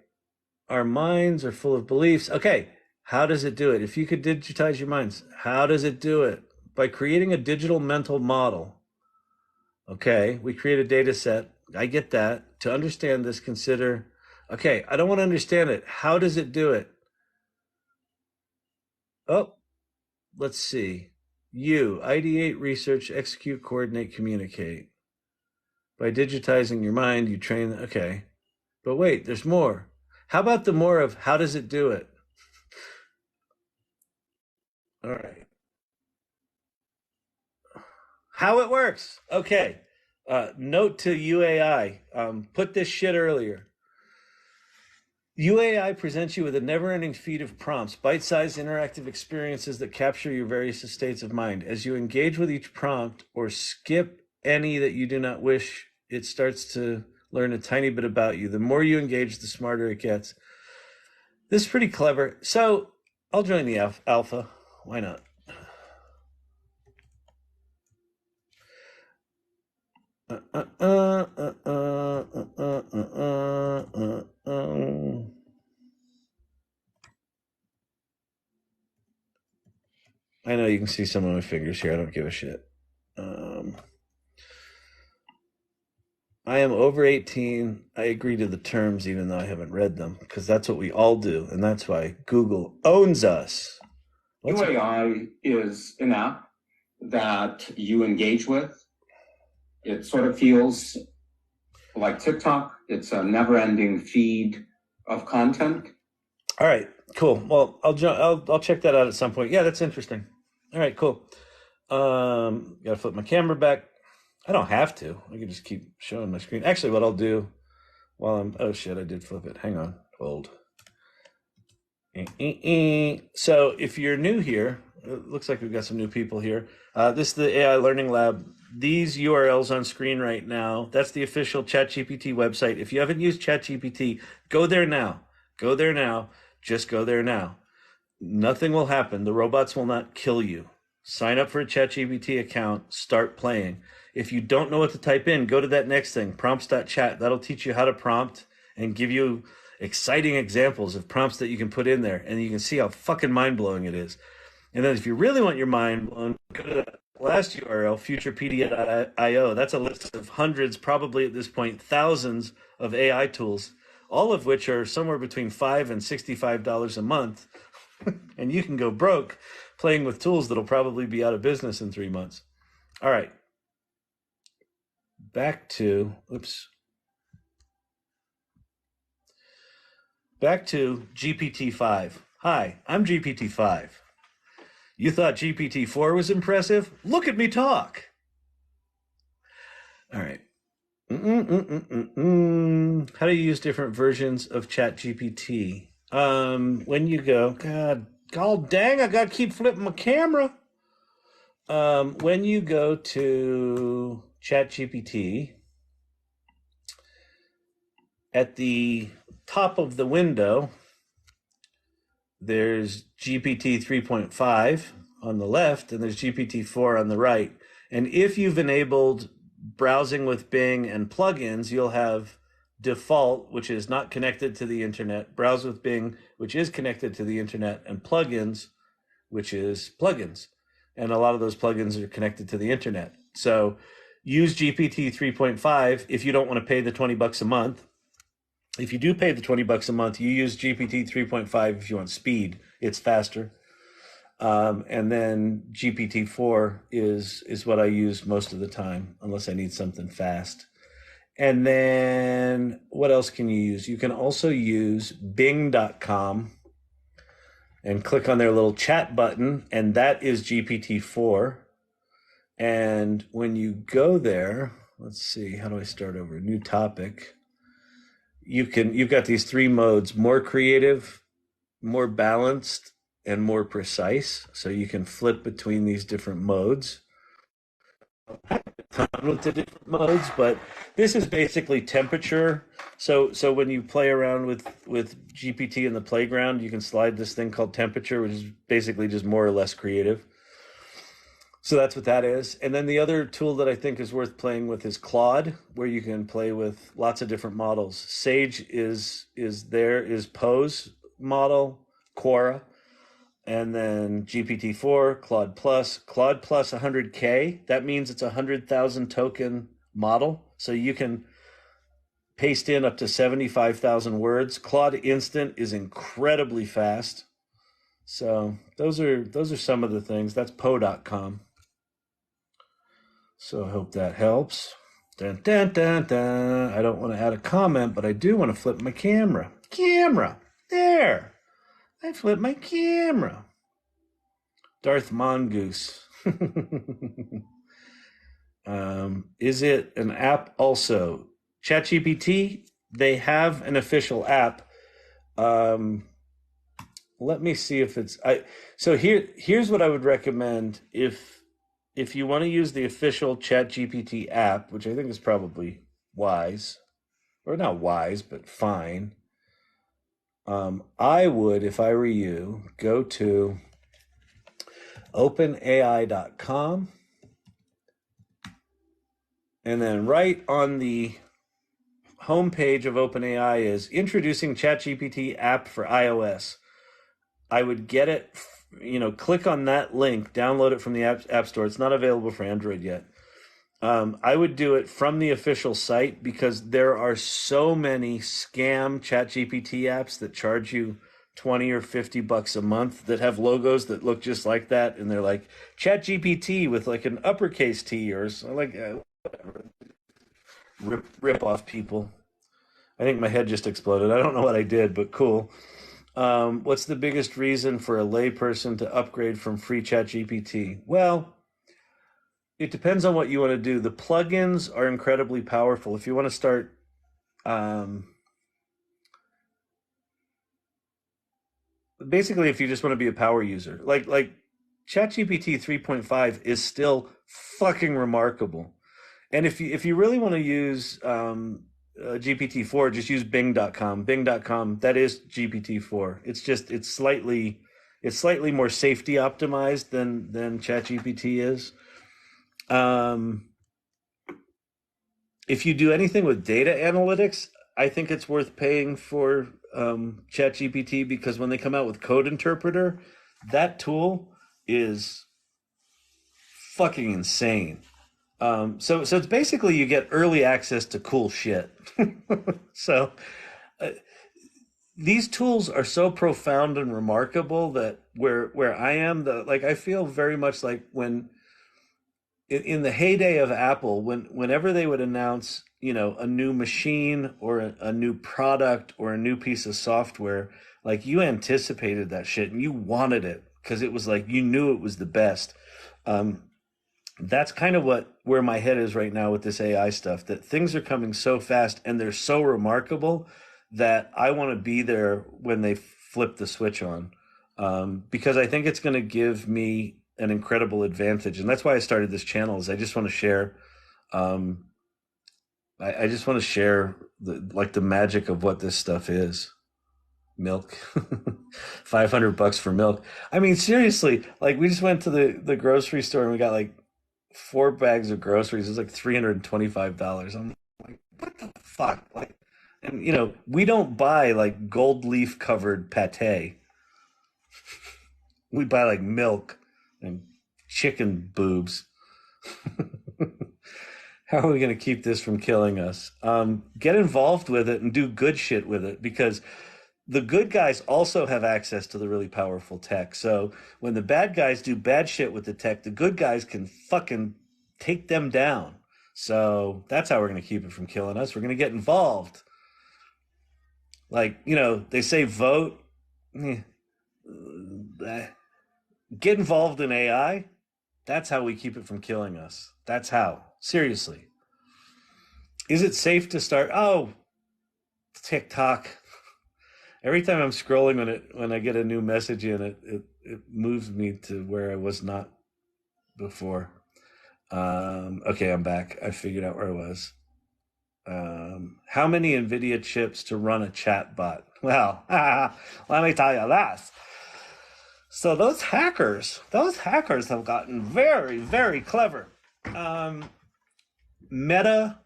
Speaker 1: Our minds are full of beliefs. Okay, how does it do it? If you could digitize your minds, how does it do it? By creating a digital mental model. Okay, we create a data set. I get that. To understand this, consider, okay, I don't want to understand it. How does it do it? Oh, let's see. You, ideate, research, execute, coordinate, communicate. By digitizing your mind, you train, okay. But wait, there's more. How about the more of how does it do it? All right. How it works. Okay. Note to UAI. Put this shit earlier. UAI presents you with a never-ending feed of prompts, bite-sized interactive experiences that capture your various states of mind. As you engage with each prompt or skip any that you do not wish, it starts to learn a tiny bit about you. The more you engage, the smarter it gets. This is pretty clever. So I'll join the alpha. Why not? I know you can see some of my fingers here. I don't give a shit. I am over 18. I agree to the terms even though I haven't read them because that's what we all do. And that's why Google owns us.
Speaker 3: UAI is an app that you engage with. It sort of feels like TikTok. It's a never-ending feed of content.
Speaker 1: All right, cool. Well, I'll check that out at some point. Yeah, that's interesting. All right, cool. Gotta flip my camera back. I don't have to. I can just keep showing my screen. Actually, what I'll do while I'm... Oh, shit, I did flip it. Hang on. Hold. So if you're new here, it looks like we've got some new people here. This is the AI Learning Lab. These URLs on screen right now, that's the official ChatGPT website. If you haven't used ChatGPT, go there now. Go there now. Just go there now. Nothing will happen. The robots will not kill you. Sign up for a ChatGPT account. Start playing. If you don't know what to type in, go to that next thing, prompts.chat. That'll teach you how to prompt and give you exciting examples of prompts that you can put in there. And you can see how fucking mind-blowing it is. And then if you really want your mind blown, go to that last URL, futurepedia.io. That's a list of hundreds, probably at this point, thousands of AI tools, all of which are somewhere between $5 and $65 a month. And you can go broke playing with tools that'll probably be out of business in 3 months. All right. Back to GPT-5. Hi, I'm GPT-5. You thought GPT-4 was impressive? Look at me talk. All right. How do you use different versions of ChatGPT? When you go, God dang, I gotta keep flipping my camera. When you go to ChatGPT, at the top of the window, there's GPT 3.5 on the left, and there's GPT-4 on the right. And if you've enabled browsing with Bing and plugins, you'll have default, which is not connected to the internet, browse with Bing, which is connected to the internet, and plugins, which is plugins. And a lot of those plugins are connected to the internet. So use GPT 3.5 if you don't want to pay the $20 a month. If you do pay the $20 a month, you use GPT 3.5 if you want speed. It's faster. And then GPT-4 is what I use most of the time, unless I need something fast. And then what else can you use? You can also use Bing.com and click on their little chat button, and that is GPT-4. And when you go there, let's see, how do I start over? New topic. You've got these three modes: more creative, more balanced, and more precise. So you can flip between these different modes. With the different modes, but this is basically temperature. So when you play around with GPT in the playground, you can slide this thing called temperature, which is basically just more or less creative. So that's what that is. And then the other tool that I think is worth playing with is Claude, where you can play with lots of different models. Sage is Poe's model, Quora, and then GPT-4, Claude Plus 100K. That means it's a 100,000 token model. So you can paste in up to 75,000 words. Claude Instant is incredibly fast. So those are some of the things. That's Poe.com. So I hope that helps. Dun, dun, dun, dun. I don't want to add a comment, but I do want to flip my camera. There. I flipped my camera. Darth Mongoose. Is it an app also? ChatGPT, they have an official app. Let me see if it's... So here's what I would recommend if you want to use the official ChatGPT app, which I think is probably wise, or not wise, but fine. I would, if I were you, go to openai.com And then right on the homepage of OpenAI is introducing ChatGPT app for iOS. I would get it, click on that link, download it from the app store. It's not available for Android yet. I would do it from the official site because there are so many scam ChatGPT apps that charge you 20 or 50 bucks a month that have logos that look just like that, and they're like ChatGPT with like an uppercase T or like whatever. Rip off people. I think my head just exploded. I don't know what I did, but cool. What's the biggest reason for a layperson to upgrade from free ChatGPT? Well, it depends on what you want to do. The plugins are incredibly powerful. If you want to start, basically, if you just want to be a power user, like ChatGPT 3.5 is still fucking remarkable. And if you really want to use GPT-4, just use Bing.com. Bing.com, that is GPT-4. It's slightly more safety optimized than ChatGPT is. If you do anything with data analytics, I think it's worth paying for ChatGPT, because when they come out with Code Interpreter, that tool is fucking insane. So it's basically you get early access to cool shit. So these tools are so profound and remarkable that where I am, I feel very much like when in the heyday of Apple, whenever they would announce, a new machine or a new product or a new piece of software, like you anticipated that shit and you wanted it because it was like you knew it was the best. That's kind of where my head is right now with this AI stuff, that things are coming so fast and they're so remarkable that I want to be there when they flip the switch on, because I think it's going to give me an incredible advantage. And that's why I started this channel, is I just want to share, I just want to share the magic of what this stuff is. Milk. $500 for milk. I mean, seriously, like we just went to the grocery store and we got like 4 bags of groceries. It's like $325. I'm like, what the fuck? Like, and we don't buy like gold leaf covered pate. We buy like milk and chicken boobs. How are we going to keep this from killing us? Get involved with it and do good shit with it, because the good guys also have access to the really powerful tech. So when the bad guys do bad shit with the tech, the good guys can fucking take them down. So that's how we're going to keep it from killing us. We're going to get involved. Like, they say vote. Get involved in AI. That's how we keep it from killing us. That's how. Seriously. Is it safe to start? Oh, TikTok. Every time I'm scrolling when I get a new message in, it moves me to where I was not before. Okay, I'm back. I figured out where I was. How many NVIDIA chips to run a chat bot? Well, let me tell you this. So those hackers have gotten very, very clever. Meta.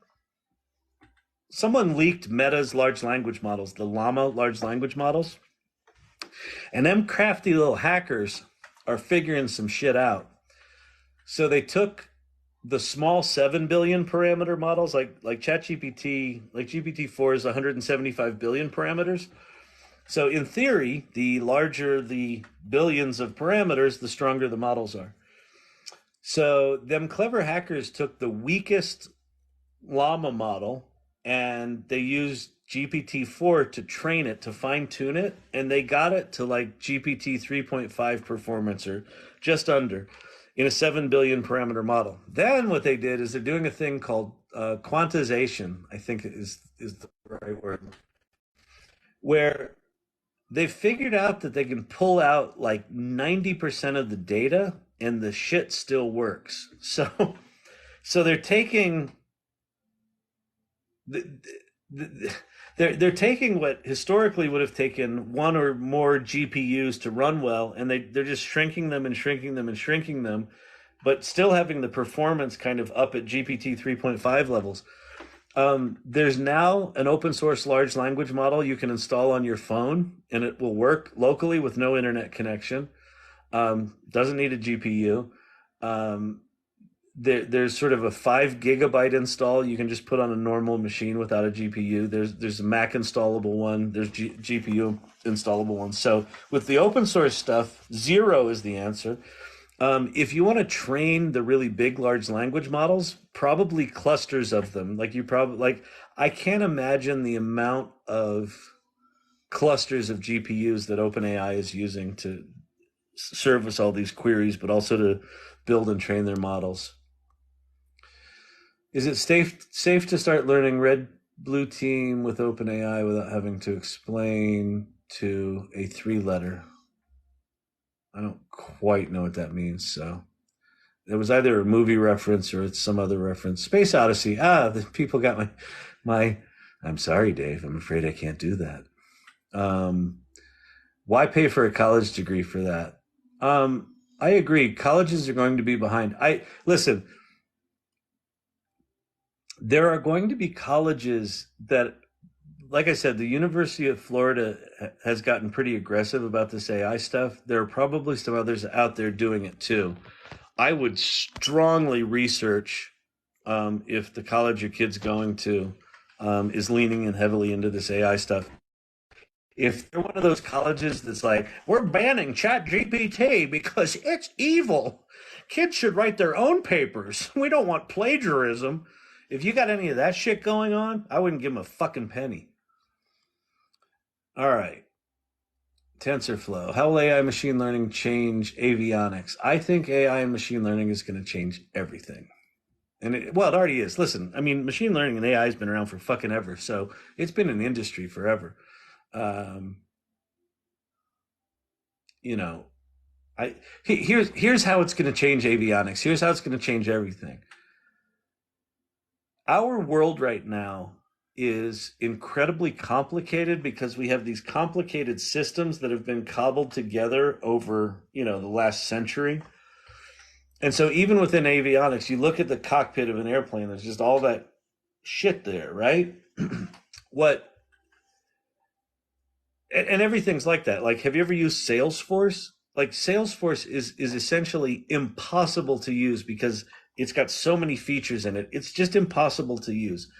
Speaker 1: Someone leaked Meta's large language models, the Llama large language models. And them crafty little hackers are figuring some shit out. So they took the small 7 billion parameter models, like ChatGPT, like GPT-4 is 175 billion parameters. So in theory, the larger the billions of parameters, the stronger the models are. So them clever hackers took the weakest Llama model, and they used GPT-4 to train it, to fine-tune it, and they got it to like GPT 3.5 performance, or just under, in a 7 billion parameter model. Then what they did is they're doing a thing called quantization, I think is the right word, where they figured out that they can pull out like 90% of the data and the shit still works. So they're taking... They're taking what historically would have taken one or more GPUs to run well, and they're just shrinking them and shrinking them and shrinking them but still having the performance kind of up at GPT 3.5 levels. There's now an open source large language model you can install on your phone, and it will work locally with no internet connection. Doesn't need a GPU. There's sort of a 5 gigabyte install you can just put on a normal machine without a GPU. There's a Mac installable one. There's GPU installable one. So with the open source stuff, 0 is the answer. If you want to train the really big large language models, probably clusters of them. I can't imagine the amount of clusters of GPUs that OpenAI is using to service all these queries, but also to build and train their models. Is it safe to start learning red blue team with OpenAI without having to explain to a 3-letter? I don't quite know what that means. So it was either a movie reference or it's some other reference. Space Odyssey. The people got my. I'm sorry, Dave. I'm afraid I can't do that. Why pay for a college degree for that? I agree. Colleges are going to be behind. Listen. There are going to be colleges that, like I said, the University of Florida has gotten pretty aggressive about this AI stuff. There are probably some others out there doing it too. I would strongly research if the college your kid's going to is leaning in heavily into this AI stuff. If they're one of those colleges that's like, we're banning ChatGPT because it's evil. Kids should write their own papers. We don't want plagiarism. If you got any of that shit going on, I wouldn't give them a fucking penny. All right. TensorFlow. How will AI machine learning change avionics? I think AI and machine learning is going to change everything. And it already is. Listen, I mean, machine learning and AI has been around for fucking ever. So it's been an industry forever. Here's how it's going to change avionics. Here's how it's going to change everything. Our world right now is incredibly complicated because we have these complicated systems that have been cobbled together over, the last century. And so even within avionics, you look at the cockpit of an airplane, there's just all that shit there, right? And everything's like that. Like, have you ever used Salesforce? Like, Salesforce is essentially impossible to use because it's got so many features in it. It's just impossible to use.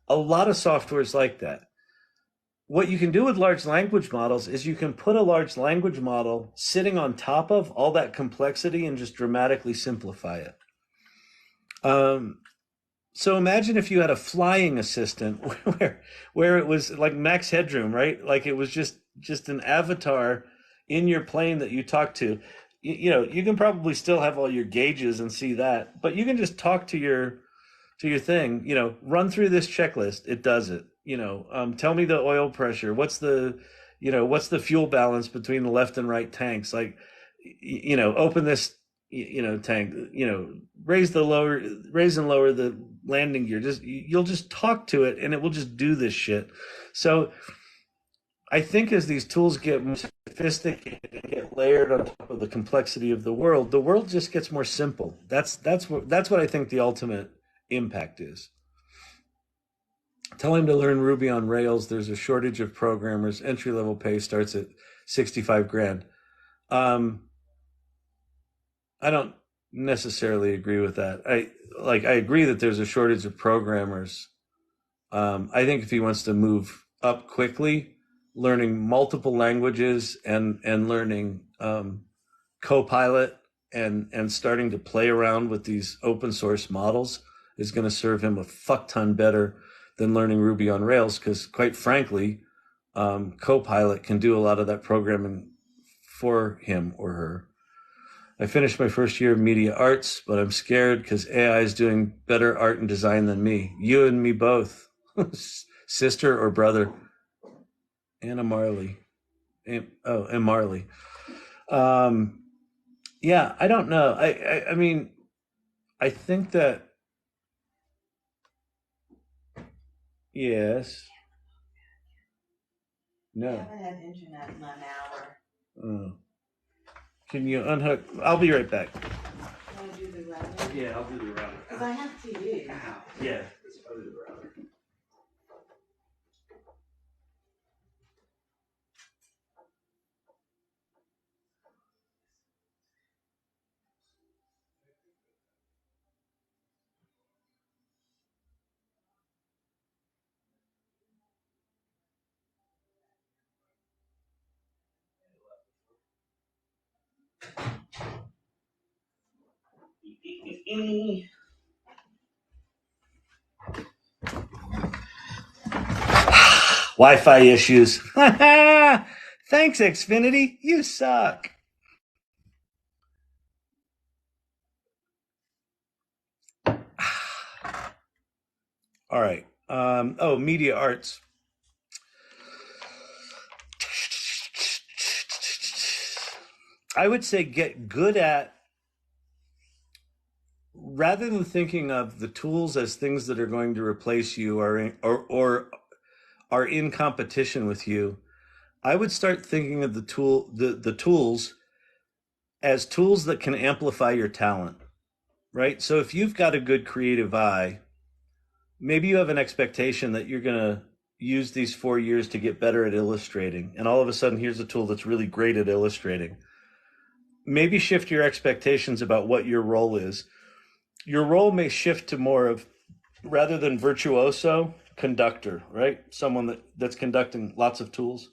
Speaker 1: A lot of software is like that. What you can do with large language models is you can put a large language model sitting on top of all that complexity and just dramatically simplify it. So imagine if you had a flying assistant where it was like max headroom, right? Like it was just an avatar in your plane that you talk to. You can probably still have all your gauges and see that, but you can just talk to your thing, run through this checklist. It does it. Tell me the oil pressure. What's the fuel balance between the left and right tanks? Like, open this, tank, raise and lower the landing gear. You'll just talk to it and it will just do this shit. So I think as these tools get more sophisticated and get layered on top of the complexity of the world just gets more simple. That's what I think the ultimate impact is. Tell him to learn Ruby on Rails. There's a shortage of programmers. Entry-level pay starts at 65 grand. I don't necessarily agree with that. I agree that there's a shortage of programmers. I think if he wants to move up quickly, learning multiple languages and learning Copilot and starting to play around with these open source models is going to serve him a fuck ton better than learning Ruby on Rails, because quite frankly, Copilot can do a lot of that programming for him or her. I finished my first year of media arts, but I'm scared because AI is doing better art and design than me. You and me both. Sister or brother? Anna Marley. And Marley. Yeah, I don't know. I mean, I think that, yes. No.
Speaker 4: I haven't had internet in an hour.
Speaker 1: Oh. Can you unhook? I'll be right back.
Speaker 4: want to do the router?
Speaker 1: Yeah, I'll do the router.
Speaker 4: Because I have to use.
Speaker 1: Yeah, I'll do the router. Wi-Fi issues. Thanks, Xfinity. You suck. All right. Media arts. I would say get good at, rather than thinking of the tools as things that are going to replace you or are in competition with you, I would start thinking of the tools as tools that can amplify your talent, right? So if you've got a good creative eye, maybe you have an expectation that you're going to use these 4 years to get better at illustrating. And all of a sudden, here's a tool that's really great at illustrating. Maybe shift your expectations about what your role is. Your role may shift to more of, rather than virtuoso, conductor, right? Someone that's conducting lots of tools.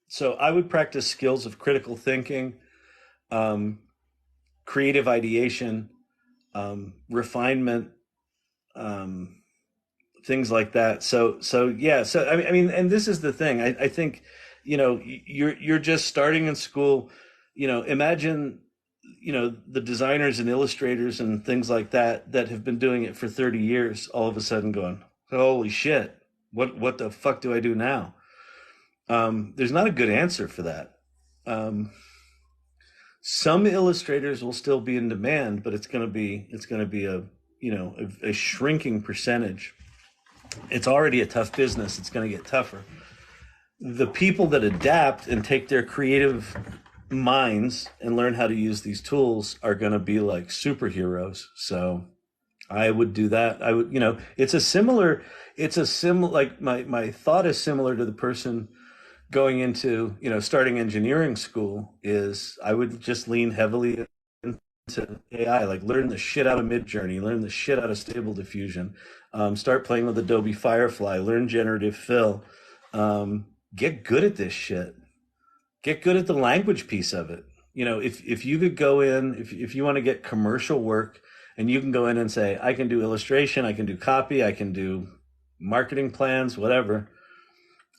Speaker 1: So I would practice skills of critical thinking, creative ideation, refinement, things like that. So yeah. So I mean, and this is the thing. I think, you're just starting in school. Imagine, the designers and illustrators and things like that have been doing it for 30 years, all of a sudden going, holy shit, what the fuck do I do now? There's not a good answer for that. Some illustrators will still be in demand, but it's going to be a shrinking percentage. It's already a tough business. It's going to get tougher. The people that adapt and take their creative minds and learn how to use these tools are going to be like superheroes. So I would do that. I would, it's a similar, like my thought is similar to the person going into, starting engineering school. Is I would just lean heavily into AI, like learn the shit out of Midjourney, learn the shit out of Stable Diffusion, start playing with Adobe Firefly, learn generative fill, get good at this shit. Get good at the language piece of it. If you could go in, if you want to get commercial work, and you can go in and say, I can do illustration, I can do copy, I can do marketing plans, whatever,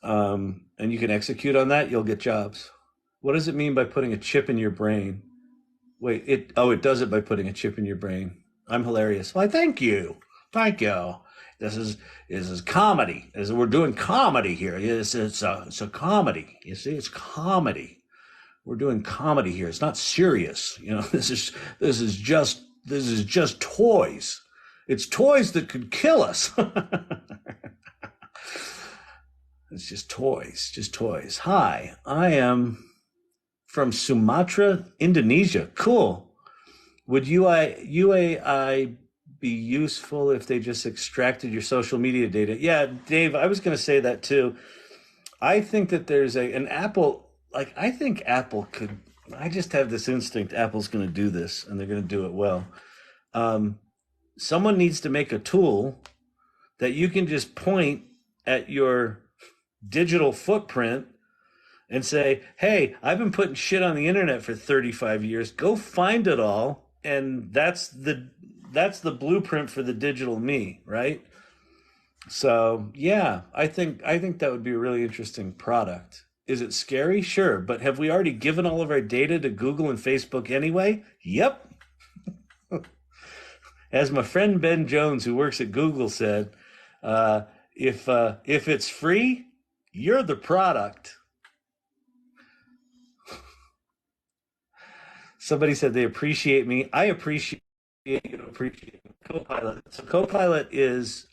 Speaker 1: and you can execute on that, you'll get jobs. What does it mean by putting a chip in your brain? Wait, it does it by putting a chip in your brain. I'm hilarious. Why, thank you. This is comedy. We're doing comedy here. It's a comedy. You see, it's comedy. We're doing comedy here. It's not serious. This is just toys. It's toys that could kill us. It's just toys. Hi, I am from Sumatra, Indonesia. Cool. Would UAI be useful if they just extracted your social media data? Yeah, Dave, I was going to say that too. I think that there's an Apple, I think Apple could, I just have this instinct Apple's going to do this and they're going to do it well. Someone needs to make a tool that you can just point at your digital footprint and say, hey, I've been putting shit on the internet for 35 years. Go find it all. And that's the blueprint for the digital me, right? So yeah, I think that would be a really interesting product. Is it scary? Sure. But have we already given all of our data to Google and Facebook anyway? Yep. As my friend Ben Jones, who works at Google, said, if it's free, you're the product. Somebody said they appreciate me. I appreciate you. Appreciate Copilot. So Copilot is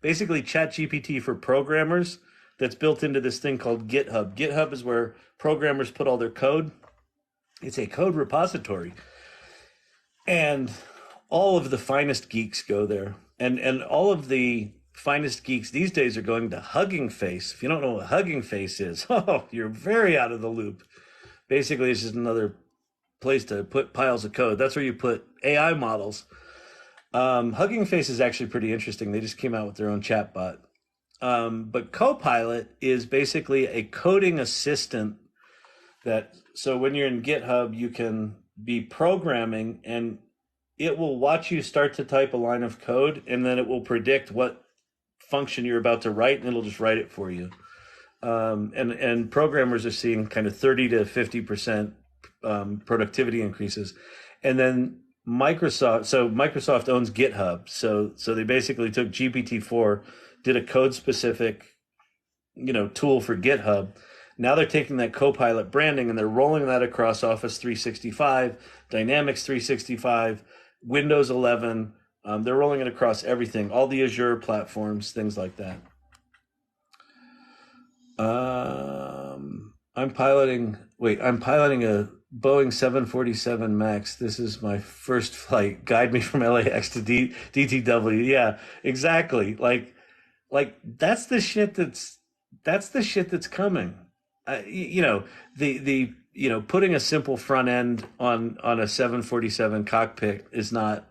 Speaker 1: basically ChatGPT for programmers that's built into this thing called GitHub. GitHub is where programmers put all their code. It's a code repository. And all of the finest geeks go there. And all of the finest geeks these days are going to Hugging Face. If you don't know what Hugging Face is, oh, you're very out of the loop. Basically, it's just another place to put piles of code. That's where you put AI models. Hugging Face is actually pretty interesting. They just came out with their own chatbot. But Copilot is basically a coding assistant that, so when you're in GitHub, you can be programming and it will watch you start to type a line of code and then it will predict what function you're about to write and it'll just write it for you. And programmers are seeing kind of 30 to 50% productivity increases. And then Microsoft owns GitHub. So they basically took GPT-4, did a code specific, tool for GitHub. Now they're taking that Copilot branding and they're rolling that across Office 365, Dynamics 365, Windows 11. They're rolling it across everything, all the Azure platforms, things like that. I'm piloting a Boeing 747 Max. This is my first flight. Guide me from LAX to DTW. Yeah, exactly. Like that's the shit that's coming. Putting a simple front end on a 747 cockpit is not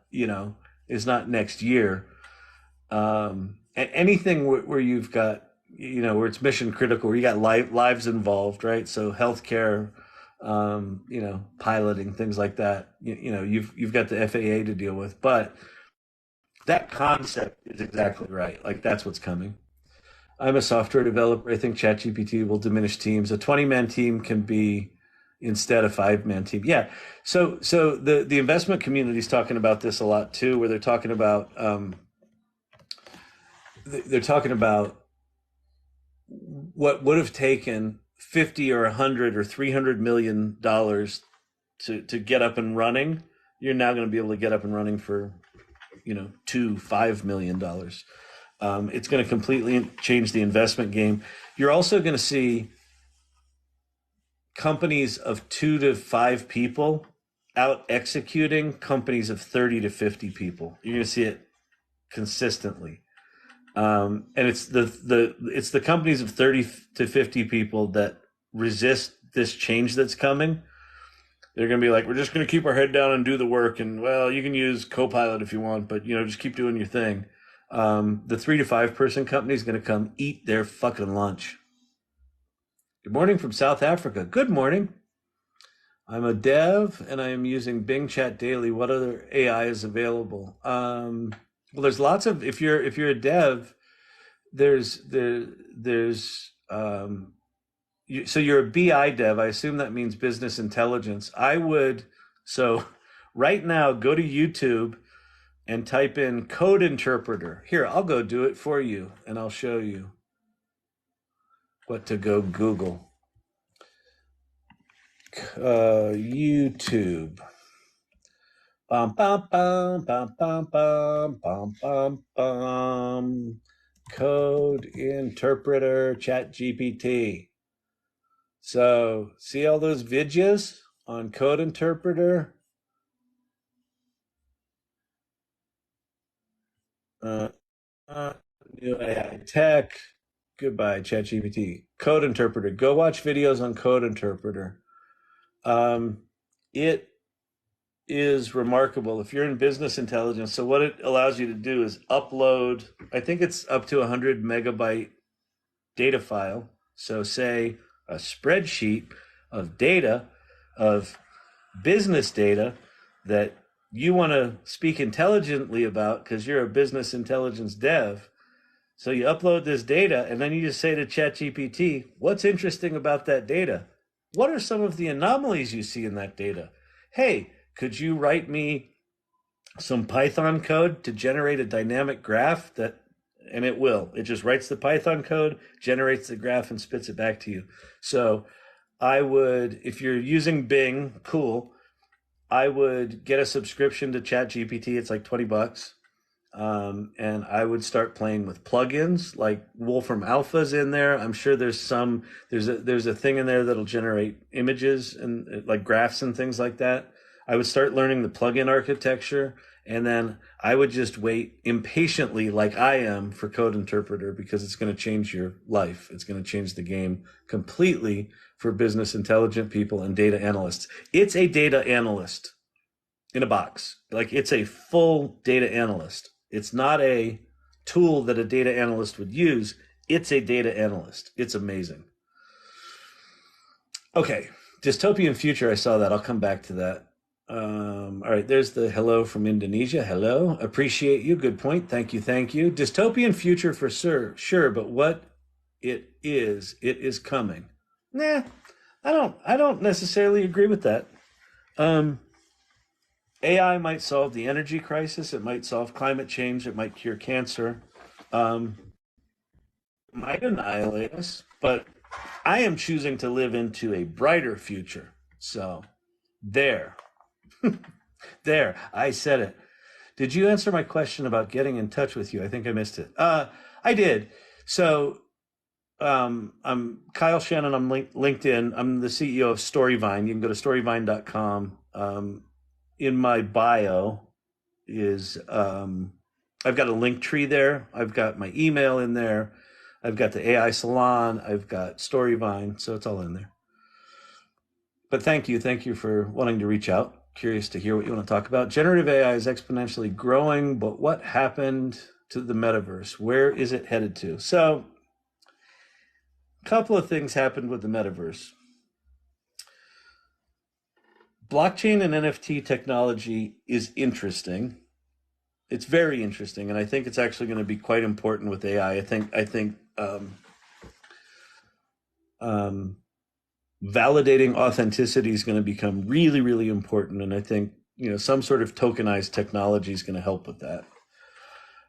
Speaker 1: next year. Anything where you've got, where it's mission critical, where you got lives involved, right? So healthcare, piloting, things like that. You've got the FAA to deal with, but that concept is exactly right. Like that's what's coming. I'm a software developer. I think ChatGPT will diminish teams. A 20-man team can be instead a 5-man team. Yeah. So the investment community is talking about this a lot too, where they're talking about what would have taken 50 or 100 or 300 million dollars to get up and running. You're now going to be able to get up and running for $5 million. It's going to completely change the investment game. You're also going to see companies of 2 to 5 people out executing companies of 30 to 50 people. You're going to see it consistently. And it's the companies of 30 to 50 people that resist this change that's coming. They're going to be like, we're just going to keep our head down and do the work. And well, you can use Copilot if you want, but just keep doing your thing. The 3 to 5 person company is going to come eat their fucking lunch. Good morning from South Africa. Good morning. I'm a dev and I am using Bing Chat daily. What other AI is available? Well, there's lots of, if you're a dev, so you're a BI dev. I assume that means business intelligence. So right now go to YouTube and type in code interpreter. Here, I'll go do it for you and I'll show you what to go Google. YouTube. Bum, bum, bum, bum, bum, bum, bum, bum, bum. Code interpreter, ChatGPT. So see all those videos on code interpreter? New AI tech. Goodbye, ChatGPT. Code interpreter. Go watch videos on code interpreter. It is remarkable. If you're in business intelligence, so what it allows you to do is upload, I think it's up to 100 megabyte data file. So say a spreadsheet of data, of business data that you want to speak intelligently about because you're a business intelligence dev. So you upload this data and then you just say to ChatGPT, what's interesting about that data? What are some of the anomalies you see in that data? Hey, could you write me some Python code to generate a dynamic graph and it will. It just writes the Python code, generates the graph, and spits it back to you. So I would, if you're using Bing, cool. I would get a subscription to ChatGPT. It's like $20. And I would start playing with plugins like Wolfram Alpha's in there. I'm sure there's a thing in there that'll generate images and like graphs and things like that. I would start learning the plugin architecture, and then I would just wait impatiently, like I am, for Code Interpreter, because it's going to change your life. It's going to change the game completely for business intelligent people and data analysts. It's a data analyst in a box. Like, it's a full data analyst. It's not a tool that a data analyst would use. It's a data analyst. It's amazing. Okay, dystopian future, I saw that. I'll come back to that. All right, there's the hello from Indonesia. Hello, appreciate you. Good point. Thank you, thank you. Dystopian future for sure, but what it is coming. Nah, I don't necessarily agree with that. AI might solve the energy crisis. It might solve climate change. It might cure cancer. It might annihilate us, but I am choosing to live into a brighter future. So there. There, I said it. Did you answer my question about getting in touch with you? I think I missed it. I did. So I'm Kyle Shannon on LinkedIn. I'm the CEO of Storyvine. You can go to storyvine.com. In my bio is I've got a link tree there. I've got my email in there. I've got the AI Salon. I've got Storyvine. So it's all in there. But thank you for wanting to reach out. Curious to hear what you want to talk about. Generative AI is exponentially growing, but what happened to the metaverse? Where is it headed to? So a couple of things happened with the metaverse. Blockchain and NFT technology is interesting. It's very interesting, and I think it's actually going to be quite important with AI. I think validating authenticity is going to become really, really important. And I think, some sort of tokenized technology is going to help with that.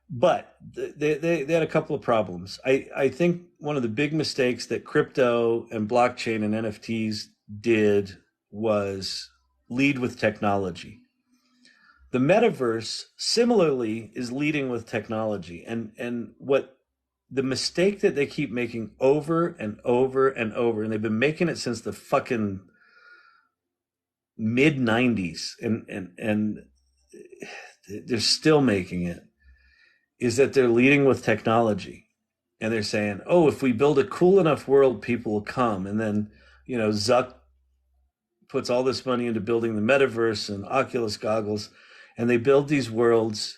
Speaker 1: But they had a couple of problems. I think one of the big mistakes that crypto and blockchain and NFTs did was lead with technology. The metaverse similarly is leading with technology. And what the mistake that they keep making over and over and over, and they've been making it since the fucking mid 90s, and they're still making it, is that they're leading with technology. And they're saying, oh, if we build a cool enough world, people will come. And then, Zuck puts all this money into building the metaverse and Oculus goggles, and they build these worlds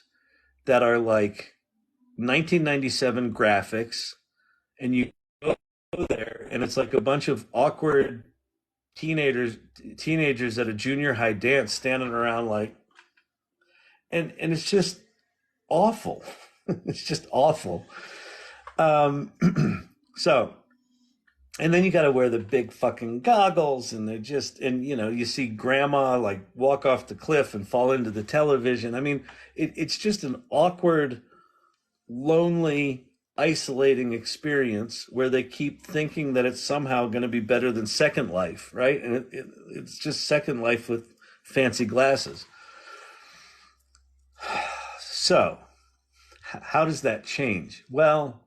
Speaker 1: that are like 1997 graphics, and you go there and it's like a bunch of awkward teenagers at a junior high dance standing around like, and it's just awful. It's just awful. So, and then you got to wear the big fucking goggles, and they're just, and you see grandma like walk off the cliff and fall into the television. I mean, it's just an awkward, lonely, isolating experience where they keep thinking that it's somehow going to be better than Second Life, right? And it's just Second Life with fancy glasses. So how does that change? Well,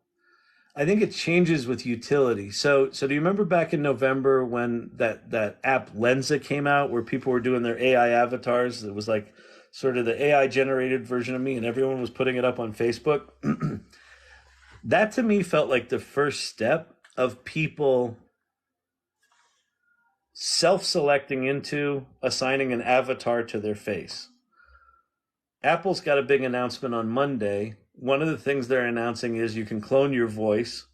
Speaker 1: I think it changes with utility. So do you remember back in November when that app Lensa came out, where people were doing their AI avatars? It was like sort of the AI generated version of me, and everyone was putting it up on Facebook. That to me felt like the first step of people self-selecting into assigning an avatar to their face. Apple's got a big announcement on Monday. One of the things they're announcing is you can clone your voice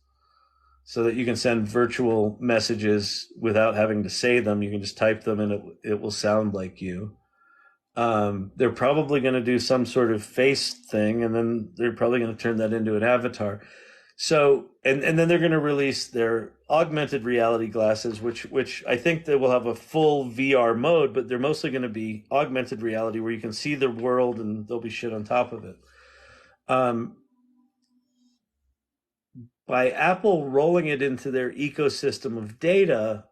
Speaker 1: so that you can send virtual messages without having to say them. You can just type them and it will sound like you. They're probably going to do some sort of face thing, and then they're probably going to turn that into an avatar. So, and then they're going to release their augmented reality glasses, which I think they will have a full VR mode, but they're mostly going to be augmented reality where you can see the world and there'll be shit on top of it. By Apple rolling it into their ecosystem of data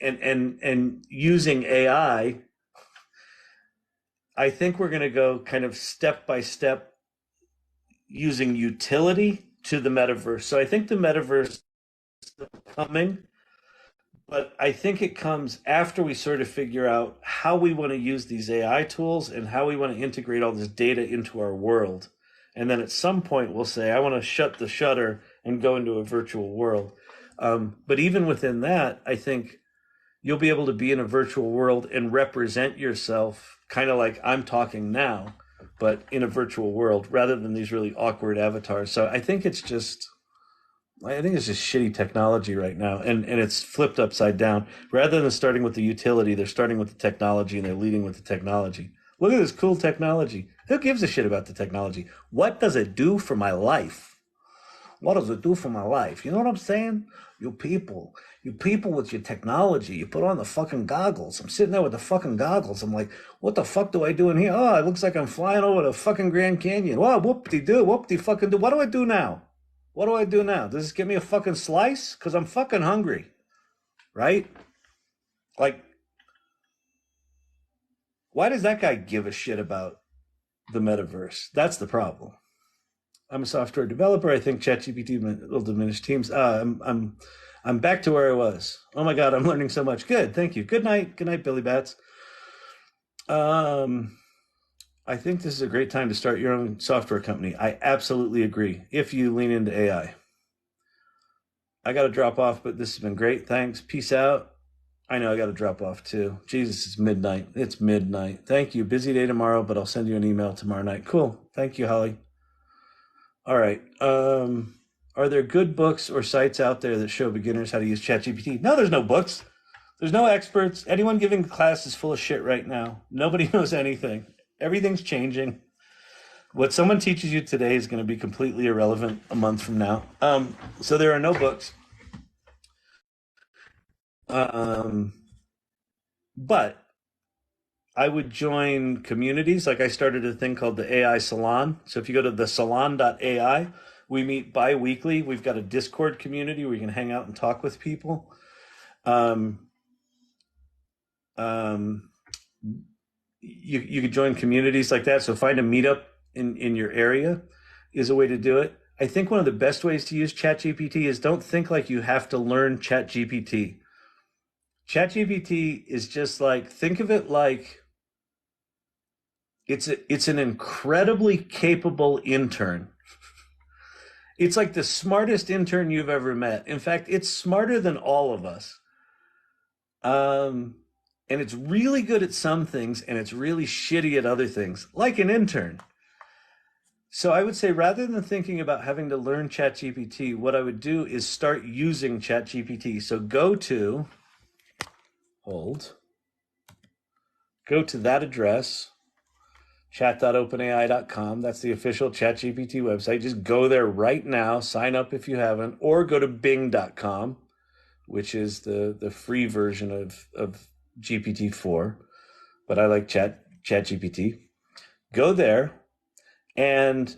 Speaker 1: and using AI, I think we're going to go kind of step by step using utility to the metaverse. So I think the metaverse is coming, But I think it comes after we sort of figure out how we want to use these AI tools and how we want to integrate all this data into our world. And then at some point, we'll say, I want to shut the shutter and go into a virtual world. But even within that, I think you'll be able to be in a virtual world and represent yourself kind of like I'm talking now, but in a virtual world rather than these really awkward avatars. So I think it's just shitty technology right now, and it's flipped upside down. Rather than starting with the utility, they're starting with the technology, and they're leading with the technology. Look at this cool technology. Who gives a shit about the technology? What does it do for my life? What does it do for my life? You know what I'm saying? You people with your technology, you put on the fucking goggles. I'm sitting there with the fucking goggles. I'm like, what the fuck do I do in here? Oh, it looks like I'm flying over the fucking Grand Canyon. Oh, whoop-de-doo, whoop-de-fucking-do. What do I do now? What do I do now? Does this give me a fucking slice? Because I'm fucking hungry, right? Like, why does that guy give a shit about the metaverse? That's the problem. I'm a software developer. I think ChatGPT will diminish teams. I'm back to where I was. Oh my God, I'm learning so much. Good, thank you. Good night, Billy Bats. I think this is a great time to start your own software company. I absolutely agree. If you lean into AI. I got to drop off, but this has been great. Thanks. Peace out. I know I got to drop off too. Jesus, it's midnight. It's midnight. Thank you. Busy day tomorrow, but I'll send you an email tomorrow night. Cool. Thank you, Holly. All right. Are there good books or sites out there that show beginners how to use ChatGPT? No, there's no books. There's no experts. Anyone giving a class is full of shit right now. Nobody knows anything. Everything's changing. What someone teaches you today is going to be completely irrelevant a month from now. So there are no books. But I would join communities. Like I started a thing called the AI Salon. So if you go to the salon.ai, we meet bi-weekly. We've got a Discord community where you can hang out and talk with people. You could join communities like that. So find a meetup in your area is a way to do it. I think one of the best ways to use ChatGPT is don't think like you have to learn ChatGPT. ChatGPT is just like, think of it like it's an incredibly capable intern. It's like the smartest intern you've ever met. In fact, it's smarter than all of us. And it's really good at some things and it's really shitty at other things, like an intern. So I would say rather than thinking about having to learn ChatGPT, what I would do is start using ChatGPT. So go to that address, chat.openai.com. That's the official ChatGPT website. Just go there right now, sign up if you haven't, or go to bing.com, which is the free version of GPT-4, but I like ChatGPT. Go there and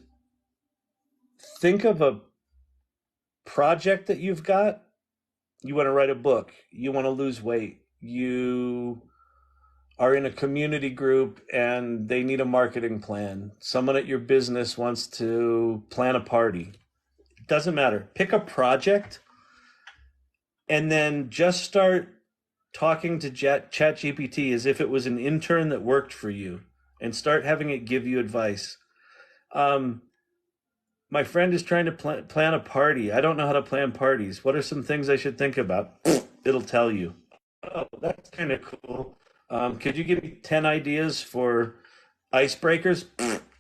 Speaker 1: think of a project that you've got. You want to write a book. You want to lose weight. You are in a community group and they need a marketing plan. Someone at your business wants to plan a party. It doesn't matter. Pick a project and then just start talking to ChatGPT as if it was an intern that worked for you and start having it give you advice. My friend is trying to plan a party. I don't know how to plan parties. What are some things I should think about? It'll tell you. Oh, that's kind of cool. Could you give me 10 ideas for icebreakers?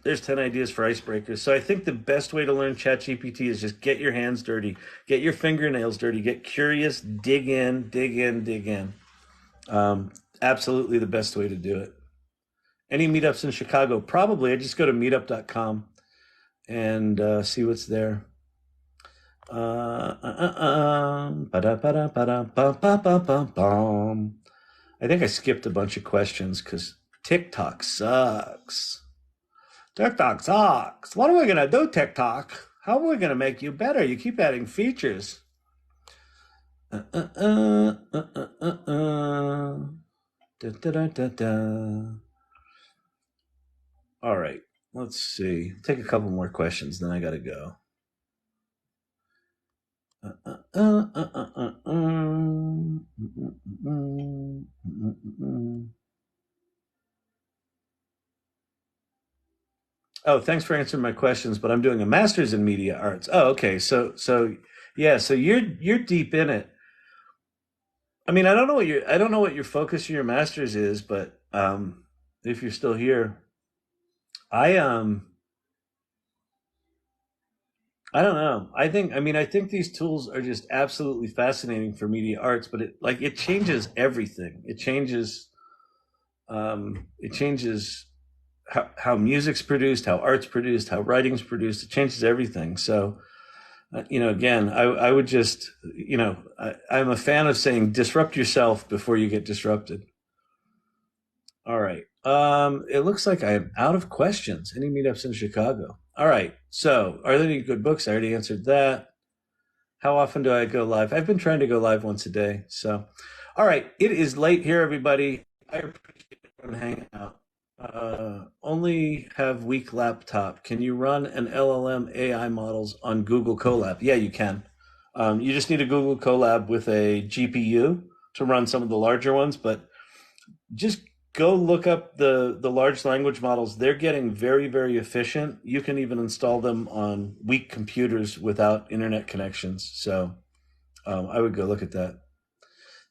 Speaker 1: There's 10 ideas for icebreakers. So I think the best way to learn ChatGPT is just get your hands dirty, get your fingernails dirty, get curious, dig in. Absolutely the best way to do it. Any meetups in Chicago? Probably. I just go to meetup.com and see what's there. I think I skipped a bunch of questions because TikTok sucks. TikTok sucks. What are we going to do, TikTok? How are we going to make you better? You keep adding features. All right, let's see. Take a couple more questions, then I got to go. Oh, thanks for answering my questions, but I'm doing a master's in media arts. Oh, okay. Yeah, so you're deep in it. I mean, I don't know what your focus of your master's is, but if you're still here, I I don't know. I think these tools are just absolutely fascinating for media arts, but it changes everything. It changes how music's produced, how art's produced, how writing's produced. It changes everything. So, again, I would just, I'm a fan of saying disrupt yourself before you get disrupted. All right. It looks like I am out of questions. Any meetups in Chicago? All right. So, are there any good books? I already answered that. How often do I go live? I've been trying to go live once a day. So, all right. It is late here, everybody. I appreciate everyone hanging out. Only have weak laptop. Can you run an LLM AI models on Google Colab? Yeah, you can. You just need a Google Colab with a GPU to run some of the larger ones, but just go look up the large language models. They're getting very, very efficient. You can even install them on weak computers without internet connections. So I would go look at that.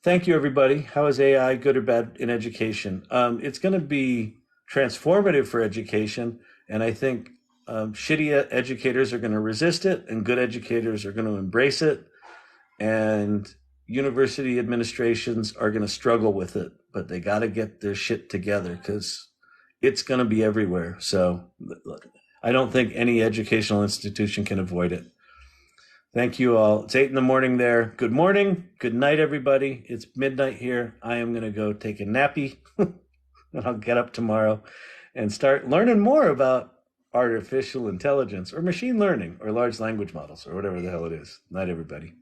Speaker 1: Thank you, everybody. How is AI good or bad in education? It's going to be transformative for education, and I think shitty educators are going to resist it, and good educators are going to embrace it, and university administrations are going to struggle with it, but they got to get their shit together because it's going to be everywhere. So I don't think any educational institution can avoid it. Thank you all. It's 8 in the morning there. Good morning. Good night, everybody. It's midnight here. I am going to go take a nappy and I'll get up tomorrow and start learning more about artificial intelligence or machine learning or large language models or whatever the hell it is. Night, everybody.